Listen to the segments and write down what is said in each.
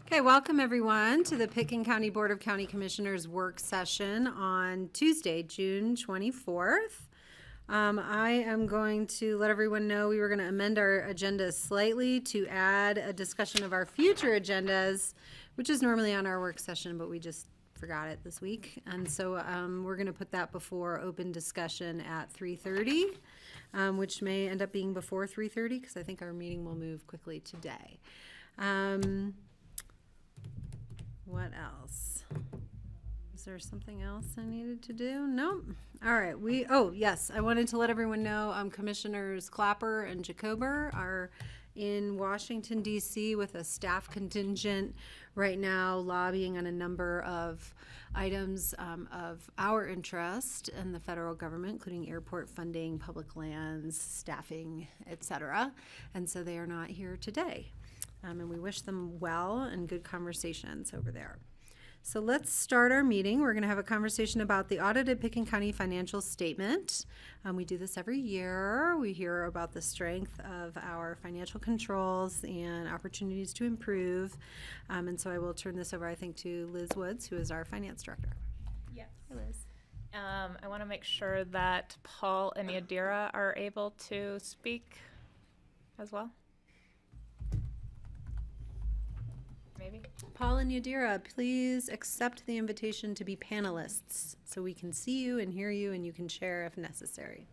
Okay, welcome everyone to the Pickens County Board of County Commissioners work session on Tuesday, June 24th. I am going to let everyone know we were going to amend our agenda slightly to add a discussion of our future agendas, which is normally on our work session, but we just forgot it this week. And so we're going to put that before open discussion at 3:30, which may end up being before 3:30 because I think our meeting will move quickly today. What else? Is there something else I needed to do? No. All right. Yes, I wanted to let everyone know Commissioners Clapper and Jacober are in Washington, D.C. with a staff contingent right now lobbying on a number of items of our interest in the federal government, including airport funding, public lands, staffing, etc. And so they are not here today. And we wish them well and good conversations over there. So let's start our meeting. We're going to have a conversation about the audited Pickens County financial statement. We do this every year. We hear about the strength of our financial controls and opportunities to improve. And so I will turn this over, I think, to Liz Woods, who is our finance director. Yes. Hi, Liz. I want to make sure that Paul and Yadira are able to speak as well. Maybe. Paul and Yadira, please accept the invitation to be panelists so we can see you and hear you and you can share if necessary.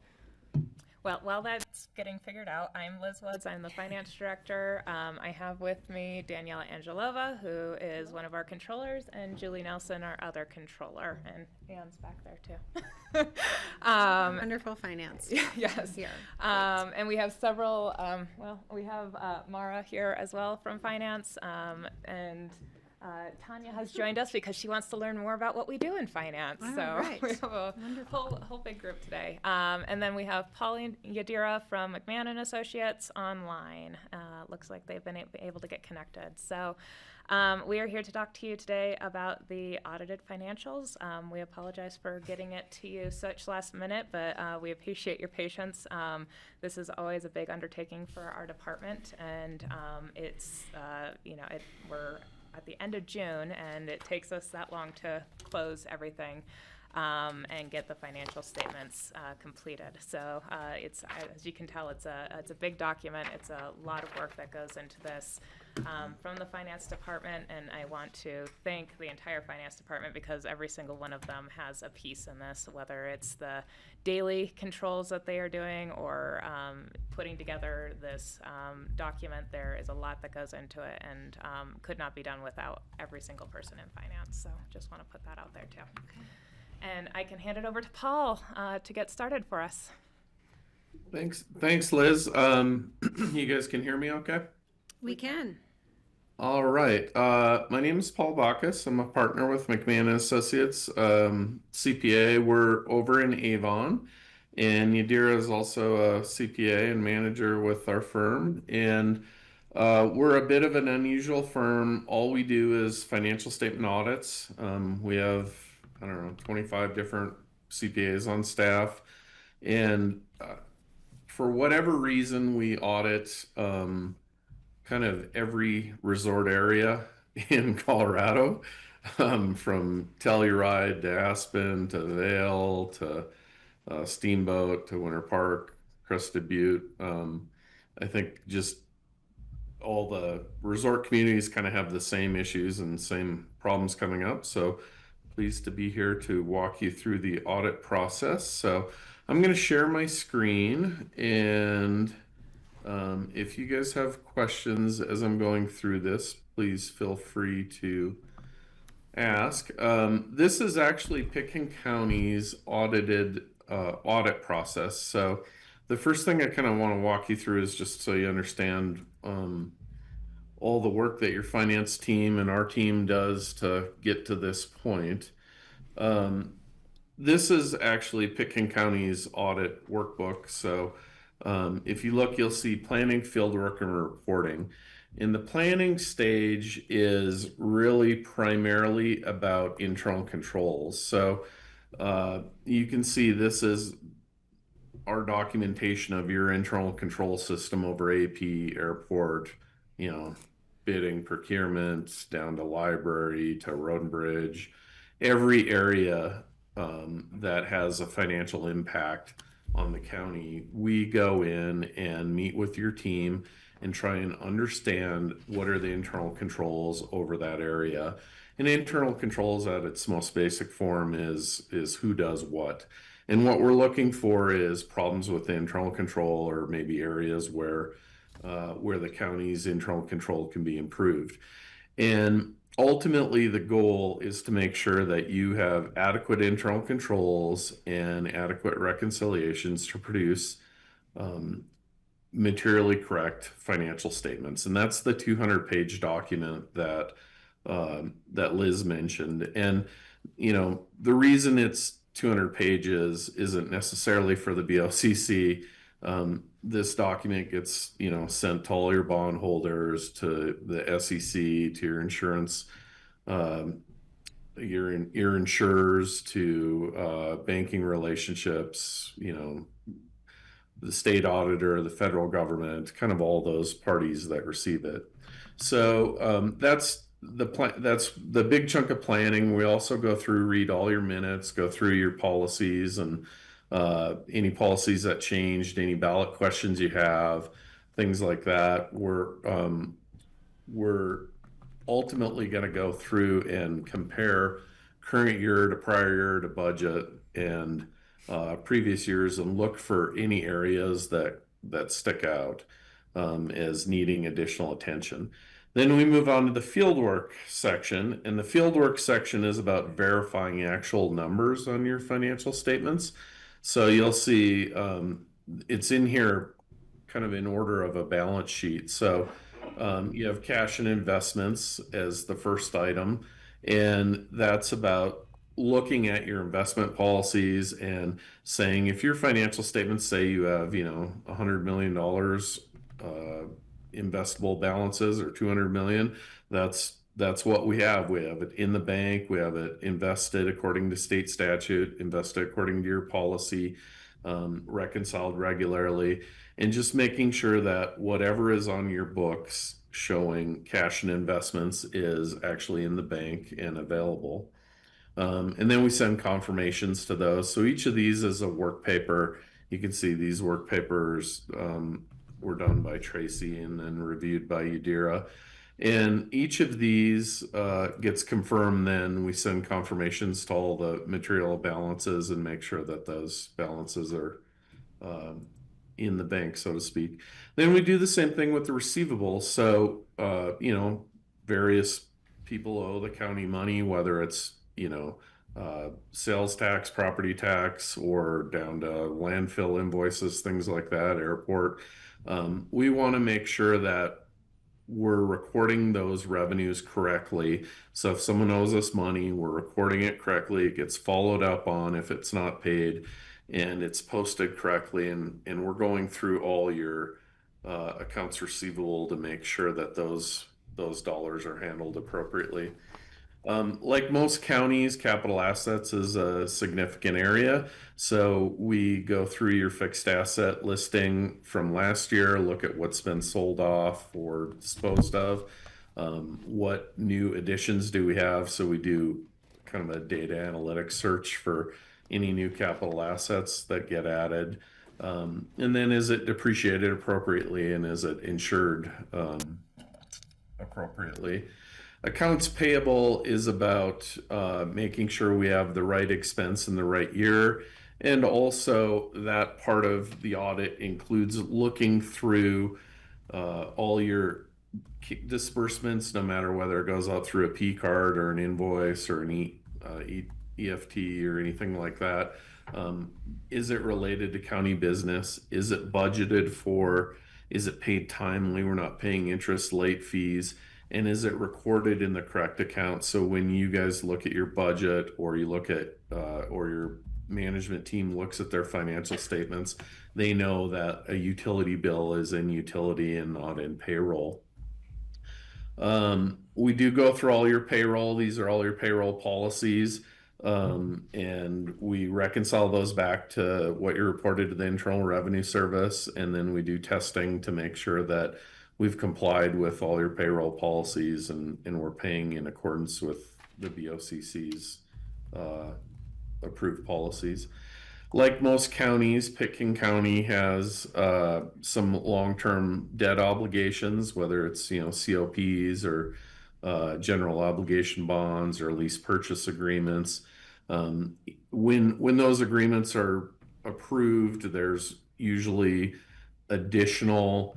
Well, while that's getting figured out, I'm Liz Woods. I'm the finance director. I have with me Daniela Angelova, who is one of our controllers, and Julie Nelson, our other controller. And Anne's back there, too. Wonderful finance. Yes. Here. And we have several, we have Mara here as well from finance. And Tanya has joined us because she wants to learn more about what we do in finance. All so right. we have a whole big group today. And then we have Pauline Yadira from McMahon and Associates online. Looks like they've been able to get connected. So we are here to talk to you today about the audited financials. We apologize for getting it to you such last minute, but we appreciate your patience. This is always a big undertaking for our department, and it's, we're at the end of June, and it takes us that long to close everything and get the financial statements completed. So it's, as you can tell, it's a big document. It's a lot of work that goes into this from the finance department, and I want to thank the entire finance department because every single one of them has a piece in this, whether it's the daily controls that they are doing or putting together this document. There is a lot that goes into it, and could not be done without every single person in finance. So just want to put that out there too. Okay. And I can hand it over to Paul to get started for us. Thanks, Liz. You guys can hear me okay? We can. All right. My name is Paul Bacchus. I'm a partner with McMahon and Associates, CPA. We're over in Avon, and Yadira is also a CPA and manager with our firm. And we're a bit of an unusual firm. All we do is financial statement audits. We have, 25 different CPAs on staff. And for whatever reason, we audit kind of every resort area in Colorado, from Telluride to Aspen to Vail to Steamboat to Winter Park, Crested Butte. I think just all the resort communities kind of have the same issues and same problems coming up. So pleased to be here to walk you through the audit process. So I'm going to share my screen, and if you guys have questions as I'm going through this, please feel free to ask. This is actually Pickens County's audited audit process. So the first thing I kind of want to walk you through is just so you understand all the work that your finance team and our team does to get to this point. This is actually Pickens County's audit workbook. So if you look, you'll see planning, fieldwork, and reporting. In the planning stage is really primarily about internal controls. So you can see this is our documentation of your internal control system over AP, airport, bidding, procurement, down to library, to road and bridge, every area that has a financial impact on the county, we go in and meet with your team and try and understand what are the internal controls over that area. And internal controls at its most basic form is who does what. And what we're looking for is problems with the internal control, or maybe areas where the county's internal control can be improved. And ultimately, the goal is to make sure that you have adequate internal controls and adequate reconciliations to produce materially correct financial statements. And that's the 200-page document that Liz mentioned. And the reason it's 200 pages isn't necessarily for the BoCC. This document gets sent to all your bondholders, to the SEC, to your insurance, your insurers, to banking relationships, the state auditor, the federal government, kind of all those parties that receive it. So that's the big chunk of planning. We also go through, read all your minutes, go through your policies, and any policies that changed, any ballot questions you have, things like that. We're ultimately going to go through and compare current year to prior year to budget and previous years, and look for any areas that stick out as needing additional attention. Then we move on to the fieldwork section, and the fieldwork section is about verifying actual numbers on your financial statements. So you'll see it's in here kind of in order of a balance sheet. So you have cash and investments as the first item, and that's about looking at your investment policies and saying, if your financial statements say you have, $100 million investable balances, or 200 million, that's what we have. We have it in the bank, we have it invested according to state statute, invested according to your policy, reconciled regularly, and just making sure that whatever is on your books showing cash and investments is actually in the bank and available. And then we send confirmations to those. So each of these is a work paper. You can see these work papers were done by Tracy and then reviewed by Yadira. And each of these gets confirmed. Then we send confirmations to all the material balances and make sure that those balances are in the bank, so to speak. Then we do the same thing with the receivables. So, various people owe the county money, whether it's, sales tax, property tax, or down to landfill invoices, things like that, airport. We want to make sure that we're recording those revenues correctly. So if someone owes us money, we're recording it correctly. It gets followed up on if it's not paid, and it's posted correctly. And we're going through all your accounts receivable to make sure that those dollars are handled appropriately. Like most counties, capital assets is a significant area. So we go through your fixed asset listing from last year, look at what's been sold off or disposed of. What new additions do we have? So we do kind of a data analytics search for any new capital assets that get added. And then, is it depreciated appropriately, and is it insured appropriately? Accounts payable is about making sure we have the right expense in the right year. And also, that part of the audit includes looking through all your disbursements, no matter whether it goes out through a P card or an invoice or an EFT or anything like that. Is it related to county business? Is it budgeted for? Is it paid timely? We're not paying interest, late fees. And is it recorded in the correct account? So when you guys look at your budget, or you look at, or your management team looks at their financial statements, they know that a utility bill is in utility and not in payroll. We do go through all your payroll. These are all your payroll policies. And we reconcile those back to what you reported to the Internal Revenue Service. And then we do testing to make sure that we've complied with all your payroll policies and we're paying in accordance with the BoCC's approved policies. Like most counties, Pitkin County has some long-term debt obligations, whether it's COPs or general obligation bonds or lease purchase agreements. When those agreements are approved, there's usually additional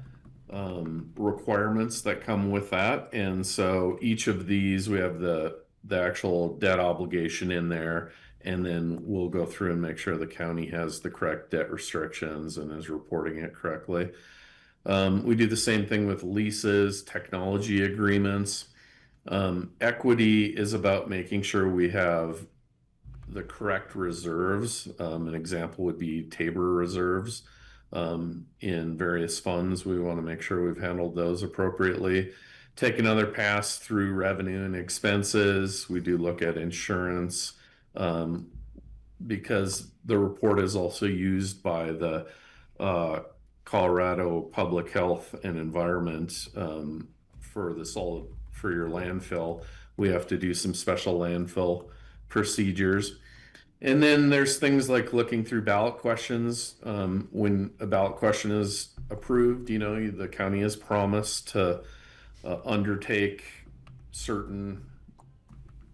requirements that come with that, and so each of these we have the actual debt obligation in there, and then we'll go through and make sure the county has the correct debt restrictions and is reporting it correctly. We do the same thing with leases, technology agreements. Equity is about making sure we have the correct reserves. An example would be Tabor reserves in various funds. We want to make sure we've handled those appropriately. Take another pass through revenue and expenses. We do look at insurance because the report is also used by the Colorado Public Health and Environment for your landfill. We have to do some special landfill procedures. And then there's things like looking through ballot questions. When a ballot question is approved, the county has promised to undertake certain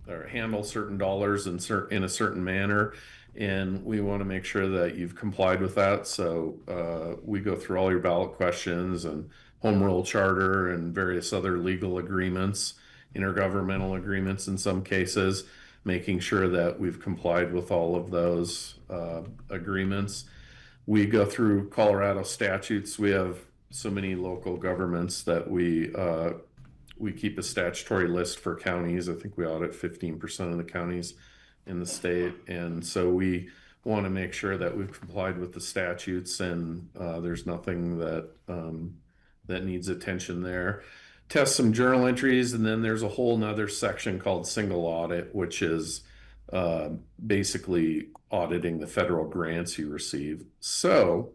or handle certain dollars in a certain manner, and we want to make sure that you've complied with that. So we go through all your ballot questions and home rule charter and various other legal agreements, intergovernmental agreements in some cases, making sure that we've complied with all of those agreements. We go through Colorado statutes. We have so many local governments that we keep a statutory list for counties. I think we audit 15% of the counties in the state, and so we want to make sure that we've complied with the statutes, and there's nothing that needs attention there. Test some journal entries, and then there's a whole nother section called single audit, which is basically auditing the federal grants you receive. So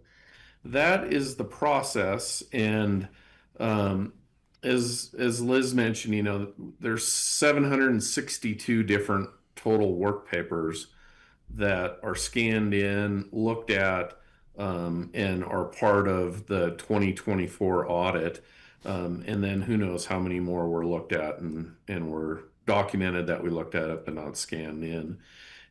that is the process, and as Liz mentioned, there's 762 different total work papers that are scanned in, looked at, and are part of the 2024 audit. And then who knows how many more were looked at and were documented that we looked at it but not scanned in.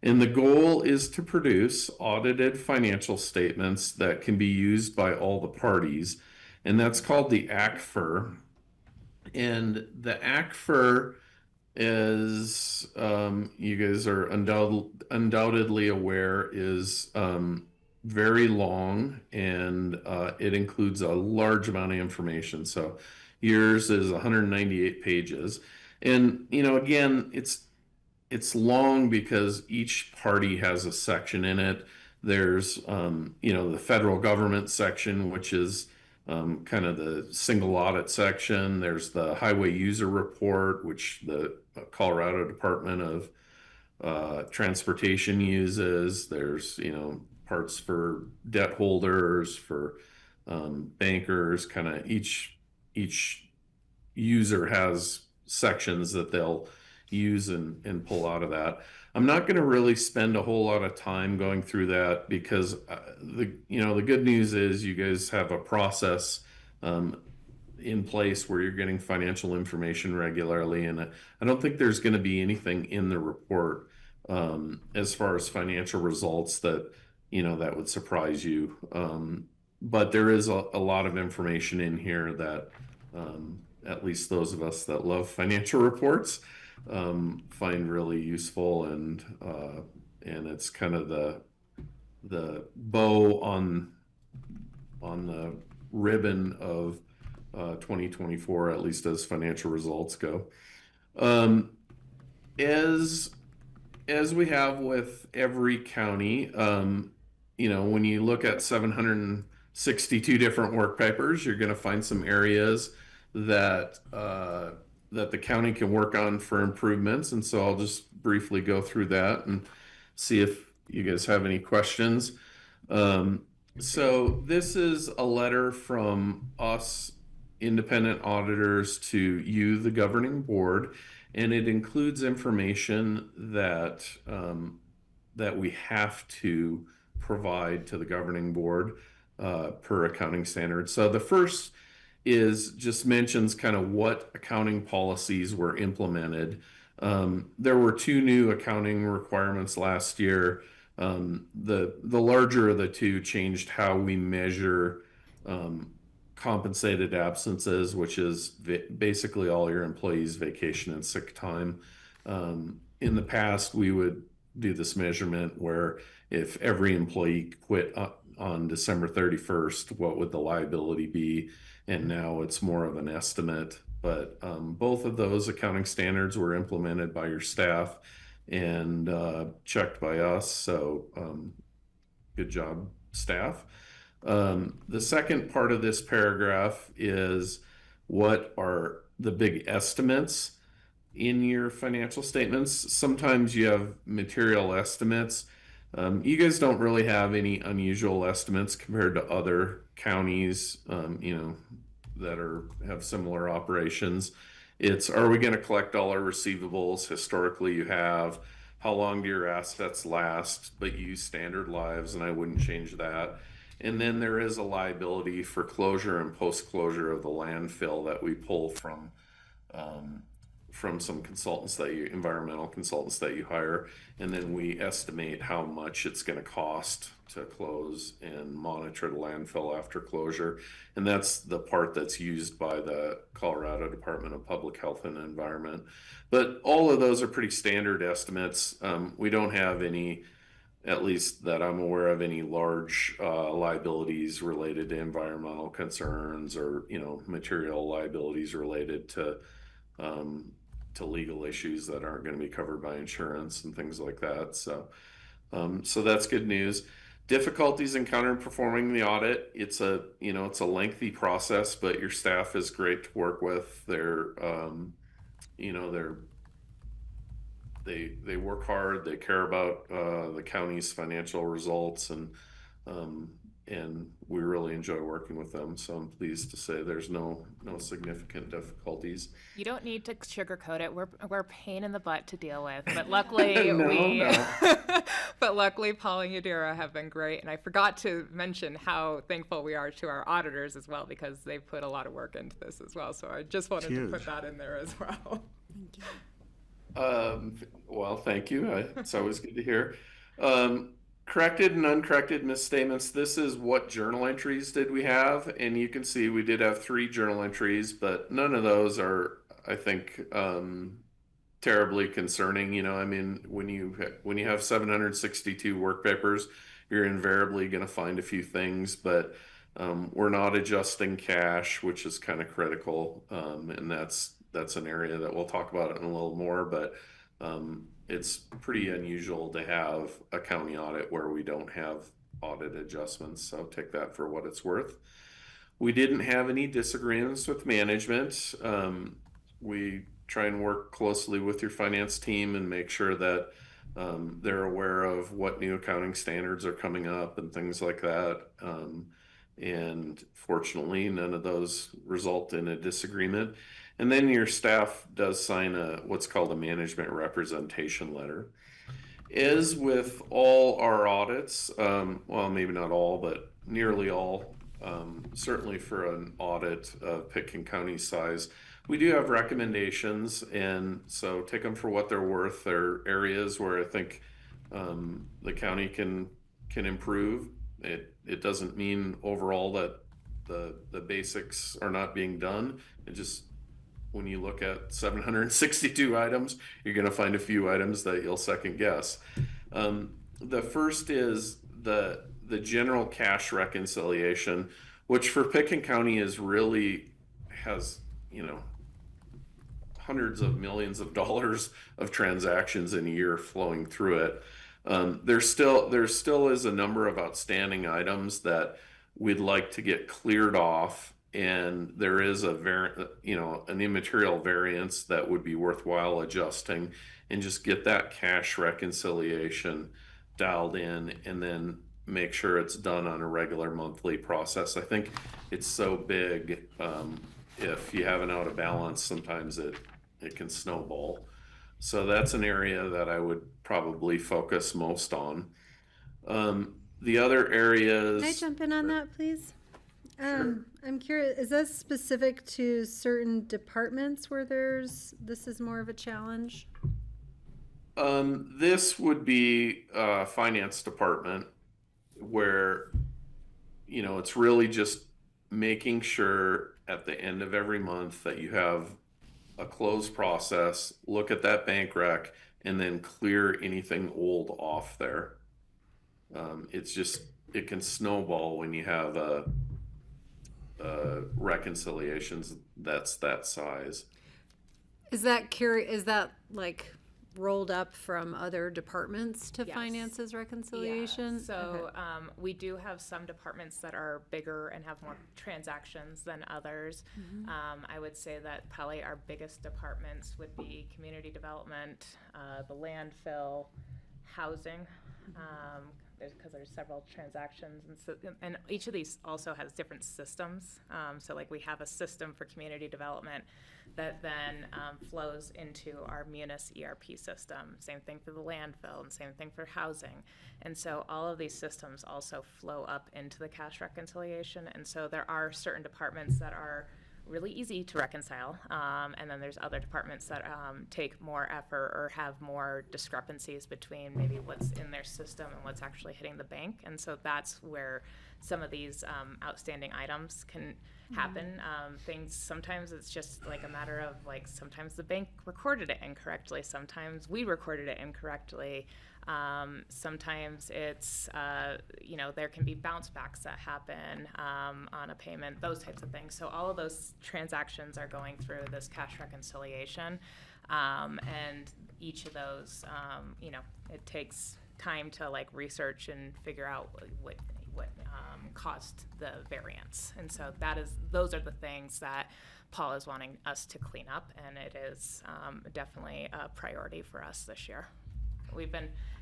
And the goal is to produce audited financial statements that can be used by all the parties. And that's called the ACFR. And the ACFR is, you guys are undoubtedly aware, is very long, and it includes a large amount of information. So yours is 198 pages. And, again, it's long because each party has a section in it. There's, the federal government section, which is kind of the single audit section. There's the highway user report, which the Colorado Department of Transportation uses. There's, parts for debt holders, for bankers. Kind of each user has sections that they'll use and pull out of that. I'm not going to really spend a whole lot of time going through that because the good news is you guys have a process in place where you're getting financial information regularly, and I don't think there's going to be anything in the report as far as financial results that that would surprise you. But there is a lot of information in here that at least those of us that love financial reports find really useful, and it's kind of the bow on the ribbon of 2024, at least as financial results go. As we have with every county, when you look at 762 different work papers, you're going to find some areas that the county can work on for improvements. And so I'll just briefly go through that and see if you guys have any questions. So this is a letter from us independent auditors to you, the governing board, and it includes information that we have to provide to the governing board per accounting standards. So the first is just mentions kind of what accounting policies were implemented. There were two new accounting requirements last year. The larger of the two changed how we measure compensated absences, which is basically all your employees' vacation and sick time. In the past, we would do this measurement where if every employee quit on December 31st, what would the liability be? And now it's more of an estimate. But both of those accounting standards were implemented by your staff and checked by us. So good job, staff. The second part of this paragraph is what are the big estimates in your financial statements. Sometimes you have material estimates. You guys don't really have any unusual estimates compared to other counties, that have similar operations. It's, are we going to collect all our receivables? Historically, you have. How long do your assets last? But you use standard lives, and I wouldn't change that. And then there is a liability for closure and post-closure of the landfill that we pull from some environmental consultants that you hire, and then we estimate how much it's going to cost to close and monitor the landfill after closure. And that's the part that's used by the Colorado Department of Public Health and Environment. But all of those are pretty standard estimates. We don't have any, at least that I'm aware of, any large liabilities related to environmental concerns or material liabilities related to legal issues that aren't going to be covered by insurance and things like that. So that's good news. Difficulties encountered performing the audit. It's a lengthy process, but your staff is great to work with. They work hard. They care about the county's financial results, and we really enjoy working with them. So I'm pleased to say there's no significant difficulties. You don't need to sugarcoat it. We're a pain in the butt to deal with, but luckily but luckily Paul and Yadira have been great. And I forgot to mention how thankful we are to our auditors as well, because they've put a lot of work into this as well. So I just wanted to put that in there as well. Thank you. Well, thank you. It's always good to hear. Corrected and uncorrected misstatements. This is what journal entries did we have, and you can see we did have 3 journal entries, but none of those are, I think, terribly concerning. I mean, when you have 762 work papers, you're invariably going to find a few things, but we're not adjusting cash, which is kind of critical, and that's an area that we'll talk about in a little more, but it's pretty unusual to have a county audit where we don't have audit adjustments, so take that for what it's worth. We didn't have any disagreements with management. We try and work closely with your finance team and make sure that they're aware of what new accounting standards are coming up and things like that. And fortunately, none of those result in a disagreement. And then your staff does sign what's called a management representation letter. As with all our audits, well, maybe not all, but nearly all, certainly for an audit of Pitkin County size, we do have recommendations, and so take them for what they're worth. There are areas where I think the county can improve. It doesn't mean overall that the basics are not being done. It just, when you look at 762 items, you're going to find a few items that you'll second guess. The first is the general cash reconciliation, which for Pitkin County has hundreds of millions of dollars of transactions in a year flowing through it. There still is a number of outstanding items that we'd like to get cleared off, and there is an immaterial variance that would be worthwhile adjusting, and just get that cash reconciliation dialed in, and then make sure it's done on a regular monthly process. I think it's so big if you have an out of balance, sometimes it can snowball. So that's an area that I would probably focus most on. The other areas. Can I jump in on that, please? Sure. I'm curious, is that specific to certain departments where this is more of a challenge? This would be finance department where, it's really just making sure at the end of every month that you have a closed process, look at that bank rec, and then clear anything old off there. It can snowball when you have reconciliations that's that size. Is that like rolled up from other departments to Yes. finances reconciliation? Yeah. So Okay. we do have some departments that are bigger and have more transactions than others. I would say that probably our biggest departments would be community development, the landfill, housing. Because there's several transactions, and each of these also has different systems. So like we have a system for community development that then flows into our Munis ERP system. Same thing for the landfill, and same thing for housing. And so all of these systems also flow up into the cash reconciliation. And so there are certain departments that are really easy to reconcile, and then there's other departments that take more effort or have more discrepancies between maybe what's in their system and what's actually hitting the bank. And so that's where some of these outstanding items can happen. Things, sometimes it's just like a matter of like, sometimes the bank recorded it incorrectly, sometimes we recorded it incorrectly. Sometimes it's, there can be bounce backs that happen on a payment, those types of things. So all of those transactions are going through this cash reconciliation. And each of those, it takes time to like research and figure out what caused the variance. And so those are the things that Paul is wanting us to clean up, and it is definitely a priority for us this year.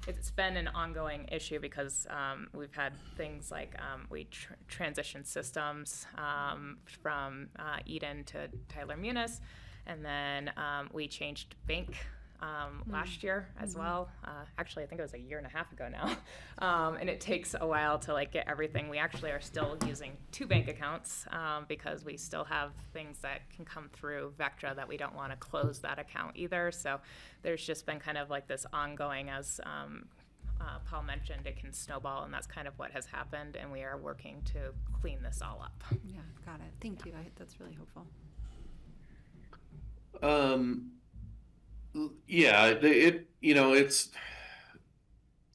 It's been an ongoing issue because we've had things like we transitioned systems from Eden to Tyler Munis, and then we changed bank last year as well. Actually, I think it was a year and a half ago now. And it takes a while to like get everything. We actually are still using 2 bank accounts because we still have things that can come through Vectra that we don't want to close that account either. So there's just been kind of like this ongoing, as Paul mentioned, it can snowball, and that's kind of what has happened. And we are working to clean this all up. Yeah, got it. Thank you. That's really helpful. Yeah,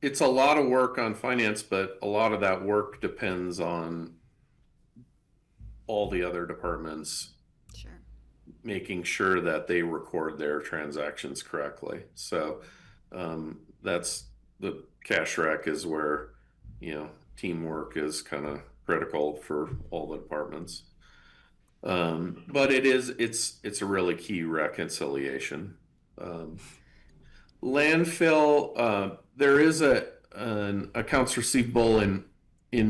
it's a lot of work on finance, but a lot of that work depends on all the other departments Sure. making sure that they record their transactions correctly. So that's the cash rec is where, teamwork is kind of critical for all the departments. But it's a really key reconciliation. Landfill, there is an accounts receivable in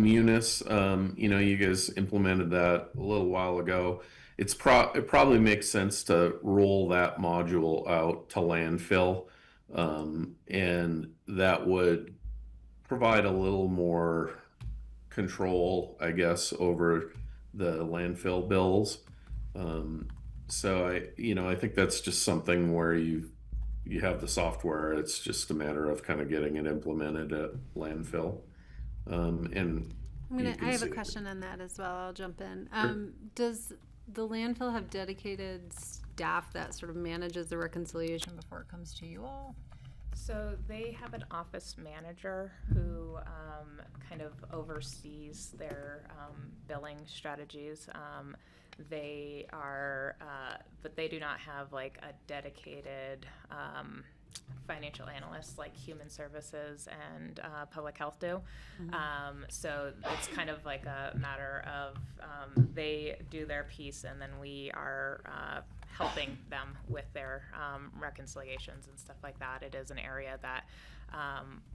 Munis. You guys implemented that a little while ago. It probably makes sense to roll that module out to landfill, and that would provide a little more control, I guess, over the landfill bills. So I think that's just something where you have the software. It's just a matter of kind of getting it implemented at landfill. And I have a question on that as well. I'll jump in. Does the landfill have dedicated staff that sort of manages the reconciliation before it comes to you all? So they have an office manager who kind of oversees their billing strategies. They are, but they do not have like a dedicated financial analyst like human services and public health do. So it's kind of like a matter of they do their piece, and then we are helping them with their reconciliations and stuff like that. It is an area that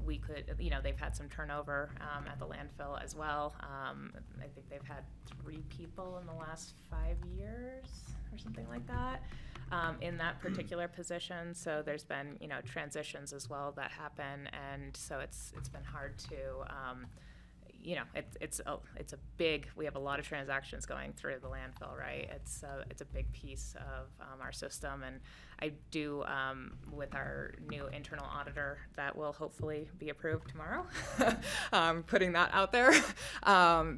we could, they've had some turnover at the landfill as well. I think they've had 3 people in the last 5 years or something like that in that particular position. So there's been, transitions as well that happen, and so it's been hard to. It's a big. We have a lot of transactions going through the landfill, right? It's a big piece of our system, and I do with our new internal auditor that will hopefully be approved tomorrow. Putting that out there,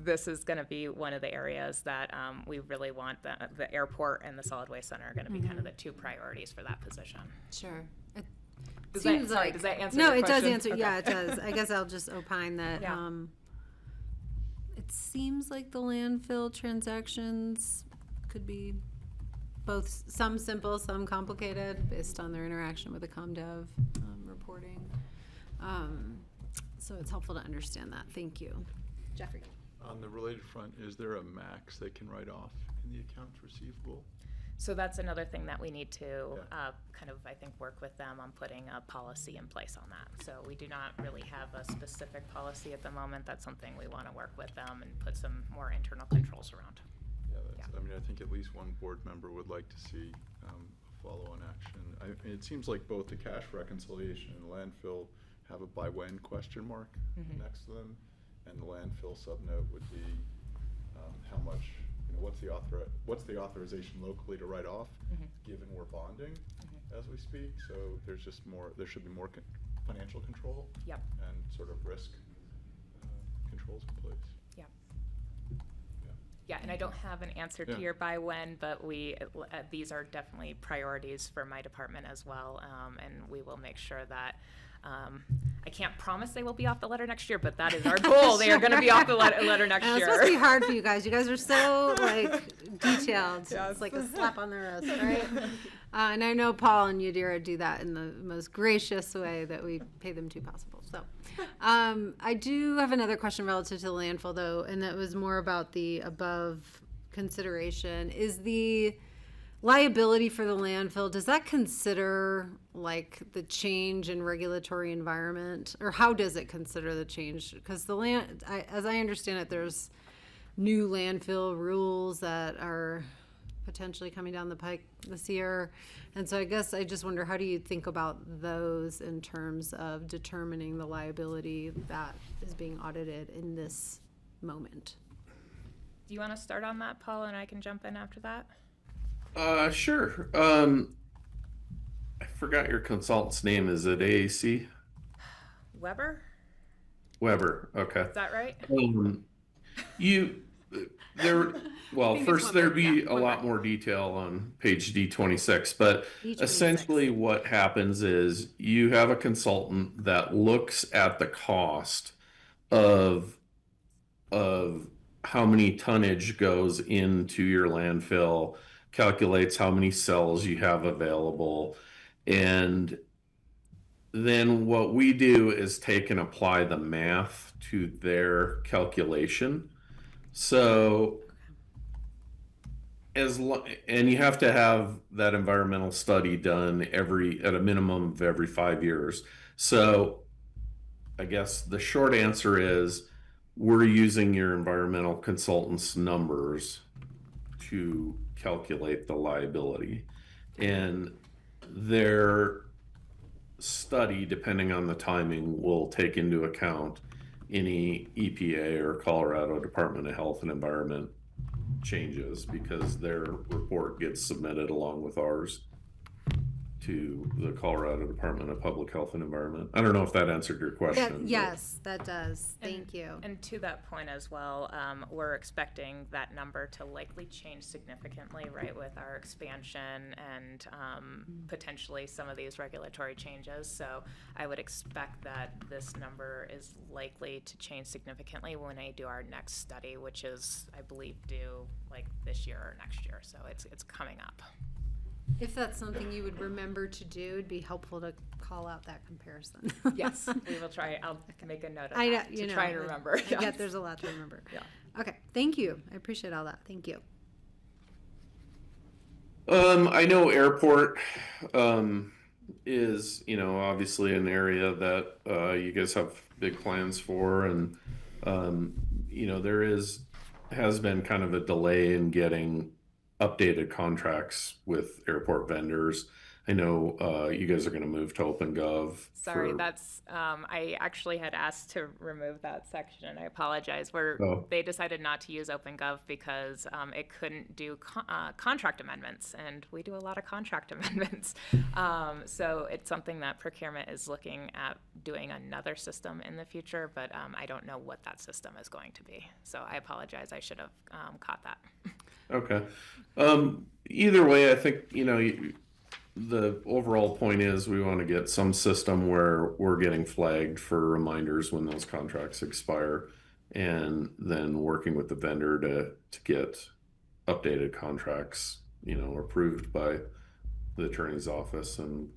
this is going to be one of the areas that we really want. The airport and the solid waste center are going to be kind of the 2 priorities for that position. Sure. Does that answer? No, your it does question? answer. Okay. Yeah, it does. I guess I'll just opine that. Yeah. It seems like the landfill transactions could be both some simple, some complicated, based on their interaction with the ComDev reporting. So it's helpful to understand that. Thank you. Jeffrey. On the related front, is there a max they can write off in the accounts receivable? So that's another thing that we need to I think, work with them on putting a policy in place on that. So we do not really have a specific policy at the moment. That's something we want to work with them and put some more internal controls around. I think at least one board member would like to see a follow-on action. It seems like both the cash reconciliation and landfill have a by when question mark next to them, and the landfill subnote would be how much. What's the authorization locally to write off, given we're bonding as we speak? So there should be more financial control Yep. and sort of risk controls in place. Yeah, and I don't have an answer to your by when, but these are definitely priorities for my department as well, and we will make sure that. I can't promise they will be off the letter next year, but that is our goal. They are going to be off the letter next year. It's supposed to be hard for you guys. You guys are so detailed. Yes. It's like a slap on the wrist, right? And I know Paul and Yadira do that in the most gracious way that we pay them to possible. So I do have another question relative to the landfill, though, and that was more about the above consideration. Is the liability for the landfill, does that consider like the change in regulatory environment, or how does it consider the change? Because as I understand it, there's new landfill rules that are potentially coming down the pike this year, and so I guess I just wonder, how do you think about those in terms of determining the liability that is being audited in this moment? Do you want to start on that, Paul, and I can jump in after that? Sure. I forgot your consultant's name. Is it AAC? Weber? Weber. Okay. Is that right? First there'd be a lot more detail on page D26, but essentially what happens is you have a consultant that looks at the cost of how many tonnage goes into your landfill, calculates how many cells you have available, and then what we do is take and apply the math to their calculation. So and you have to have that environmental study done at a minimum of every 5 years. So I guess the short answer is we're using your environmental consultant's numbers to calculate the liability, and their study, depending on the timing, will take into account any EPA or Colorado Department of Health and Environment changes, because their report gets submitted along with ours to the Colorado Department of Public Health and Environment. I don't know if that answered your question. Yes, that does. Thank you. And to that point as well, we're expecting that number to likely change significantly, right, with our expansion and potentially some of these regulatory changes. So I would expect that this number is likely to change significantly when I do our next study, which is, I believe, due like this year or next year. So it's coming up. If that's something you would remember to do, it'd be helpful to call out that comparison. Yes, we will try. I'll make a note of that to try and remember. I get there's a lot to remember. Yeah. Okay, thank you. I appreciate all that. Thank you. I know airport is, obviously an area that you guys have big plans for, and um, there has been kind of a delay in getting updated contracts with airport vendors. I know you guys are going to move to OpenGov Sorry, for. that's, I actually had asked to remove that section, and I apologize. Oh, They decided not to use OpenGov because it couldn't do contract amendments, and we do a lot of contract amendments. So it's something that procurement is looking at doing another system in the future, but I don't know what that system is going to be. So I apologize, I should have caught that. okay. Either way, I think, the overall point is we want to get some system where we're getting flagged for reminders when those contracts expire, and then working with the vendor to get updated contracts, approved by the attorney's office and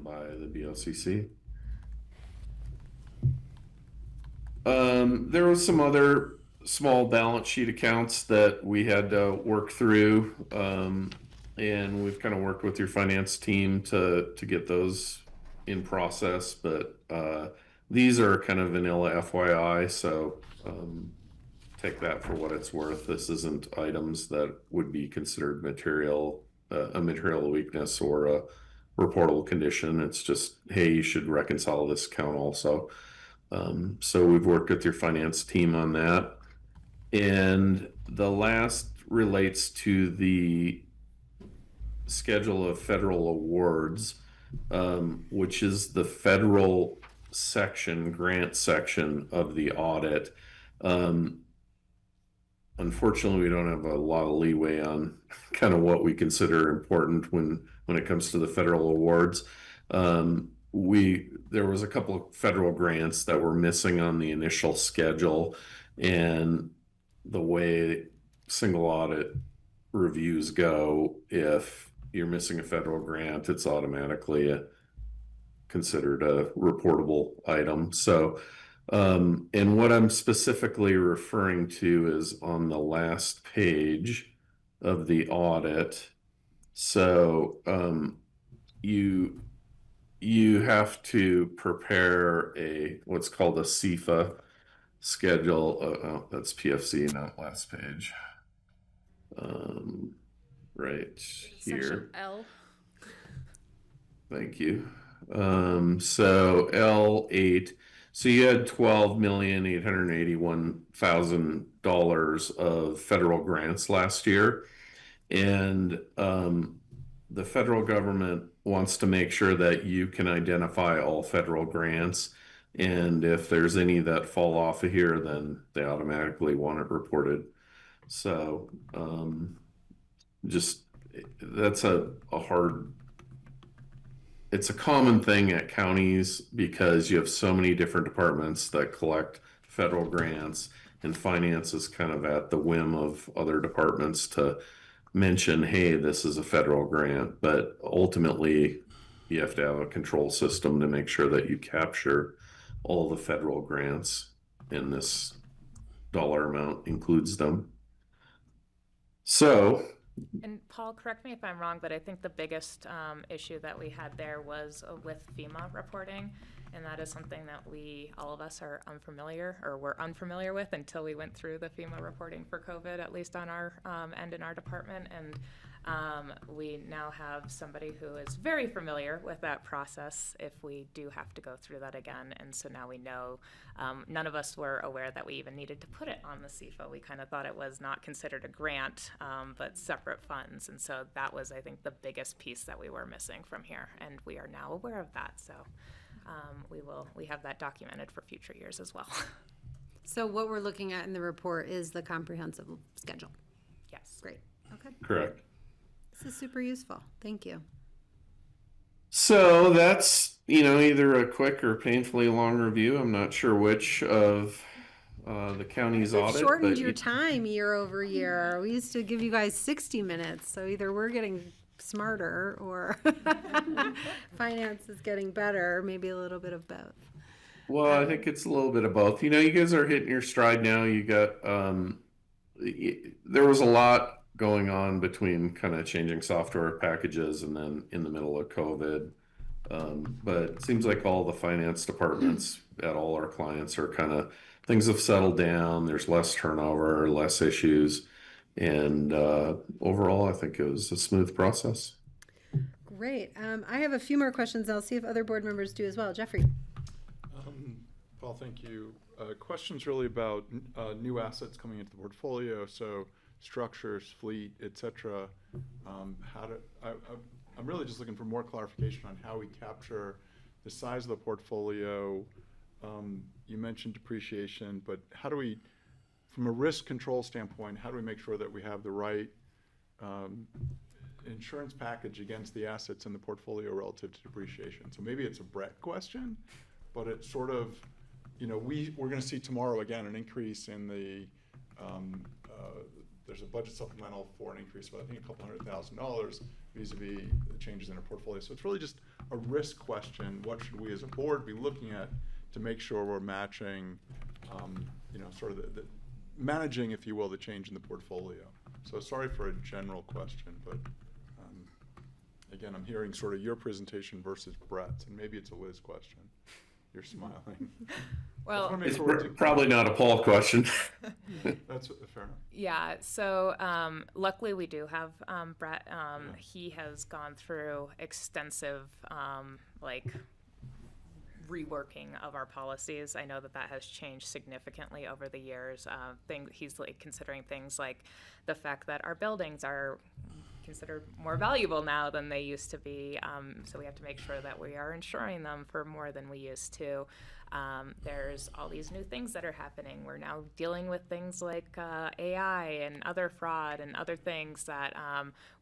by the BoCC. There was some other small balance sheet accounts that we had to work through. And we've kind of worked with your finance team to get those in process, but these are kind of vanilla FYI, so take that for what it's worth. This isn't items that would be considered a material weakness or a reportable condition. It's just, hey, you should reconcile this account also. So we've worked with your finance team on that. And the last relates to the schedule of federal awards, which is the federal grant section of the audit. Unfortunately, we don't have a lot of leeway on kind of what we consider important when it comes to the federal awards. There was a couple of federal grants that were missing on the initial schedule, and the way single audit reviews go, if you're missing a federal grant, it's automatically considered a reportable item. So, and what I'm specifically referring to is on the last page of the audit. So, you have to prepare what's called a CFA schedule. Oh, that's PFC, not last page. Right here. Section L. Thank you. So L8. So you had $12,881,000 of federal grants last year, and the federal government wants to make sure that you can identify all federal grants, and if there's any that fall off of here, then they automatically want it reported. So just that's it's a common thing at counties because you have so many different departments that collect federal grants, and finance is kind of at the whim of other departments to mention, hey, this is a federal grant, but ultimately you have to have a control system to make sure that you capture all the federal grants, and this dollar amount includes them. So, And Paul, correct me if I'm wrong, but I think the biggest issue that we had there was with FEMA reporting, and that is something that all of us are were unfamiliar with until we went through the FEMA reporting for COVID, at least on our end in our department. And we now have somebody who is very familiar with that process if we do have to go through that again. And so now we know, none of us were aware that we even needed to put it on the CFA. We kind of thought it was not considered a grant, but separate funds. And so that was, I think, the biggest piece that we were missing from here. And we are now aware of that. So we have that documented for future years as well. So what we're looking at in the report is the comprehensive schedule. Yes. Great. Okay. correct. This is super useful. Thank you. So that's, either a quick or painfully long review. I'm not sure which of the county's We've audit, shortened but your time year over year. We used to give you guys 60 minutes, so either we're getting smarter or finance is getting better, maybe a little bit of both. well, I think it's a little bit of both. You guys are hitting your stride now. You got there was a lot going on between kind of changing software packages and then in the middle of COVID. But it seems like all the finance departments at all our clients are kind of, things have settled down. There's less turnover, less issues. And overall, I think it was a smooth process. Great. I have a few more questions. I'll see if other board members do as well. Jeffrey. Paul, thank you. Questions really about new assets coming into the portfolio, so structures, fleet, etc. I'm really just looking for more clarification on how we capture the size of the portfolio. You mentioned depreciation, but how do we, from a risk control standpoint, how do we make sure that we have the right insurance package against the assets in the portfolio relative to depreciation? So maybe it's a Brett question, but it's sort of, you know, we're going to see tomorrow again an increase in the, there's a budget supplemental for an increase of I think $200,000 vis-a-vis the changes in our portfolio. So it's really just a risk question. What should we as a board be looking at to make sure we're matching, you know, sort of the managing, if you will, the change in the portfolio? So sorry for a general question, but again, I'm hearing sort of your presentation versus Brett's, and maybe it's a Liz question. You're smiling. Well, It's probably not a Paul question. That's fair enough. yeah, so luckily we do have Brett. He has gone through extensive like reworking of our policies. I know that has changed significantly over the years. He's like considering things like the fact that our buildings are considered more valuable now than they used to be. So we have to make sure that we are insuring them for more than we used to. There's all these new things that are happening. We're now dealing with things like AI and other fraud and other things that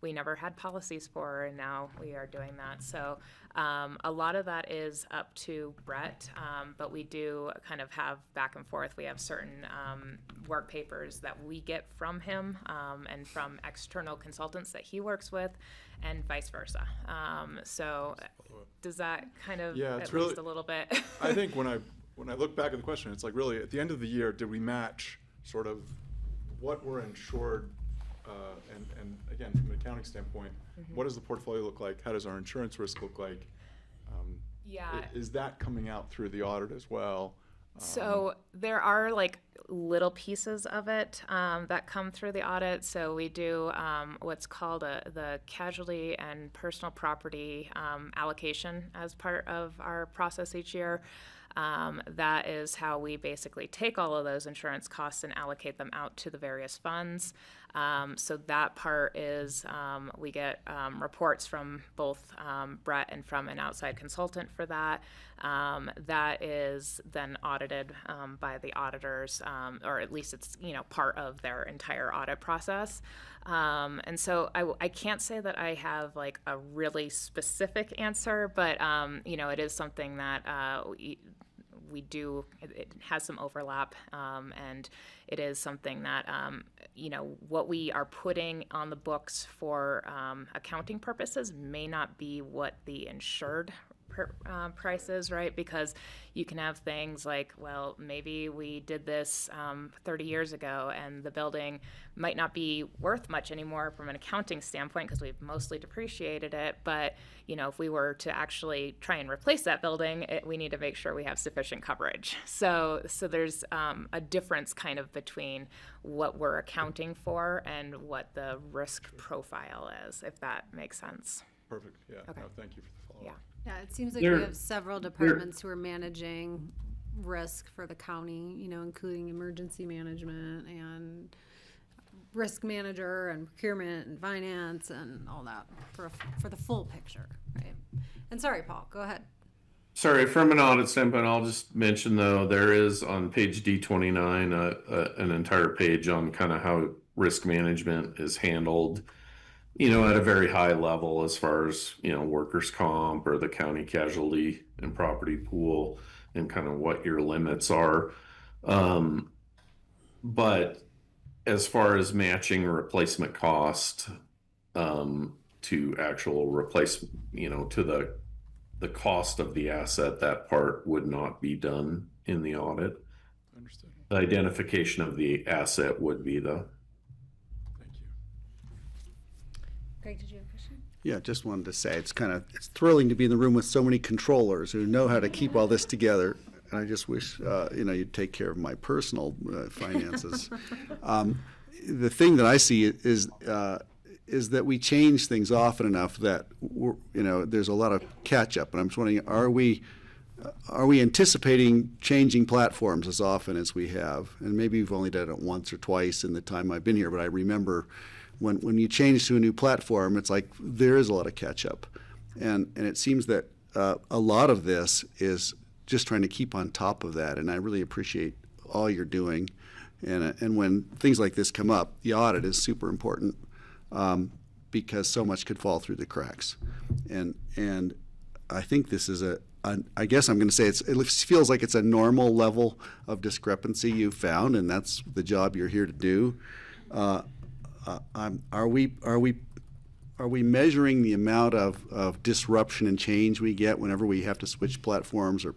we never had policies for, and now we are doing that. So a lot of that is up to Brett, but we do kind of have back and forth. We have certain work papers that we get from him and from external consultants that he works with, and vice versa. So does that kind of it's at really, least a little bit? I think when I look back at the question, it's like really at the end of the year, did we match sort of what we're insured, and again, from an accounting standpoint, what does the portfolio look like? How does our insurance risk look like? Is that coming out through the audit as well? So there are like little pieces of it that come through the audit. So we do what's called the casualty and personal property allocation as part of our process each year. That is how we basically take all of those insurance costs and allocate them out to the various funds. So that part is we get reports from both Brett and from an outside consultant for that. That is then audited by the auditors, or at least it's part of their entire audit process. And so I can't say that I have like a really specific answer, but it is something that we do. It has some overlap, and it is something that what we are putting on the books for accounting purposes may not be what the insured price is, right? Because you can have things like, well, maybe we did this 30 years ago and the building might not be worth much anymore from an accounting standpoint because we've mostly depreciated it. But, if we were to actually try and replace that building, we need to make sure we have sufficient coverage. So there's a difference kind of between what we're accounting for and what the risk profile is, if that makes sense. Perfect. Yeah. Okay. No, thank you for the follow-up. Yeah. Yeah, it seems like we have several departments who are managing risk for the county, including emergency management and risk manager and procurement and finance and all that for the full picture, right? And sorry, Paul, go ahead. Sorry, from an audit standpoint, I'll just mention though, there is on page D29 an entire page on kind of how risk management is handled, at a very high level as far as, workers' comp or the county casualty and property pool and kind of what your limits are. But as far as matching replacement cost to actual replacement, to the cost of the asset, that part would not be done in the audit. Understood. The identification of the asset would be the. Thank you. Greg, did you have a question? Yeah, just wanted to say it's thrilling to be in the room with so many controllers who know how to keep all this together. And I just wish you'd take care of my personal finances. The thing that I see is that we change things often enough that there's a lot of catch up. And I'm just wondering, are we anticipating changing platforms as often as we have? And maybe we've only done it once or twice in the time I've been here, but I remember when you change to a new platform, it's like there is a lot of catch up. And it seems that a lot of this is just trying to keep on top of that. And I really appreciate all you're doing. And when things like this come up, the audit is super important because so much could fall through the cracks. And I think this is I guess I'm going to say it feels like it's a normal level of discrepancy you've found, and that's the job you're here to do. Are we measuring the amount of disruption and change we get whenever we have to switch platforms or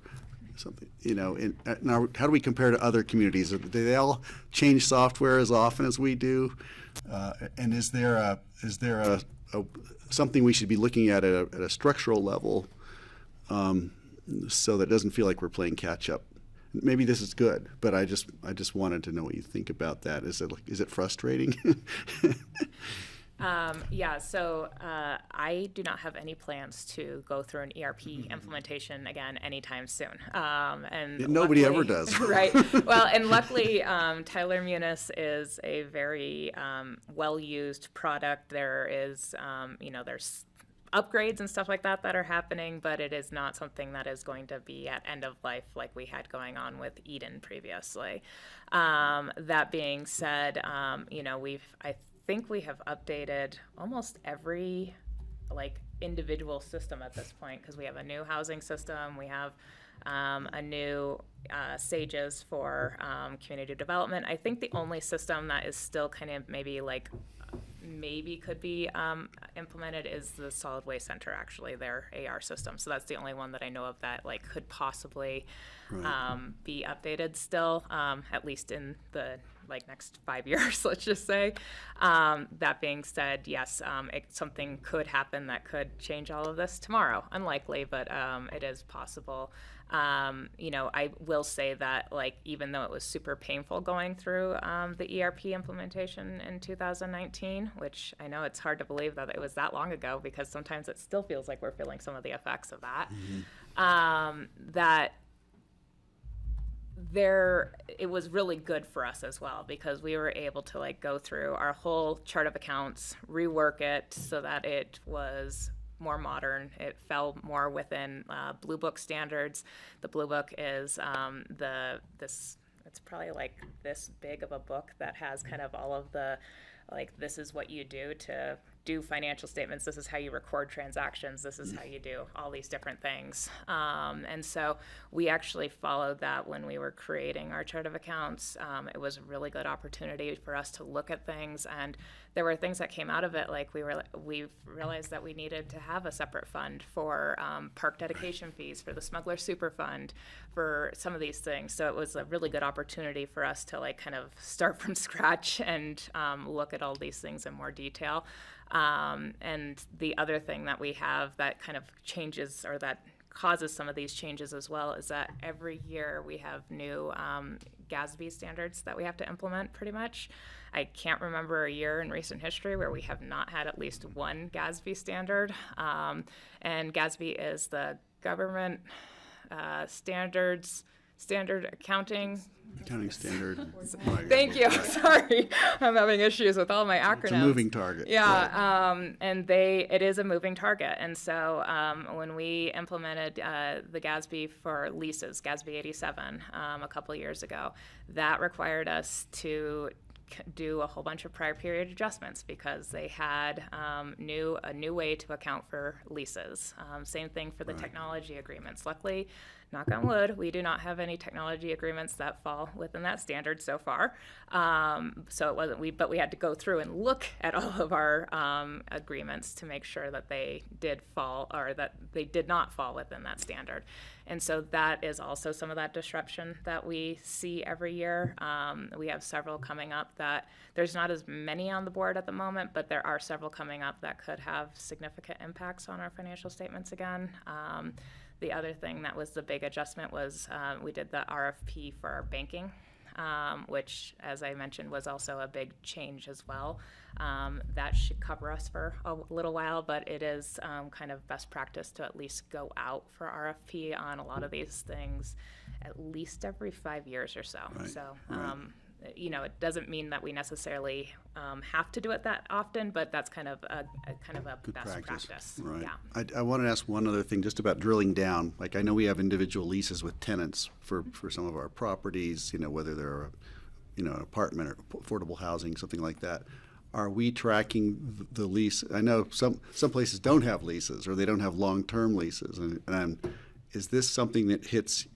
something? Now, how do we compare to other communities? Do they all change software as often as we do? And is there something we should be looking at a structural level so that it doesn't feel like we're playing catch up? Maybe this is good, but I just wanted to know what you think about that. Is it frustrating? So I do not have any plans to go through an ERP implementation again anytime soon. And nobody luckily, ever does. Right. Well, and luckily, Tyler Munis is a very well-used product. There is, there's upgrades and stuff like that are happening, but it is not something that is going to be at end of life like we had going on with Eden previously. That being said, I think we have updated almost every individual system at this point, because we have a new housing system, we have a new SAGES for community development. I think the only system that is still kind of maybe could be implemented is the Solid Waste Center, actually, their AR system. So that's the only one that I know of that could possibly be updated still, at least in the next 5 years, let's just say. That being said, yes, something could happen that could change all of this tomorrow. Unlikely, but it is possible. I will say that even though it was super painful going through the ERP implementation in 2019, which I know it's hard to believe that it was that long ago, because sometimes it still feels like we're feeling some of the effects of that, it was really good for us as well, because we were able to go through our whole chart of accounts, rework it so that it was more modern. It fell more within Blue Book standards. The Blue Book is it's probably this big of a book that has kind of all of the this is what you do to do financial statements, this is how you record transactions, this is how you do all these different things. And so we actually followed that when we were creating our chart of accounts. It was a really good opportunity for us to look at things, and there were things that came out of it, we realized that we needed to have a separate fund for park dedication fees, for the Smuggler Super Fund, for some of these things. So it was a really good opportunity for us to kind of start from scratch and look at all these things in more detail. And the other thing that we have that kind of changes, or that causes some of these changes as well, is that every year we have new GASB standards that we have to implement, pretty much. I can't remember a year in recent history where we have not had at least one GASB standard. And GASB is the Government Standard Accounting Standard. Thank you. Sorry, I'm having issues with all my acronyms. It's a moving target. Yeah, and it is a moving target. And so when we implemented the GASB for leases, GASB 87, a couple of years ago, that required us to do a whole bunch of prior period adjustments, because they had a new way to account for leases. Same thing for the technology agreements. Luckily, knock on wood, we do not have any technology agreements that fall within that standard so far. So it wasn't but we had to go through and look at all of our agreements to make sure that they did fall, or that they did not fall within that standard. And so that is also some of that disruption that we see every year. We have several coming up that there's not as many on the board at the moment, but there are several coming up that could have significant impacts on our financial statements again. The other thing that was the big adjustment was we did the RFP for our banking, which, as I mentioned, was also a big change as well. That should cover us for a little while, but it is kind of best practice to at least go out for RFP on a lot of these things at least every 5 years or so. Right. So, Right. it doesn't mean that we necessarily have to do it that often, but that's kind of a Good best practice. Right. Yeah. I want to ask one other thing just about drilling down. Like, I know we have individual leases with tenants for some of our properties, whether they're, an apartment or affordable housing, something like that. Are we tracking the lease? I know some places don't have leases or they don't have long-term leases. And is this something that hits,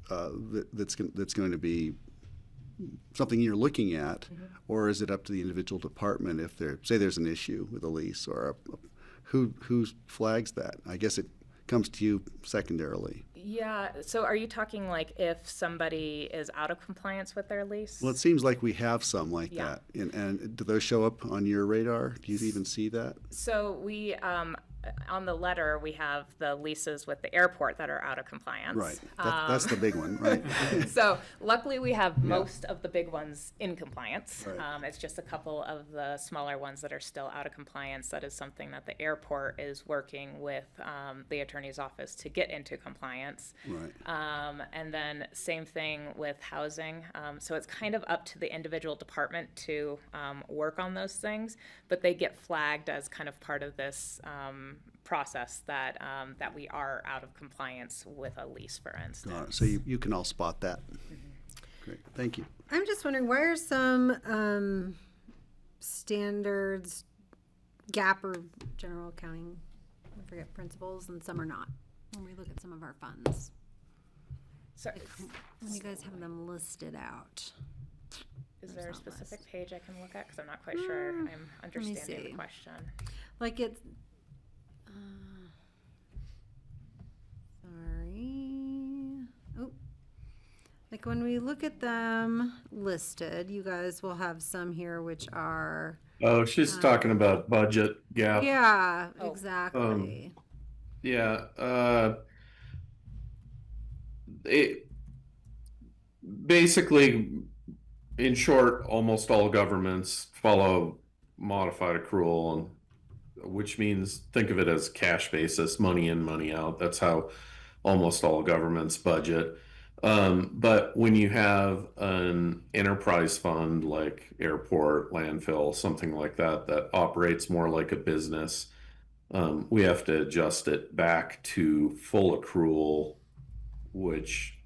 that's going to be something you're looking at, or is it up to the individual department if there's an issue with a lease, or who flags that? I guess it comes to you secondarily. Yeah, so are you talking like if somebody is out of compliance with their lease? Well, it seems like we have some like Yeah. that. And do those show up on your radar? Do you even see that? So we, on the letter, we have the leases with the airport that are out of compliance. Right. That's the big one, right? So luckily, we have most of the big ones in compliance. Right. It's just a couple of the smaller ones that are still out of compliance. That is something that the airport is working with the attorney's office to get into compliance. Right. And then same thing with housing. So it's kind of up to the individual department to work on those things, but they get flagged as kind of part of this process that we are out of compliance with a lease, for instance. Got it. So you can all spot that. Great. Thank you. I'm just wondering, why are some standards, GAAP or general accounting, I forget, principles, and some are not, when we look at some of our funds? So When you guys have them listed out. is there a not specific page I can look at? Because I'm not quite sure I'm understanding see. the question. Like it's, sorry. Oh, like when we look at them listed, you guys will have some here which are, Oh, she's talking about budget gap. yeah, Oh. exactly. Yeah, it basically, in short, almost all governments follow modified accrual, and which means think of it as cash basis, money in, money out. That's how almost all governments budget. But when you have an enterprise fund like airport, landfill, something like that, that operates more like a business, we have to adjust it back to full accrual, which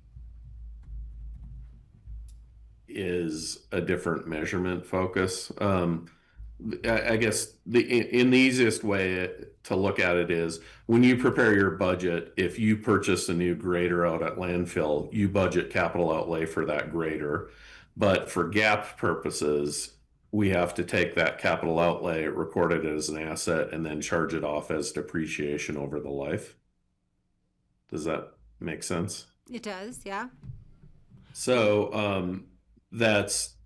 is a different measurement focus. I guess in the easiest way to look at it is when you prepare your budget, if you purchase a new grader out at landfill, you budget capital outlay for that grader. But for GAAP purposes, we have to take that capital outlay, record it as an asset, and then charge it off as depreciation over the life. Does that make sense? It does, yeah. So that's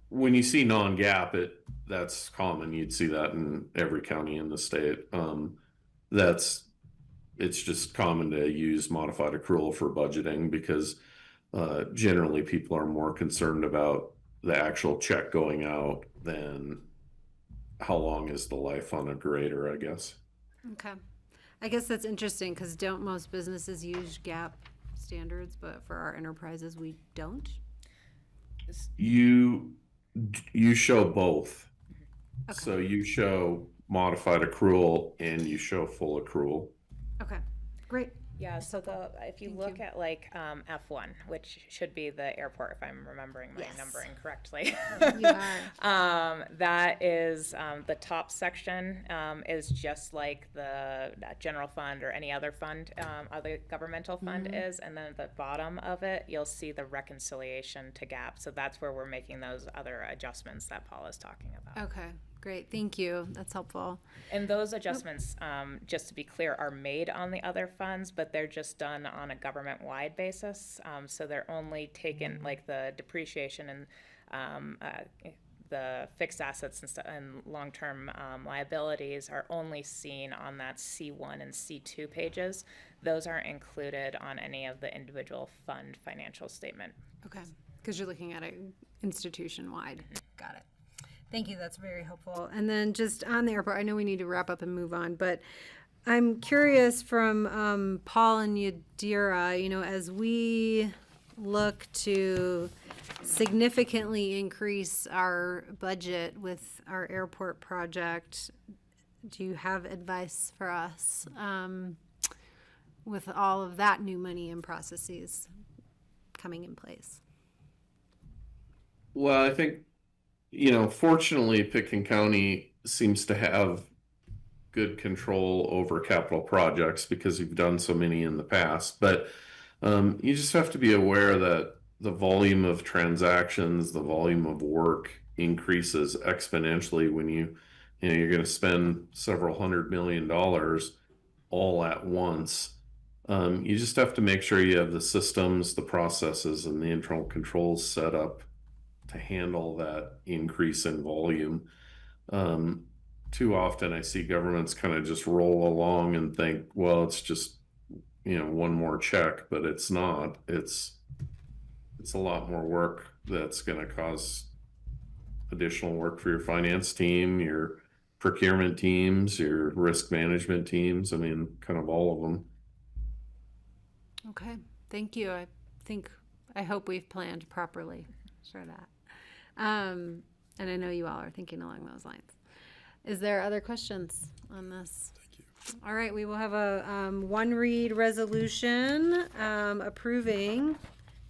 when you see non-GAAP, that's common. You'd see that in every county in the state. It's just common to use modified accrual for budgeting because generally people are more concerned about the actual check going out than how long is the life on a grader, I guess. Okay. I guess that's interesting because don't most businesses use GAAP standards, but for our enterprises, we don't? You show both. Okay. So you show modified accrual and you show full accrual. Okay, great. Yeah, so if you Thank look you. at like F1, which should be the airport, if I'm remembering my Yes. numbering correctly. You are. That is the top section is just like the general fund or any other fund, other governmental fund is, and then at the bottom of it, you'll see the reconciliation to GAAP. So that's where we're making those other adjustments that Paul is talking about. Okay, Great, thank you. That's helpful. And those adjustments, just to be clear, are made on the other funds, but they're just done on a government-wide basis. So they're only taken, like the depreciation and the fixed assets and long-term liabilities are only seen on that C1 and C2 pages. Those aren't included on any of the individual fund financial statement. Okay, because you're looking at it institution-wide. Got it. Thank you, that's very helpful. And then just on the airport, I know we need to wrap up and move on, but I'm curious from Paul and Yadira, you know, as we look to significantly increase our budget with our airport project, do you have advice for us with all of that new money and processes coming in place? Well, I think, you know, fortunately, Pitkin County seems to have good control over capital projects because you've done so many in the past. But you just have to be aware that the volume of transactions, the volume of work increases exponentially when you know, you're going to spend several $100 million all at once. You just have to make sure you have the systems, the processes, and the internal controls set up to handle that increase in volume. Too often I see governments kind of just roll along and think, well, it's just, you know, one more check, but it's not. It's a lot more work that's going to cause additional work for your finance team, your procurement teams, your risk management teams. I mean, kind of all of them. Okay, thank you. I hope we've planned properly for that. And I know you all are thinking along those lines. Is there other questions on this? Thank you. All right, we will have a one read resolution approving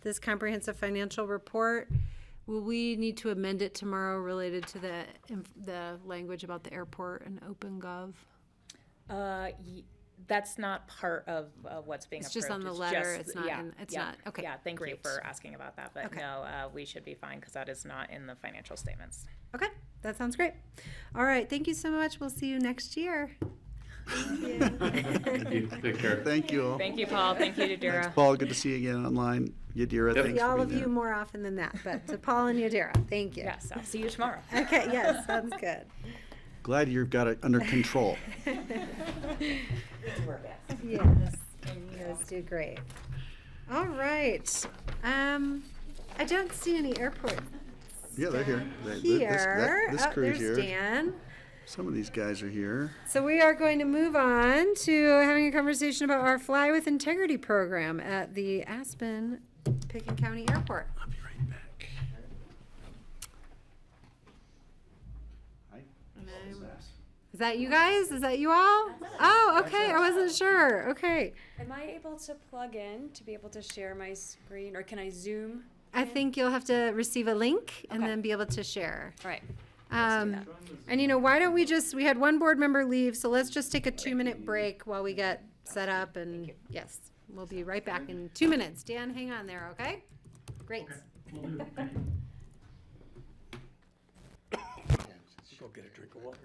this comprehensive financial report. Will we need to amend it tomorrow related to the language about the airport and OpenGov? That's not part of what's being It's approved. just on the letter, it's not yeah, in, it's yeah, not, okay. Yeah, thank you great. for asking about that, but Okay. no, we should be fine because that is not in the financial statements. Okay, that sounds great. All right, thank you so much. We'll see you next year. Thank you. Take care. Thank you all. Thank you, Paul. Thank you, Thanks, Yadira. Paul. Good to see you again online. Yadira, Yep. thanks See all for of being you there. more often than that, but to Paul and Yadira, thank you. Yes, I'll see you tomorrow. Okay, yes, sounds good. Glad you've got it under control. Yes, you guys do great. All right. I don't see any airport Yeah, they're here. here. This crew's there's here. Dan. Some of these guys are here. So we are going to move on to having a conversation about our Fly with Integrity program at the Aspen Pitkin County Airport. I'll be right back. Hi. Is that you guys? Is that you all? Oh, okay. I wasn't sure. Okay. Am I able to plug in to be able to share my screen, or can I Zoom? I think you'll have to receive a link and Okay. then be able to share. All right. And you know, why don't we we had one board member leave, so let's just take a 2-minute break while we get set up and yes, we'll be right back in 2 minutes. Dan, hang on there, okay? Great. Go get a drink of water.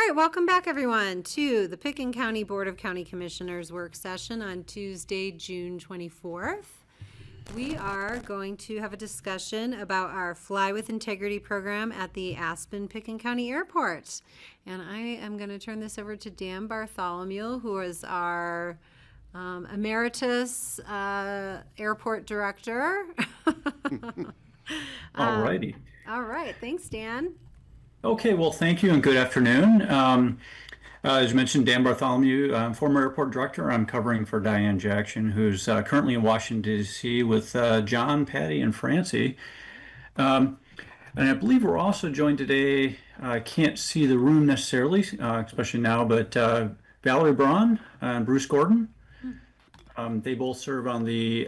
All right, welcome back everyone to the Pickens County Board of County Commissioners work session on Tuesday, June 24th. We are going to have a discussion about our Fly with Integrity program at the Aspen Pickens County Airport. And I am going to turn this over to Dan Bartholomew, who is our emeritus airport director. All righty. All right, thanks, Dan. Okay, well, thank you and good afternoon. As you mentioned, Dan Bartholomew, former airport director. I'm covering for Diane Jackson, who's currently in Washington, D.C. with John, Patty, and Francie. And I believe we're also joined today, I can't see the room necessarily, especially now, but Valerie Braun and Bruce Gordon. They both serve on the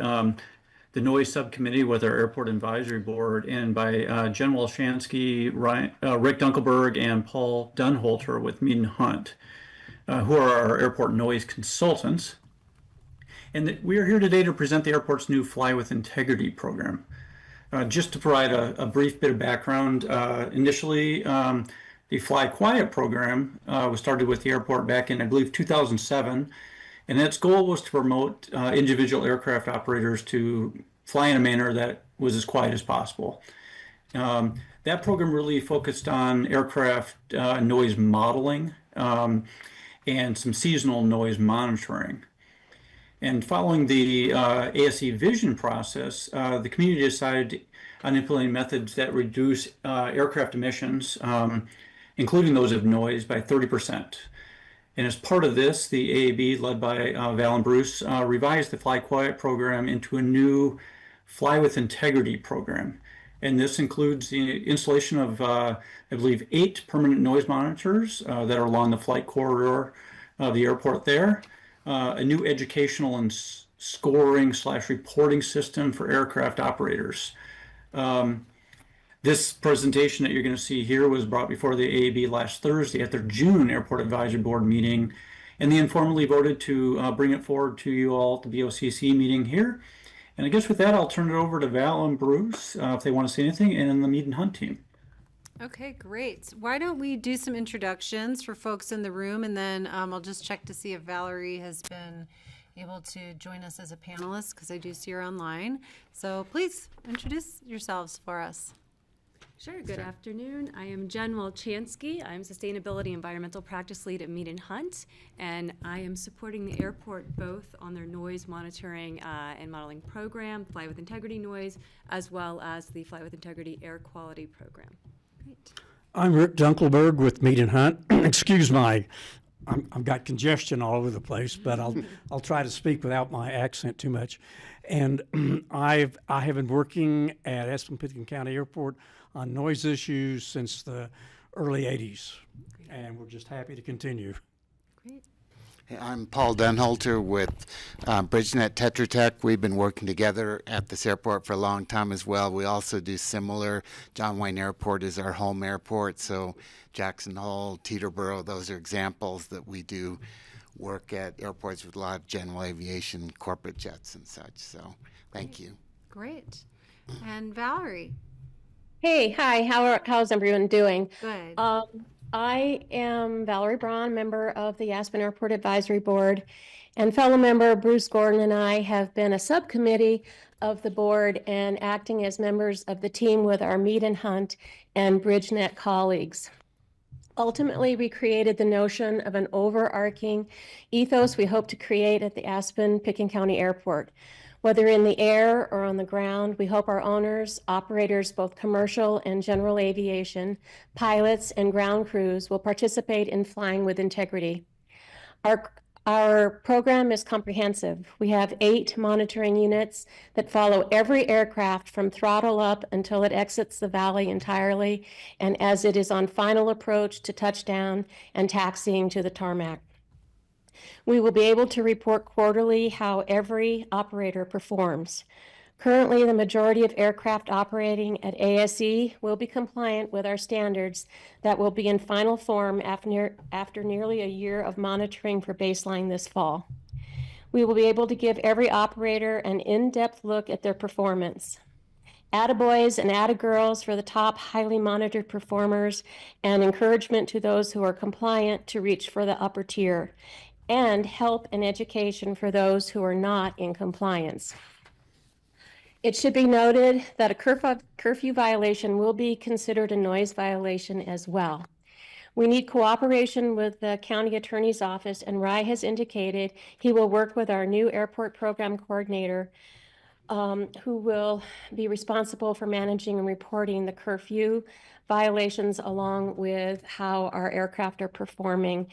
noise subcommittee with our airport advisory board, and by Jen Walshansky, Rick Dunkelberg, and Paul Dunholter with Mead and Hunt, who are our airport noise consultants. And we are here today to present the airport's new Fly with Integrity program. Just to provide a brief bit of background, initially the Fly Quiet program was started with the airport back in, I believe, 2007. And its goal was to promote individual aircraft operators to fly in a manner that was as quiet as possible. That program really focused on aircraft noise modeling and some seasonal noise monitoring. And following the ASE vision process, the community decided on implementing methods that reduce aircraft emissions, including those of noise, by 30%. And as part of this, the AAB, led by Val and Bruce, revised the Fly Quiet program into a new Fly with Integrity program. And this includes the installation of, I believe, 8 permanent noise monitors that are along the flight corridor of the airport there, a new educational and scoring/reporting system for aircraft operators. This presentation that you're going to see here was brought before the AAB last Thursday at their June Airport Advisory Board meeting, and they informally voted to bring it forward to you all at the BoCC meeting here. And I guess with that, I'll turn it over to Val and Bruce if they want to say anything, and the Mead and Hunt team. Okay, great. Why don't we do some introductions for folks in the room, and then I'll just check to see if Valerie has been able to join us as a panelist, because I do see her online. So please introduce yourselves for us. Sure. Good afternoon. I am Jen Walshansky. I'm Sustainability Environmental Practice Lead at Mead and Hunt, and I am supporting the airport both on their noise monitoring and modeling program, Fly with Integrity Noise, as well as the Fly with Integrity Air Quality Program. Great. I'm Rick Dunkelberg with Mead and Hunt. Excuse I've got congestion all over the place, but I'll try to speak without my accent too much. And I have been working at Aspen Pickens County Airport on noise issues since the early 80s, and we're just happy to continue. Great. Hey, I'm Paul Dunholter with BridgeNet Tetra Tech. We've been working together at this airport for a long time as well. We also do similar. John Wayne Airport is our home airport, so Jackson Hole, Teterboro, those are examples that we do work at airports with a lot of general aviation, corporate jets and such. So thank you. Great. And Valerie. Hey, hi, how's everyone doing? Good. I am Valerie Braun, member of the Aspen Airport Advisory Board, and fellow member Bruce Gordon and I have been a subcommittee of the board and acting as members of the team with our Mead and Hunt and BridgeNet colleagues. Ultimately, we created the notion of an overarching ethos we hope to create at the Aspen Pickens County Airport. Whether in the air or on the ground, we hope our owners, operators, both commercial and general aviation, pilots and ground crews will participate in flying with integrity. Our program is comprehensive. We have 8 monitoring units that follow every aircraft from throttle up until it exits the valley entirely, and as it is on final approach to touchdown and taxiing to the tarmac. We will be able to report quarterly how every operator performs. Currently, the majority of aircraft operating at ASE will be compliant with our standards that will be in final form after nearly a year of monitoring for baseline this fall. We will be able to give every operator an in-depth look at their performance. attaboys and attagirls for the top highly monitored performers, and encouragement to those who are compliant to reach for the upper tier, and help and education for those who are not in compliance. It should be noted that a curfew violation will be considered a noise violation as well. We need cooperation with the county attorney's office, and Rye has indicated he will work with our new airport program coordinator, who will be responsible for managing and reporting the curfew violations along with how our aircraft are performing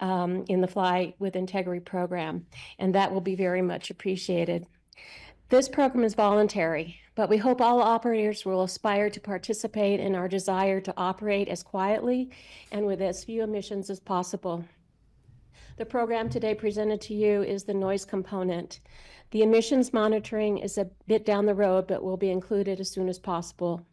in the Fly with Integrity program, and that will be very much appreciated. This program is voluntary, but we hope all operators will aspire to participate in our desire to operate as quietly and with as few emissions as possible. The program today presented to you is the noise component. The emissions monitoring is a bit down the road, but will be included as soon as possible.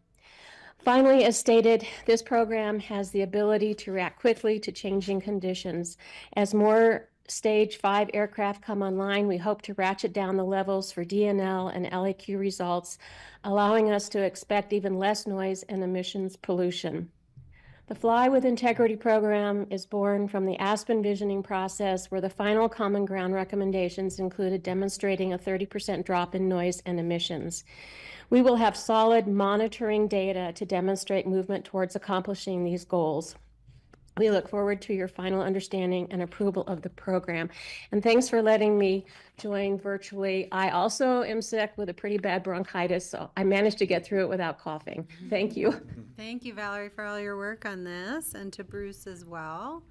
Finally, as stated, this program has the ability to react quickly to changing conditions. As more Stage 5 aircraft come online, we hope to ratchet down the levels for DNL and LAQ results, allowing us to expect even less noise and emissions pollution. The Fly with Integrity program is born from the Aspen visioning process, where the final common ground recommendations included demonstrating a 30% drop in noise and emissions. We will have solid monitoring data to demonstrate movement towards accomplishing these goals. We look forward to your final understanding and approval of the program. And thanks for letting me join virtually. I also am sick with a pretty bad bronchitis, so I managed to get through it without coughing. Thank you. Thank you, Valerie, for all your work on this, and to Bruce as well.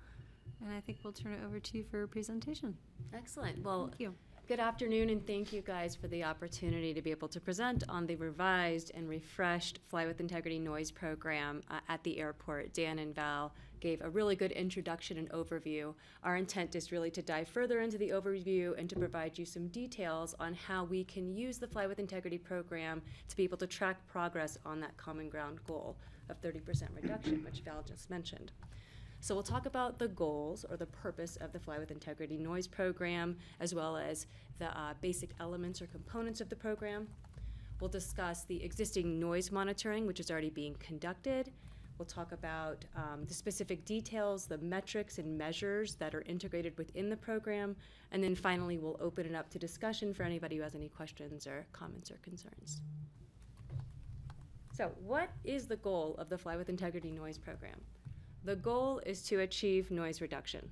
And I think we'll turn it over to you for your presentation. Excellent. Well, Thank you. good afternoon, and thank you guys for the opportunity to be able to present on the revised and refreshed Fly with Integrity noise program at the airport. Dan and Val gave a really good introduction and overview. Our intent is really to dive further into the overview and to provide you some details on how we can use the Fly with Integrity program to be able to track progress on that common ground goal of 30% reduction, which Val just mentioned. So we'll talk about the goals or the purpose of the Fly with Integrity noise program, as well as the basic elements or components of the program. We'll discuss the existing noise monitoring, which is already being conducted. We'll talk about the specific details, the metrics and measures that are integrated within the program. And then finally, we'll open it up to discussion for anybody who has any questions or comments or concerns. So what is the goal of the Fly with Integrity noise program? The goal is to achieve noise reduction.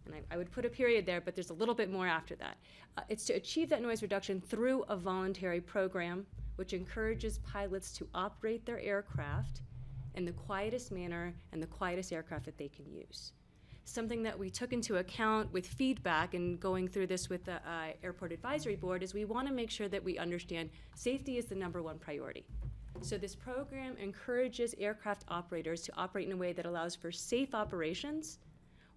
And I would put a period there, but there's a little bit more after that. It's to achieve that noise reduction through a voluntary program, which encourages pilots to operate their aircraft in the quietest manner and the quietest aircraft that they can use. Something that we took into account with feedback and going through this with the Airport Advisory Board is we want to make sure that we understand safety is the #1 priority. So this program encourages aircraft operators to operate in a way that allows for safe operations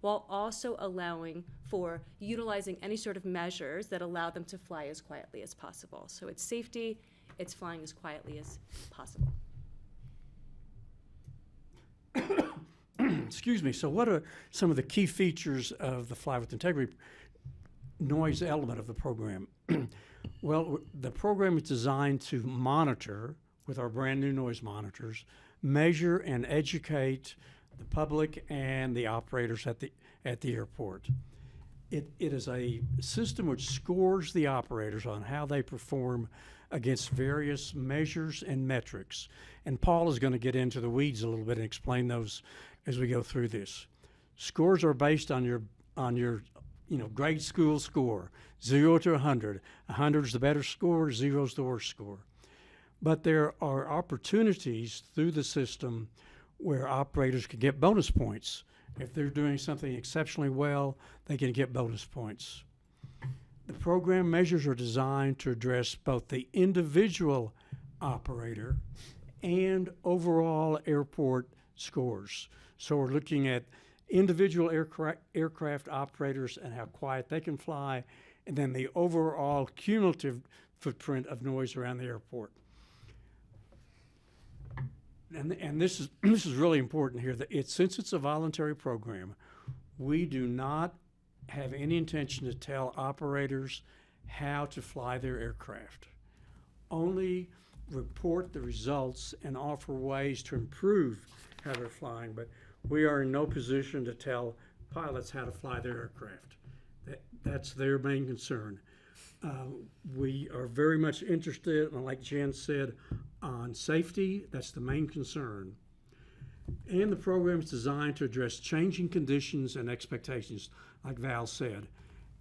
while also allowing for utilizing any sort of measures that allow them to fly as quietly as possible. So it's safety, it's flying as quietly as possible. Excuse me. So what are some of the key features of the Fly with Integrity noise element of the program? Well, the program is designed to monitor, with our brand new noise monitors, measure and educate the public and the operators at the airport. It is a system which scores the operators on how they perform against various measures and metrics. And Paul is going to get into the weeds a little bit and explain those as we go through this. Scores are based on your grade school score, 0 to 100. 100 is the better score, 0 is the worst score. But there are opportunities through the system where operators can get bonus points. If they're doing something exceptionally well, they can get bonus points. The program measures are designed to address both the individual operator and overall airport scores. So we're looking at individual aircraft operators and how quiet they can fly, and then the overall cumulative footprint of noise around the airport. And this is really important here, that since it's a voluntary program, we do not have any intention to tell operators how to fly their aircraft. Only report the results and offer ways to improve how they're flying, but we are in no position to tell pilots how to fly their aircraft. That's their main concern. We are very much interested, and like Jen said, on safety. That's the main concern. And the program is designed to address changing conditions and expectations, like Val said.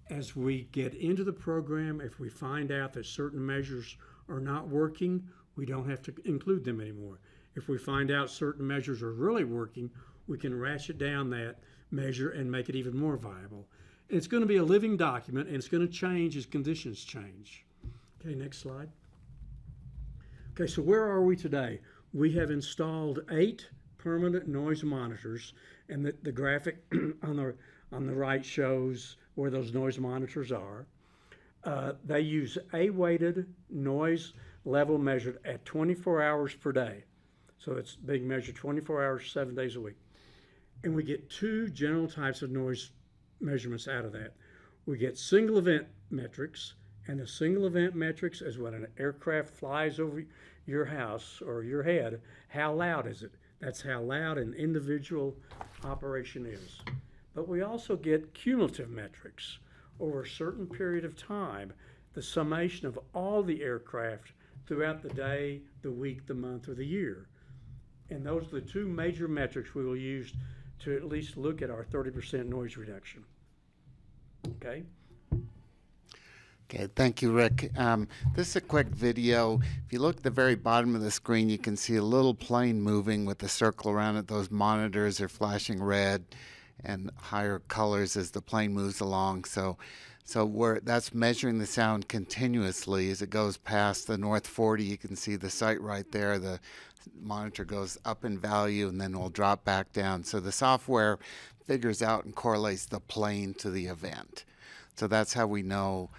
As we get into the program, if we find out that certain measures are not working, we don't have to include them anymore. If we find out certain measures are really working, we can ratchet down that measure and make it even more viable. And it's going to be a living document, and it's going to change as conditions change. Okay, next slide. Okay, so where are we today? We have installed 8 permanent noise monitors, and the graphic on the right shows where those noise monitors are. They use A-weighted noise level measured at 24 hours per day. So it's being measured 24 hours, 7 days a week. And we get 2 general types of noise measurements out of that. We get single event metrics, and the single event metrics is when an aircraft flies over your house or your head, how loud is it? That's how loud an individual operation is. But we also get cumulative metrics over a certain period of time, the summation of all the aircraft throughout the day, the week, the month, or the year. And those are the 2 major metrics we will use to at least look at our 30% noise reduction. Okay? Okay, thank you, Rick. This is a quick video. If you look at the very bottom of the screen, you can see a little plane moving with a circle around it. Those monitors are flashing red and higher colors as the plane moves along. So that's measuring the sound continuously as it goes past the North 40. You can see the site right there. The monitor goes up in value and then will drop back down. So the software figures out and correlates the plane to the event. So that's how we know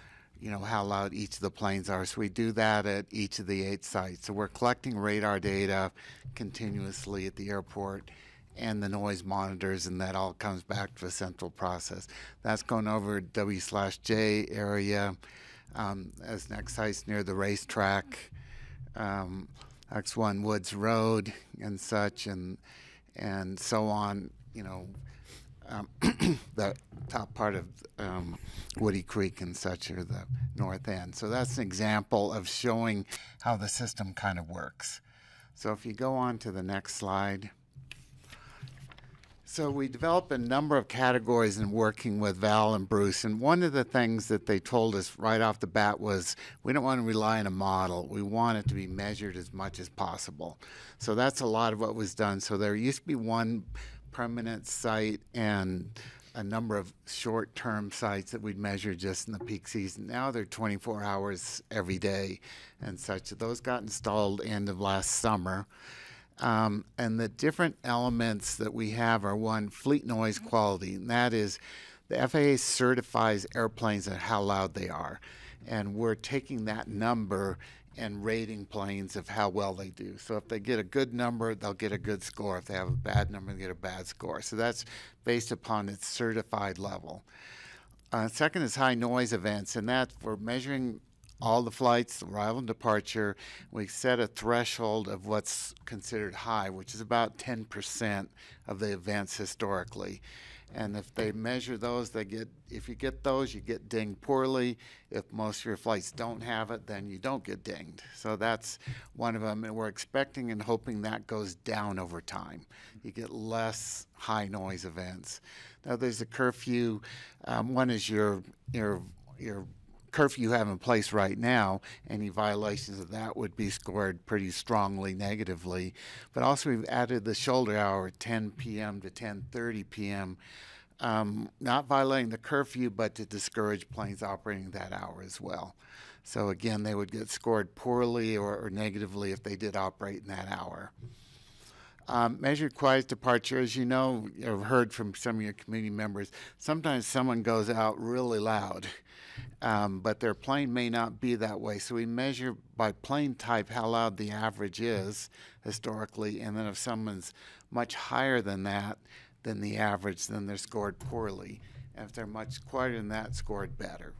how loud each of the planes are. So we do that at each of the 8 sites. So we're collecting radar data continuously at the airport and the noise monitors, and that all comes back to a central process. That's going over W/J area, as next sites near the racetrack, X1 Woods Road and such, and so on, the top part of Woody Creek and such, or the north end. So that's an example of showing how the system kind of works. So if you go on to the next slide. So we developed a number of categories in working with Val and Bruce, and one of the things that they told us right off the bat was we don't want to rely on a model. We want it to be measured as much as possible. So that's a lot of what was done. So there used to be one permanent site and a number of short-term sites that we'd measure just in the peak season. Now they're 24 hours every day and such. So those got installed end of last summer. And the different elements that we have are, one, fleet noise quality, and that is the FAA certifies airplanes and how loud they are. And we're taking that number and rating planes of how well they do. So if they get a good number, they'll get a good score. If they have a bad number, they get a bad score. So that's based upon its certified level. Second is high noise events, and that we're measuring all the flights, arrival and departure. We set a threshold of what's considered high, which is about 10% of the events historically. And if they measure those, if you get those, you get dinged poorly. If most of your flights don't have it, then you don't get dinged. So that's one of them, and we're expecting and hoping that goes down over time. You get less high noise events. Now there's a curfew. One is your curfew you have in place right now. Any violations of that would be scored pretty strongly negatively. But also we've added the shoulder hour, 10 p.m. to 10:30 p.m., not violating the curfew, but to discourage planes operating that hour as well. So again, they would get scored poorly or negatively if they did operate in that hour. Measured quiet departure, as you know, you've heard from some of your community members, sometimes someone goes out really loud. But their plane may not be that way. So we measure by plane type how loud the average is historically, and then if someone's much higher than that, than the average, then they're scored poorly. And if they're much quieter than that, scored better.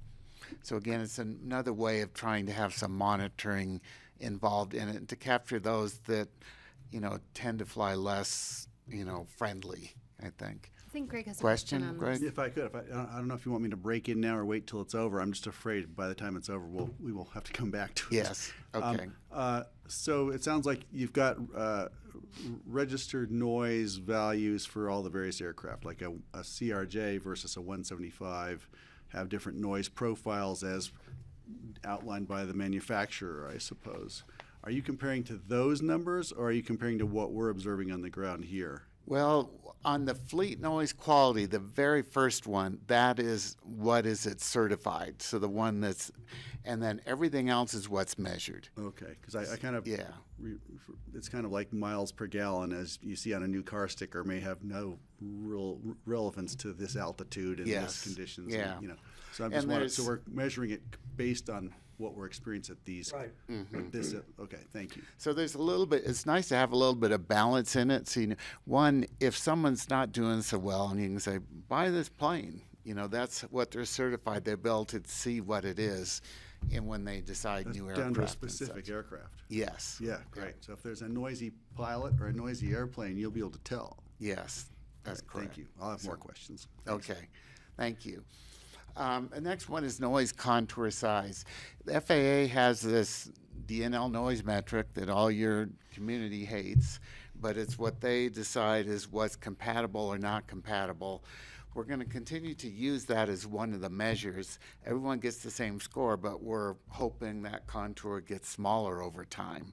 So again, it's another way of trying to have some monitoring involved in it and to capture those that, tend to fly less, friendly, I think. I think Greg has a Question, on Greg? this. If I could, I don't know if you want me to break in now or wait till it's over. I'm just afraid by the time it's over, we will have to come back to it. Yes, okay. So it sounds like you've got registered noise values for all the various aircraft, like a CRJ versus a 175 have different noise profiles as outlined by the manufacturer, I suppose. Are you comparing to those numbers, or are you comparing to what we're observing on the ground here? Well, on the fleet noise quality, the very first one, that is what is it certified. So the one that's, and then everything else is what's measured. Okay, because I kind of, Yeah. It's kind of like miles per gallon, as you see on a new car sticker, may have no real relevance to this altitude and Yes, this conditions. yeah. So I'm And just wondering, there's- so we're measuring it based on what we're experiencing at these. Right. This, okay, thank you. So there's a little bit, it's nice to have a little bit of balance in it. So, one, if someone's not doing so well, and you can say, buy this plane, that's what they're certified. They're able to see what it is and when they decide That's new aircraft. down to a and specific such. aircraft. Yes. Yeah, great. So if there's a noisy pilot or a noisy airplane, you'll be able to tell. Yes, that's All right, correct. Thank you. I'll have more questions. Thanks. Okay, thank you. The next one is noise contour size. The FAA has this DNL noise metric that all your community hates, but it's what they decide is what's compatible or not compatible. We're going to continue to use that as one of the measures. Everyone gets the same score, but we're hoping that contour gets smaller over time.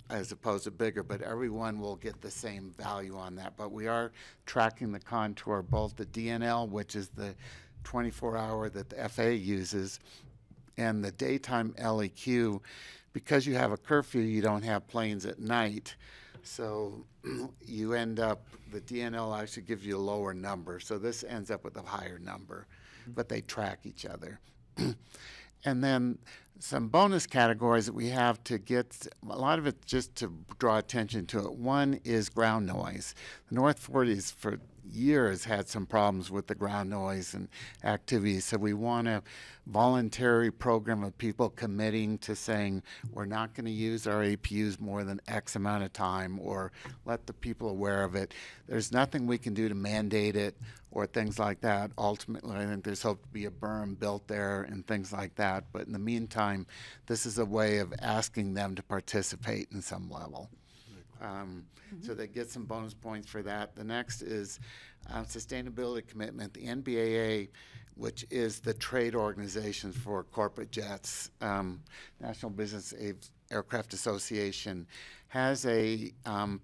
As opposed to bigger, but everyone will get the same value on that. But we are tracking the contour, both the DNL, which is the 24-hour that the FAA uses, and the daytime LEQ. Because you have a curfew, you don't have planes at night. So you end up, the DNL actually gives you a lower number. So this ends up with a higher number, but they track each other. And then some bonus categories that we have to get, a lot of it just to draw attention to it. One is ground noise. The North Forties for years had some problems with the ground noise and activities. So we want a voluntary program of people committing to saying we're not going to use our APUs more than X amount of time, or let the people aware of it. There's nothing we can do to mandate it or things like that. Ultimately, I think there's hope to be a berm built there and things like that. But in the meantime, this is a way of asking them to participate in some level. So they get some bonus points for that. The next is sustainability commitment. The NBAA, which is the trade organization for corporate jets, National Business Aircraft Association, has a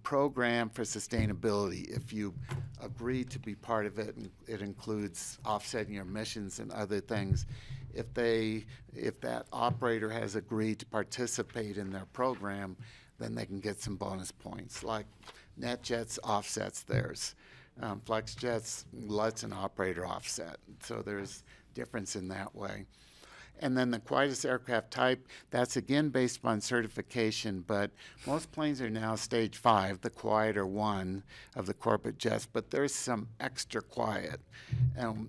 program for sustainability. If you agree to be part of it, and it includes offsetting your emissions and other things. If that operator has agreed to participate in their program, then they can get some bonus points. Like NetJets offsets theirs. FlexJets lets an operator offset. So there's difference in that way. And then the quietest aircraft type, that's again based upon certification, but most planes are now stage 5, the quieter one of the corporate jets, but there's some extra quiet.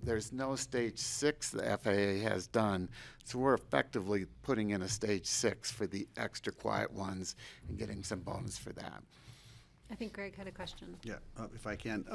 There's no stage 6 the FAA has done, so we're effectively putting in a stage 6 for the extra quiet ones and getting some bonus for that. I think Greg had a question. Yeah, if I can.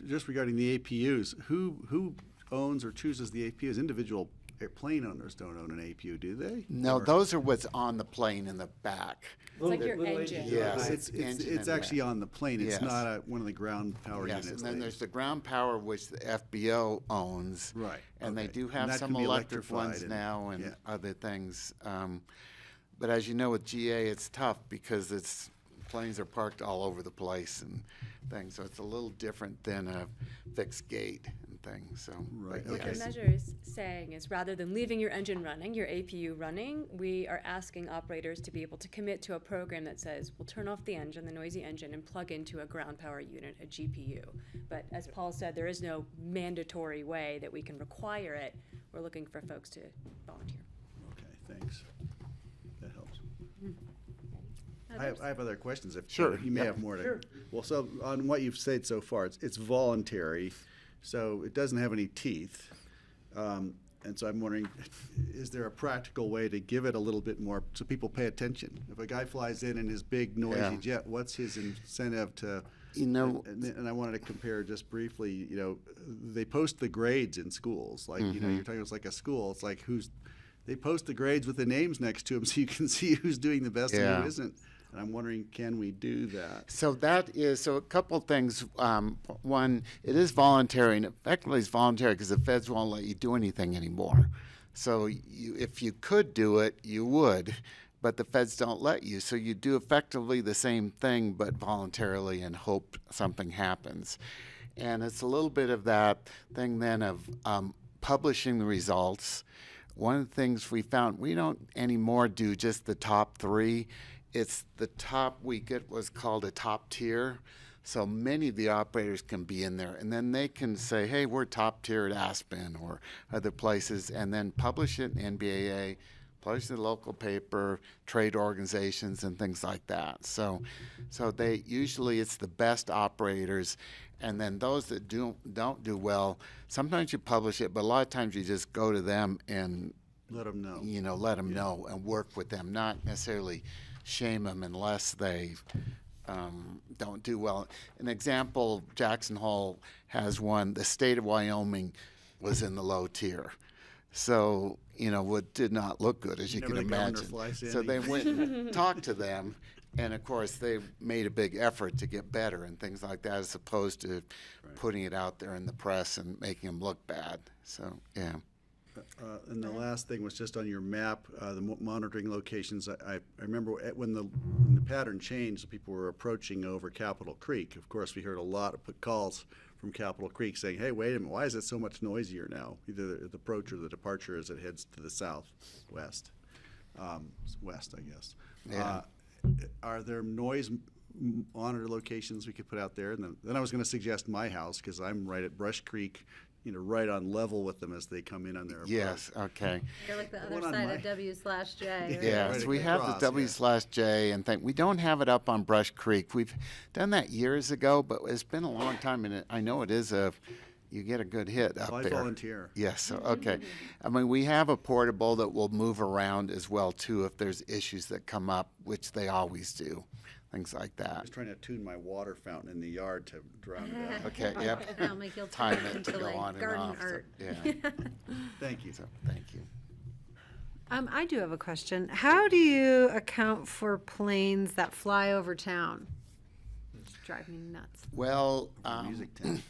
Just regarding the APUs, who owns or chooses the APUs? Individual plane owners don't own an APU, do they? No, Or- those are what's on the plane in the back. It's like your engine. Yeah. It's actually on the plane. It's Yes. not one of the ground power Yes, units. and then there's the ground power, which the FBO owns. Right, And they okay. do And have that some can be electric electrified ones and- now and yeah. other things. But as you know, with GA, it's tough because planes are parked all over the place and things. So it's a little different than a fixed gate and things, so. Right, but What okay. the measure is saying is rather than leaving your engine running, your APU running, we are asking operators to be able to commit to a program that says, we'll turn off the engine, the noisy engine, and plug into a ground power unit, a GPU. But as Paul said, there is no mandatory way that we can require it. We're looking for folks to volunteer. Okay, thanks. That helps. Others? I have other questions. If Sure, you may yeah. have more to. Well, so on what you've said so far, it's voluntary, so it doesn't have any teeth. And so I'm wondering, is there a practical way to give it a little bit more so people pay attention? If a guy flies in his big noisy Yeah. jet, what's his incentive to? You know, And I wanted to compare just briefly. They post the grades in schools. Like you're talking, it's like a school. It's like they post the grades with the names next to them, so you can see who's doing the best and Yeah. who isn't. And I'm wondering, can we do that? so a couple things. One, it is voluntary, and effectively it's voluntary because the feds won't let you do anything anymore. So if you could do it, you would, but the feds don't let you. So you do effectively the same thing, but voluntarily, and hope something happens. And it's a little bit of that thing then of publishing the results. One of the things we found, we don't anymore do just the top 3. It's the top, we get what's called a top tier. So many of the operators can be in there, and then they can say, hey, we're top tier at Aspen or other places, and then publish it in NBAA, publish it in the local paper, trade organizations, and things like that. So they usually, it's the best operators, and then those that don't do well, sometimes you publish it, but a lot of times you just go to them and Let them know. let them know and work with them, not necessarily shame them unless they don't do well. An example, Jackson Hole has one. The state of Wyoming was in the low tier. So, what did not look good, as you Never can the governor imagine. flies in. So they went and talked to them, and of course they made a big effort to get better and things like that, as opposed to putting it out there in the press and making them look bad. So, yeah. And the last thing was just on your map, the monitoring locations. I remember when the pattern changed, people were approaching over Capitol Creek. Of course, we heard a lot of calls from Capitol Creek saying, hey, wait a minute, why is it so much noisier now? Either the approach or the departure as it heads to the southwest. West, I guess. Yeah. Are there noise monitor locations we could put out there? And then I was going to suggest my house, because I'm right at Brush Creek, right on level with them as they come in on their approach. Yes, okay. You're like the other One on side my- of W/J. right? Yes, Right we have across, the W/J and thing. We don't have it up on Brush Creek. We've done that years ago, but it's been a long time, and I know it is you get a good hit up Well, I there. volunteer. Yes, okay. I mean, we have a portable that will move around as well, too, if there's issues that come up, which they always do, things like I that. was trying to tune my water fountain in the yard to drown it out. Okay, yep. That'll make you Time turn it into to go like on and garden off. So, art. yeah, Thank you. so thank you. I do have a question. How do you account for planes that fly over town? It's driving me nuts. Well, Music tent.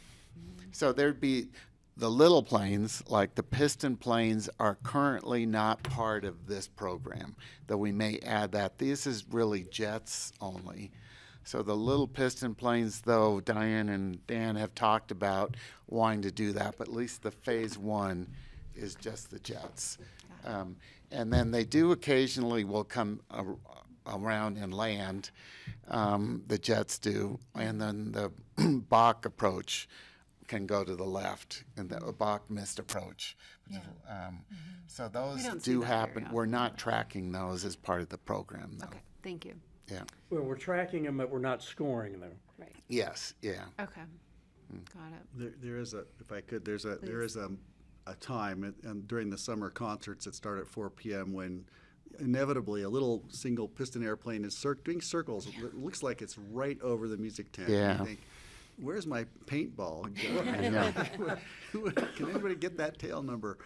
so there'd be the little planes, like the piston planes, are currently not part of this program, though we may add that. This is really jets only. So the little piston planes, though, Diane and Dan have talked about wanting to do that, but at least the phase 1 is just the jets. And then they do occasionally will come around and land, the jets do, and then the Bach approach can go to the left, and the Bach missed approach. So those don't see do that very happen. We're not tracking those as part of the program, though. Okay, thank you. Yeah. Well, we're tracking them, but we're not scoring them. Right. Yes. Yeah. Okay. Got it. There is if I could, there is a time, and during the summer concerts that start at 4 p.m. when inevitably a little single piston airplane is doing circles. It looks like it's right over the music tent. And Yeah. you think, where's my paintball? I know. Can anybody get that tail number?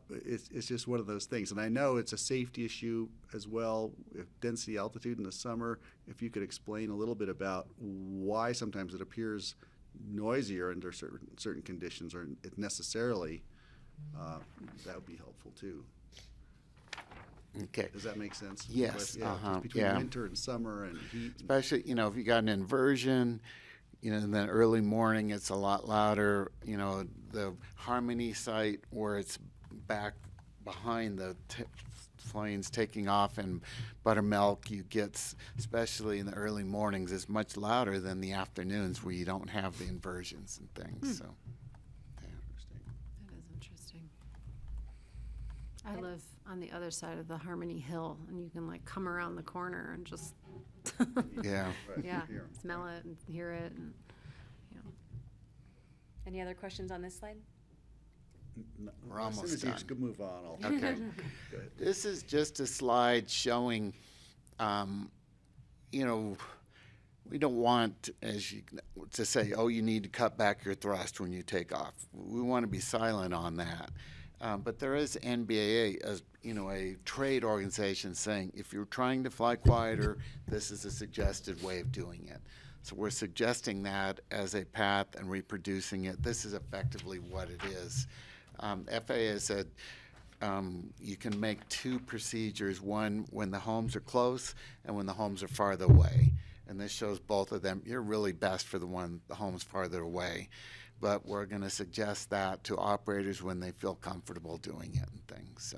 It's just one of those things. And I know it's a safety issue as well, if density altitude in the summer. If you could explain a little bit about why sometimes it appears noisier under certain conditions, or it necessarily, that would be helpful too. Okay. Does that make sense? Yes, Yeah, uh-huh, just between yeah. winter and summer and heat. Especially, if you got an inversion, in the early morning, it's a lot louder. The Harmony site where it's back behind the planes taking off in Buttermilk, you get, especially in the early mornings, is much louder than the afternoons where you don't have the inversions and things. So, yeah. That is interesting. I live on the other side of the Harmony Hill, and you can like come around the corner and just Yeah. Right, yeah, here. smell it and hear it, and Any other questions on this slide? We're As soon almost as you done. just move on, I'll. Okay. Go ahead. This is just a slide showing, you know, we don't want to say, oh, you need to cut back your thrust when you take off. We want to be silent on that. But there is NBAA, as you know, a trade organization saying if you're trying to fly quieter, this is a suggested way of doing it. So we're suggesting that as a path and reproducing it. This is effectively what it is. FAA has said you can make two procedures, one when the homes are close and when the homes are farther away. And this shows both of them. You're really best for the homes farther away. But we're going to suggest that to operators when they feel comfortable doing it and things.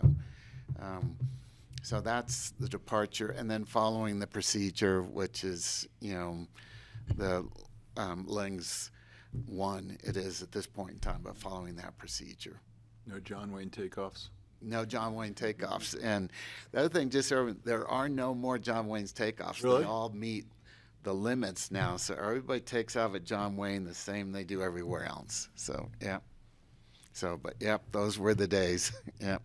So that's the departure. And then following the procedure, which is, you know, the Lings 1, it is at this point in time, but following that procedure. No John Wayne takeoffs? No John Wayne takeoffs. And the other thing, just so there are no more John Wayne's takeoffs. Really? They all meet the limits now. So everybody takes off at John Wayne the same they do everywhere else. So, yeah. So, but, yep, those were the days. Yep.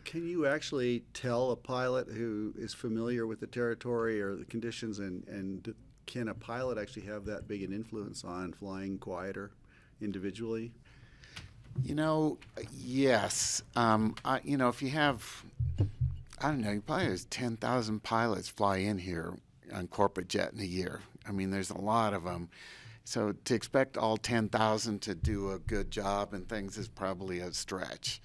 Can you actually tell a pilot who is familiar with the territory or the conditions, and can a pilot actually have that big an influence on flying quieter individually? You know, yes. You know, if you have, I don't know, you probably have 10,000 pilots fly in here on corporate jet in a year. I mean, there's a lot of them. So to expect all 10,000 to do a good job and things is probably a stretch.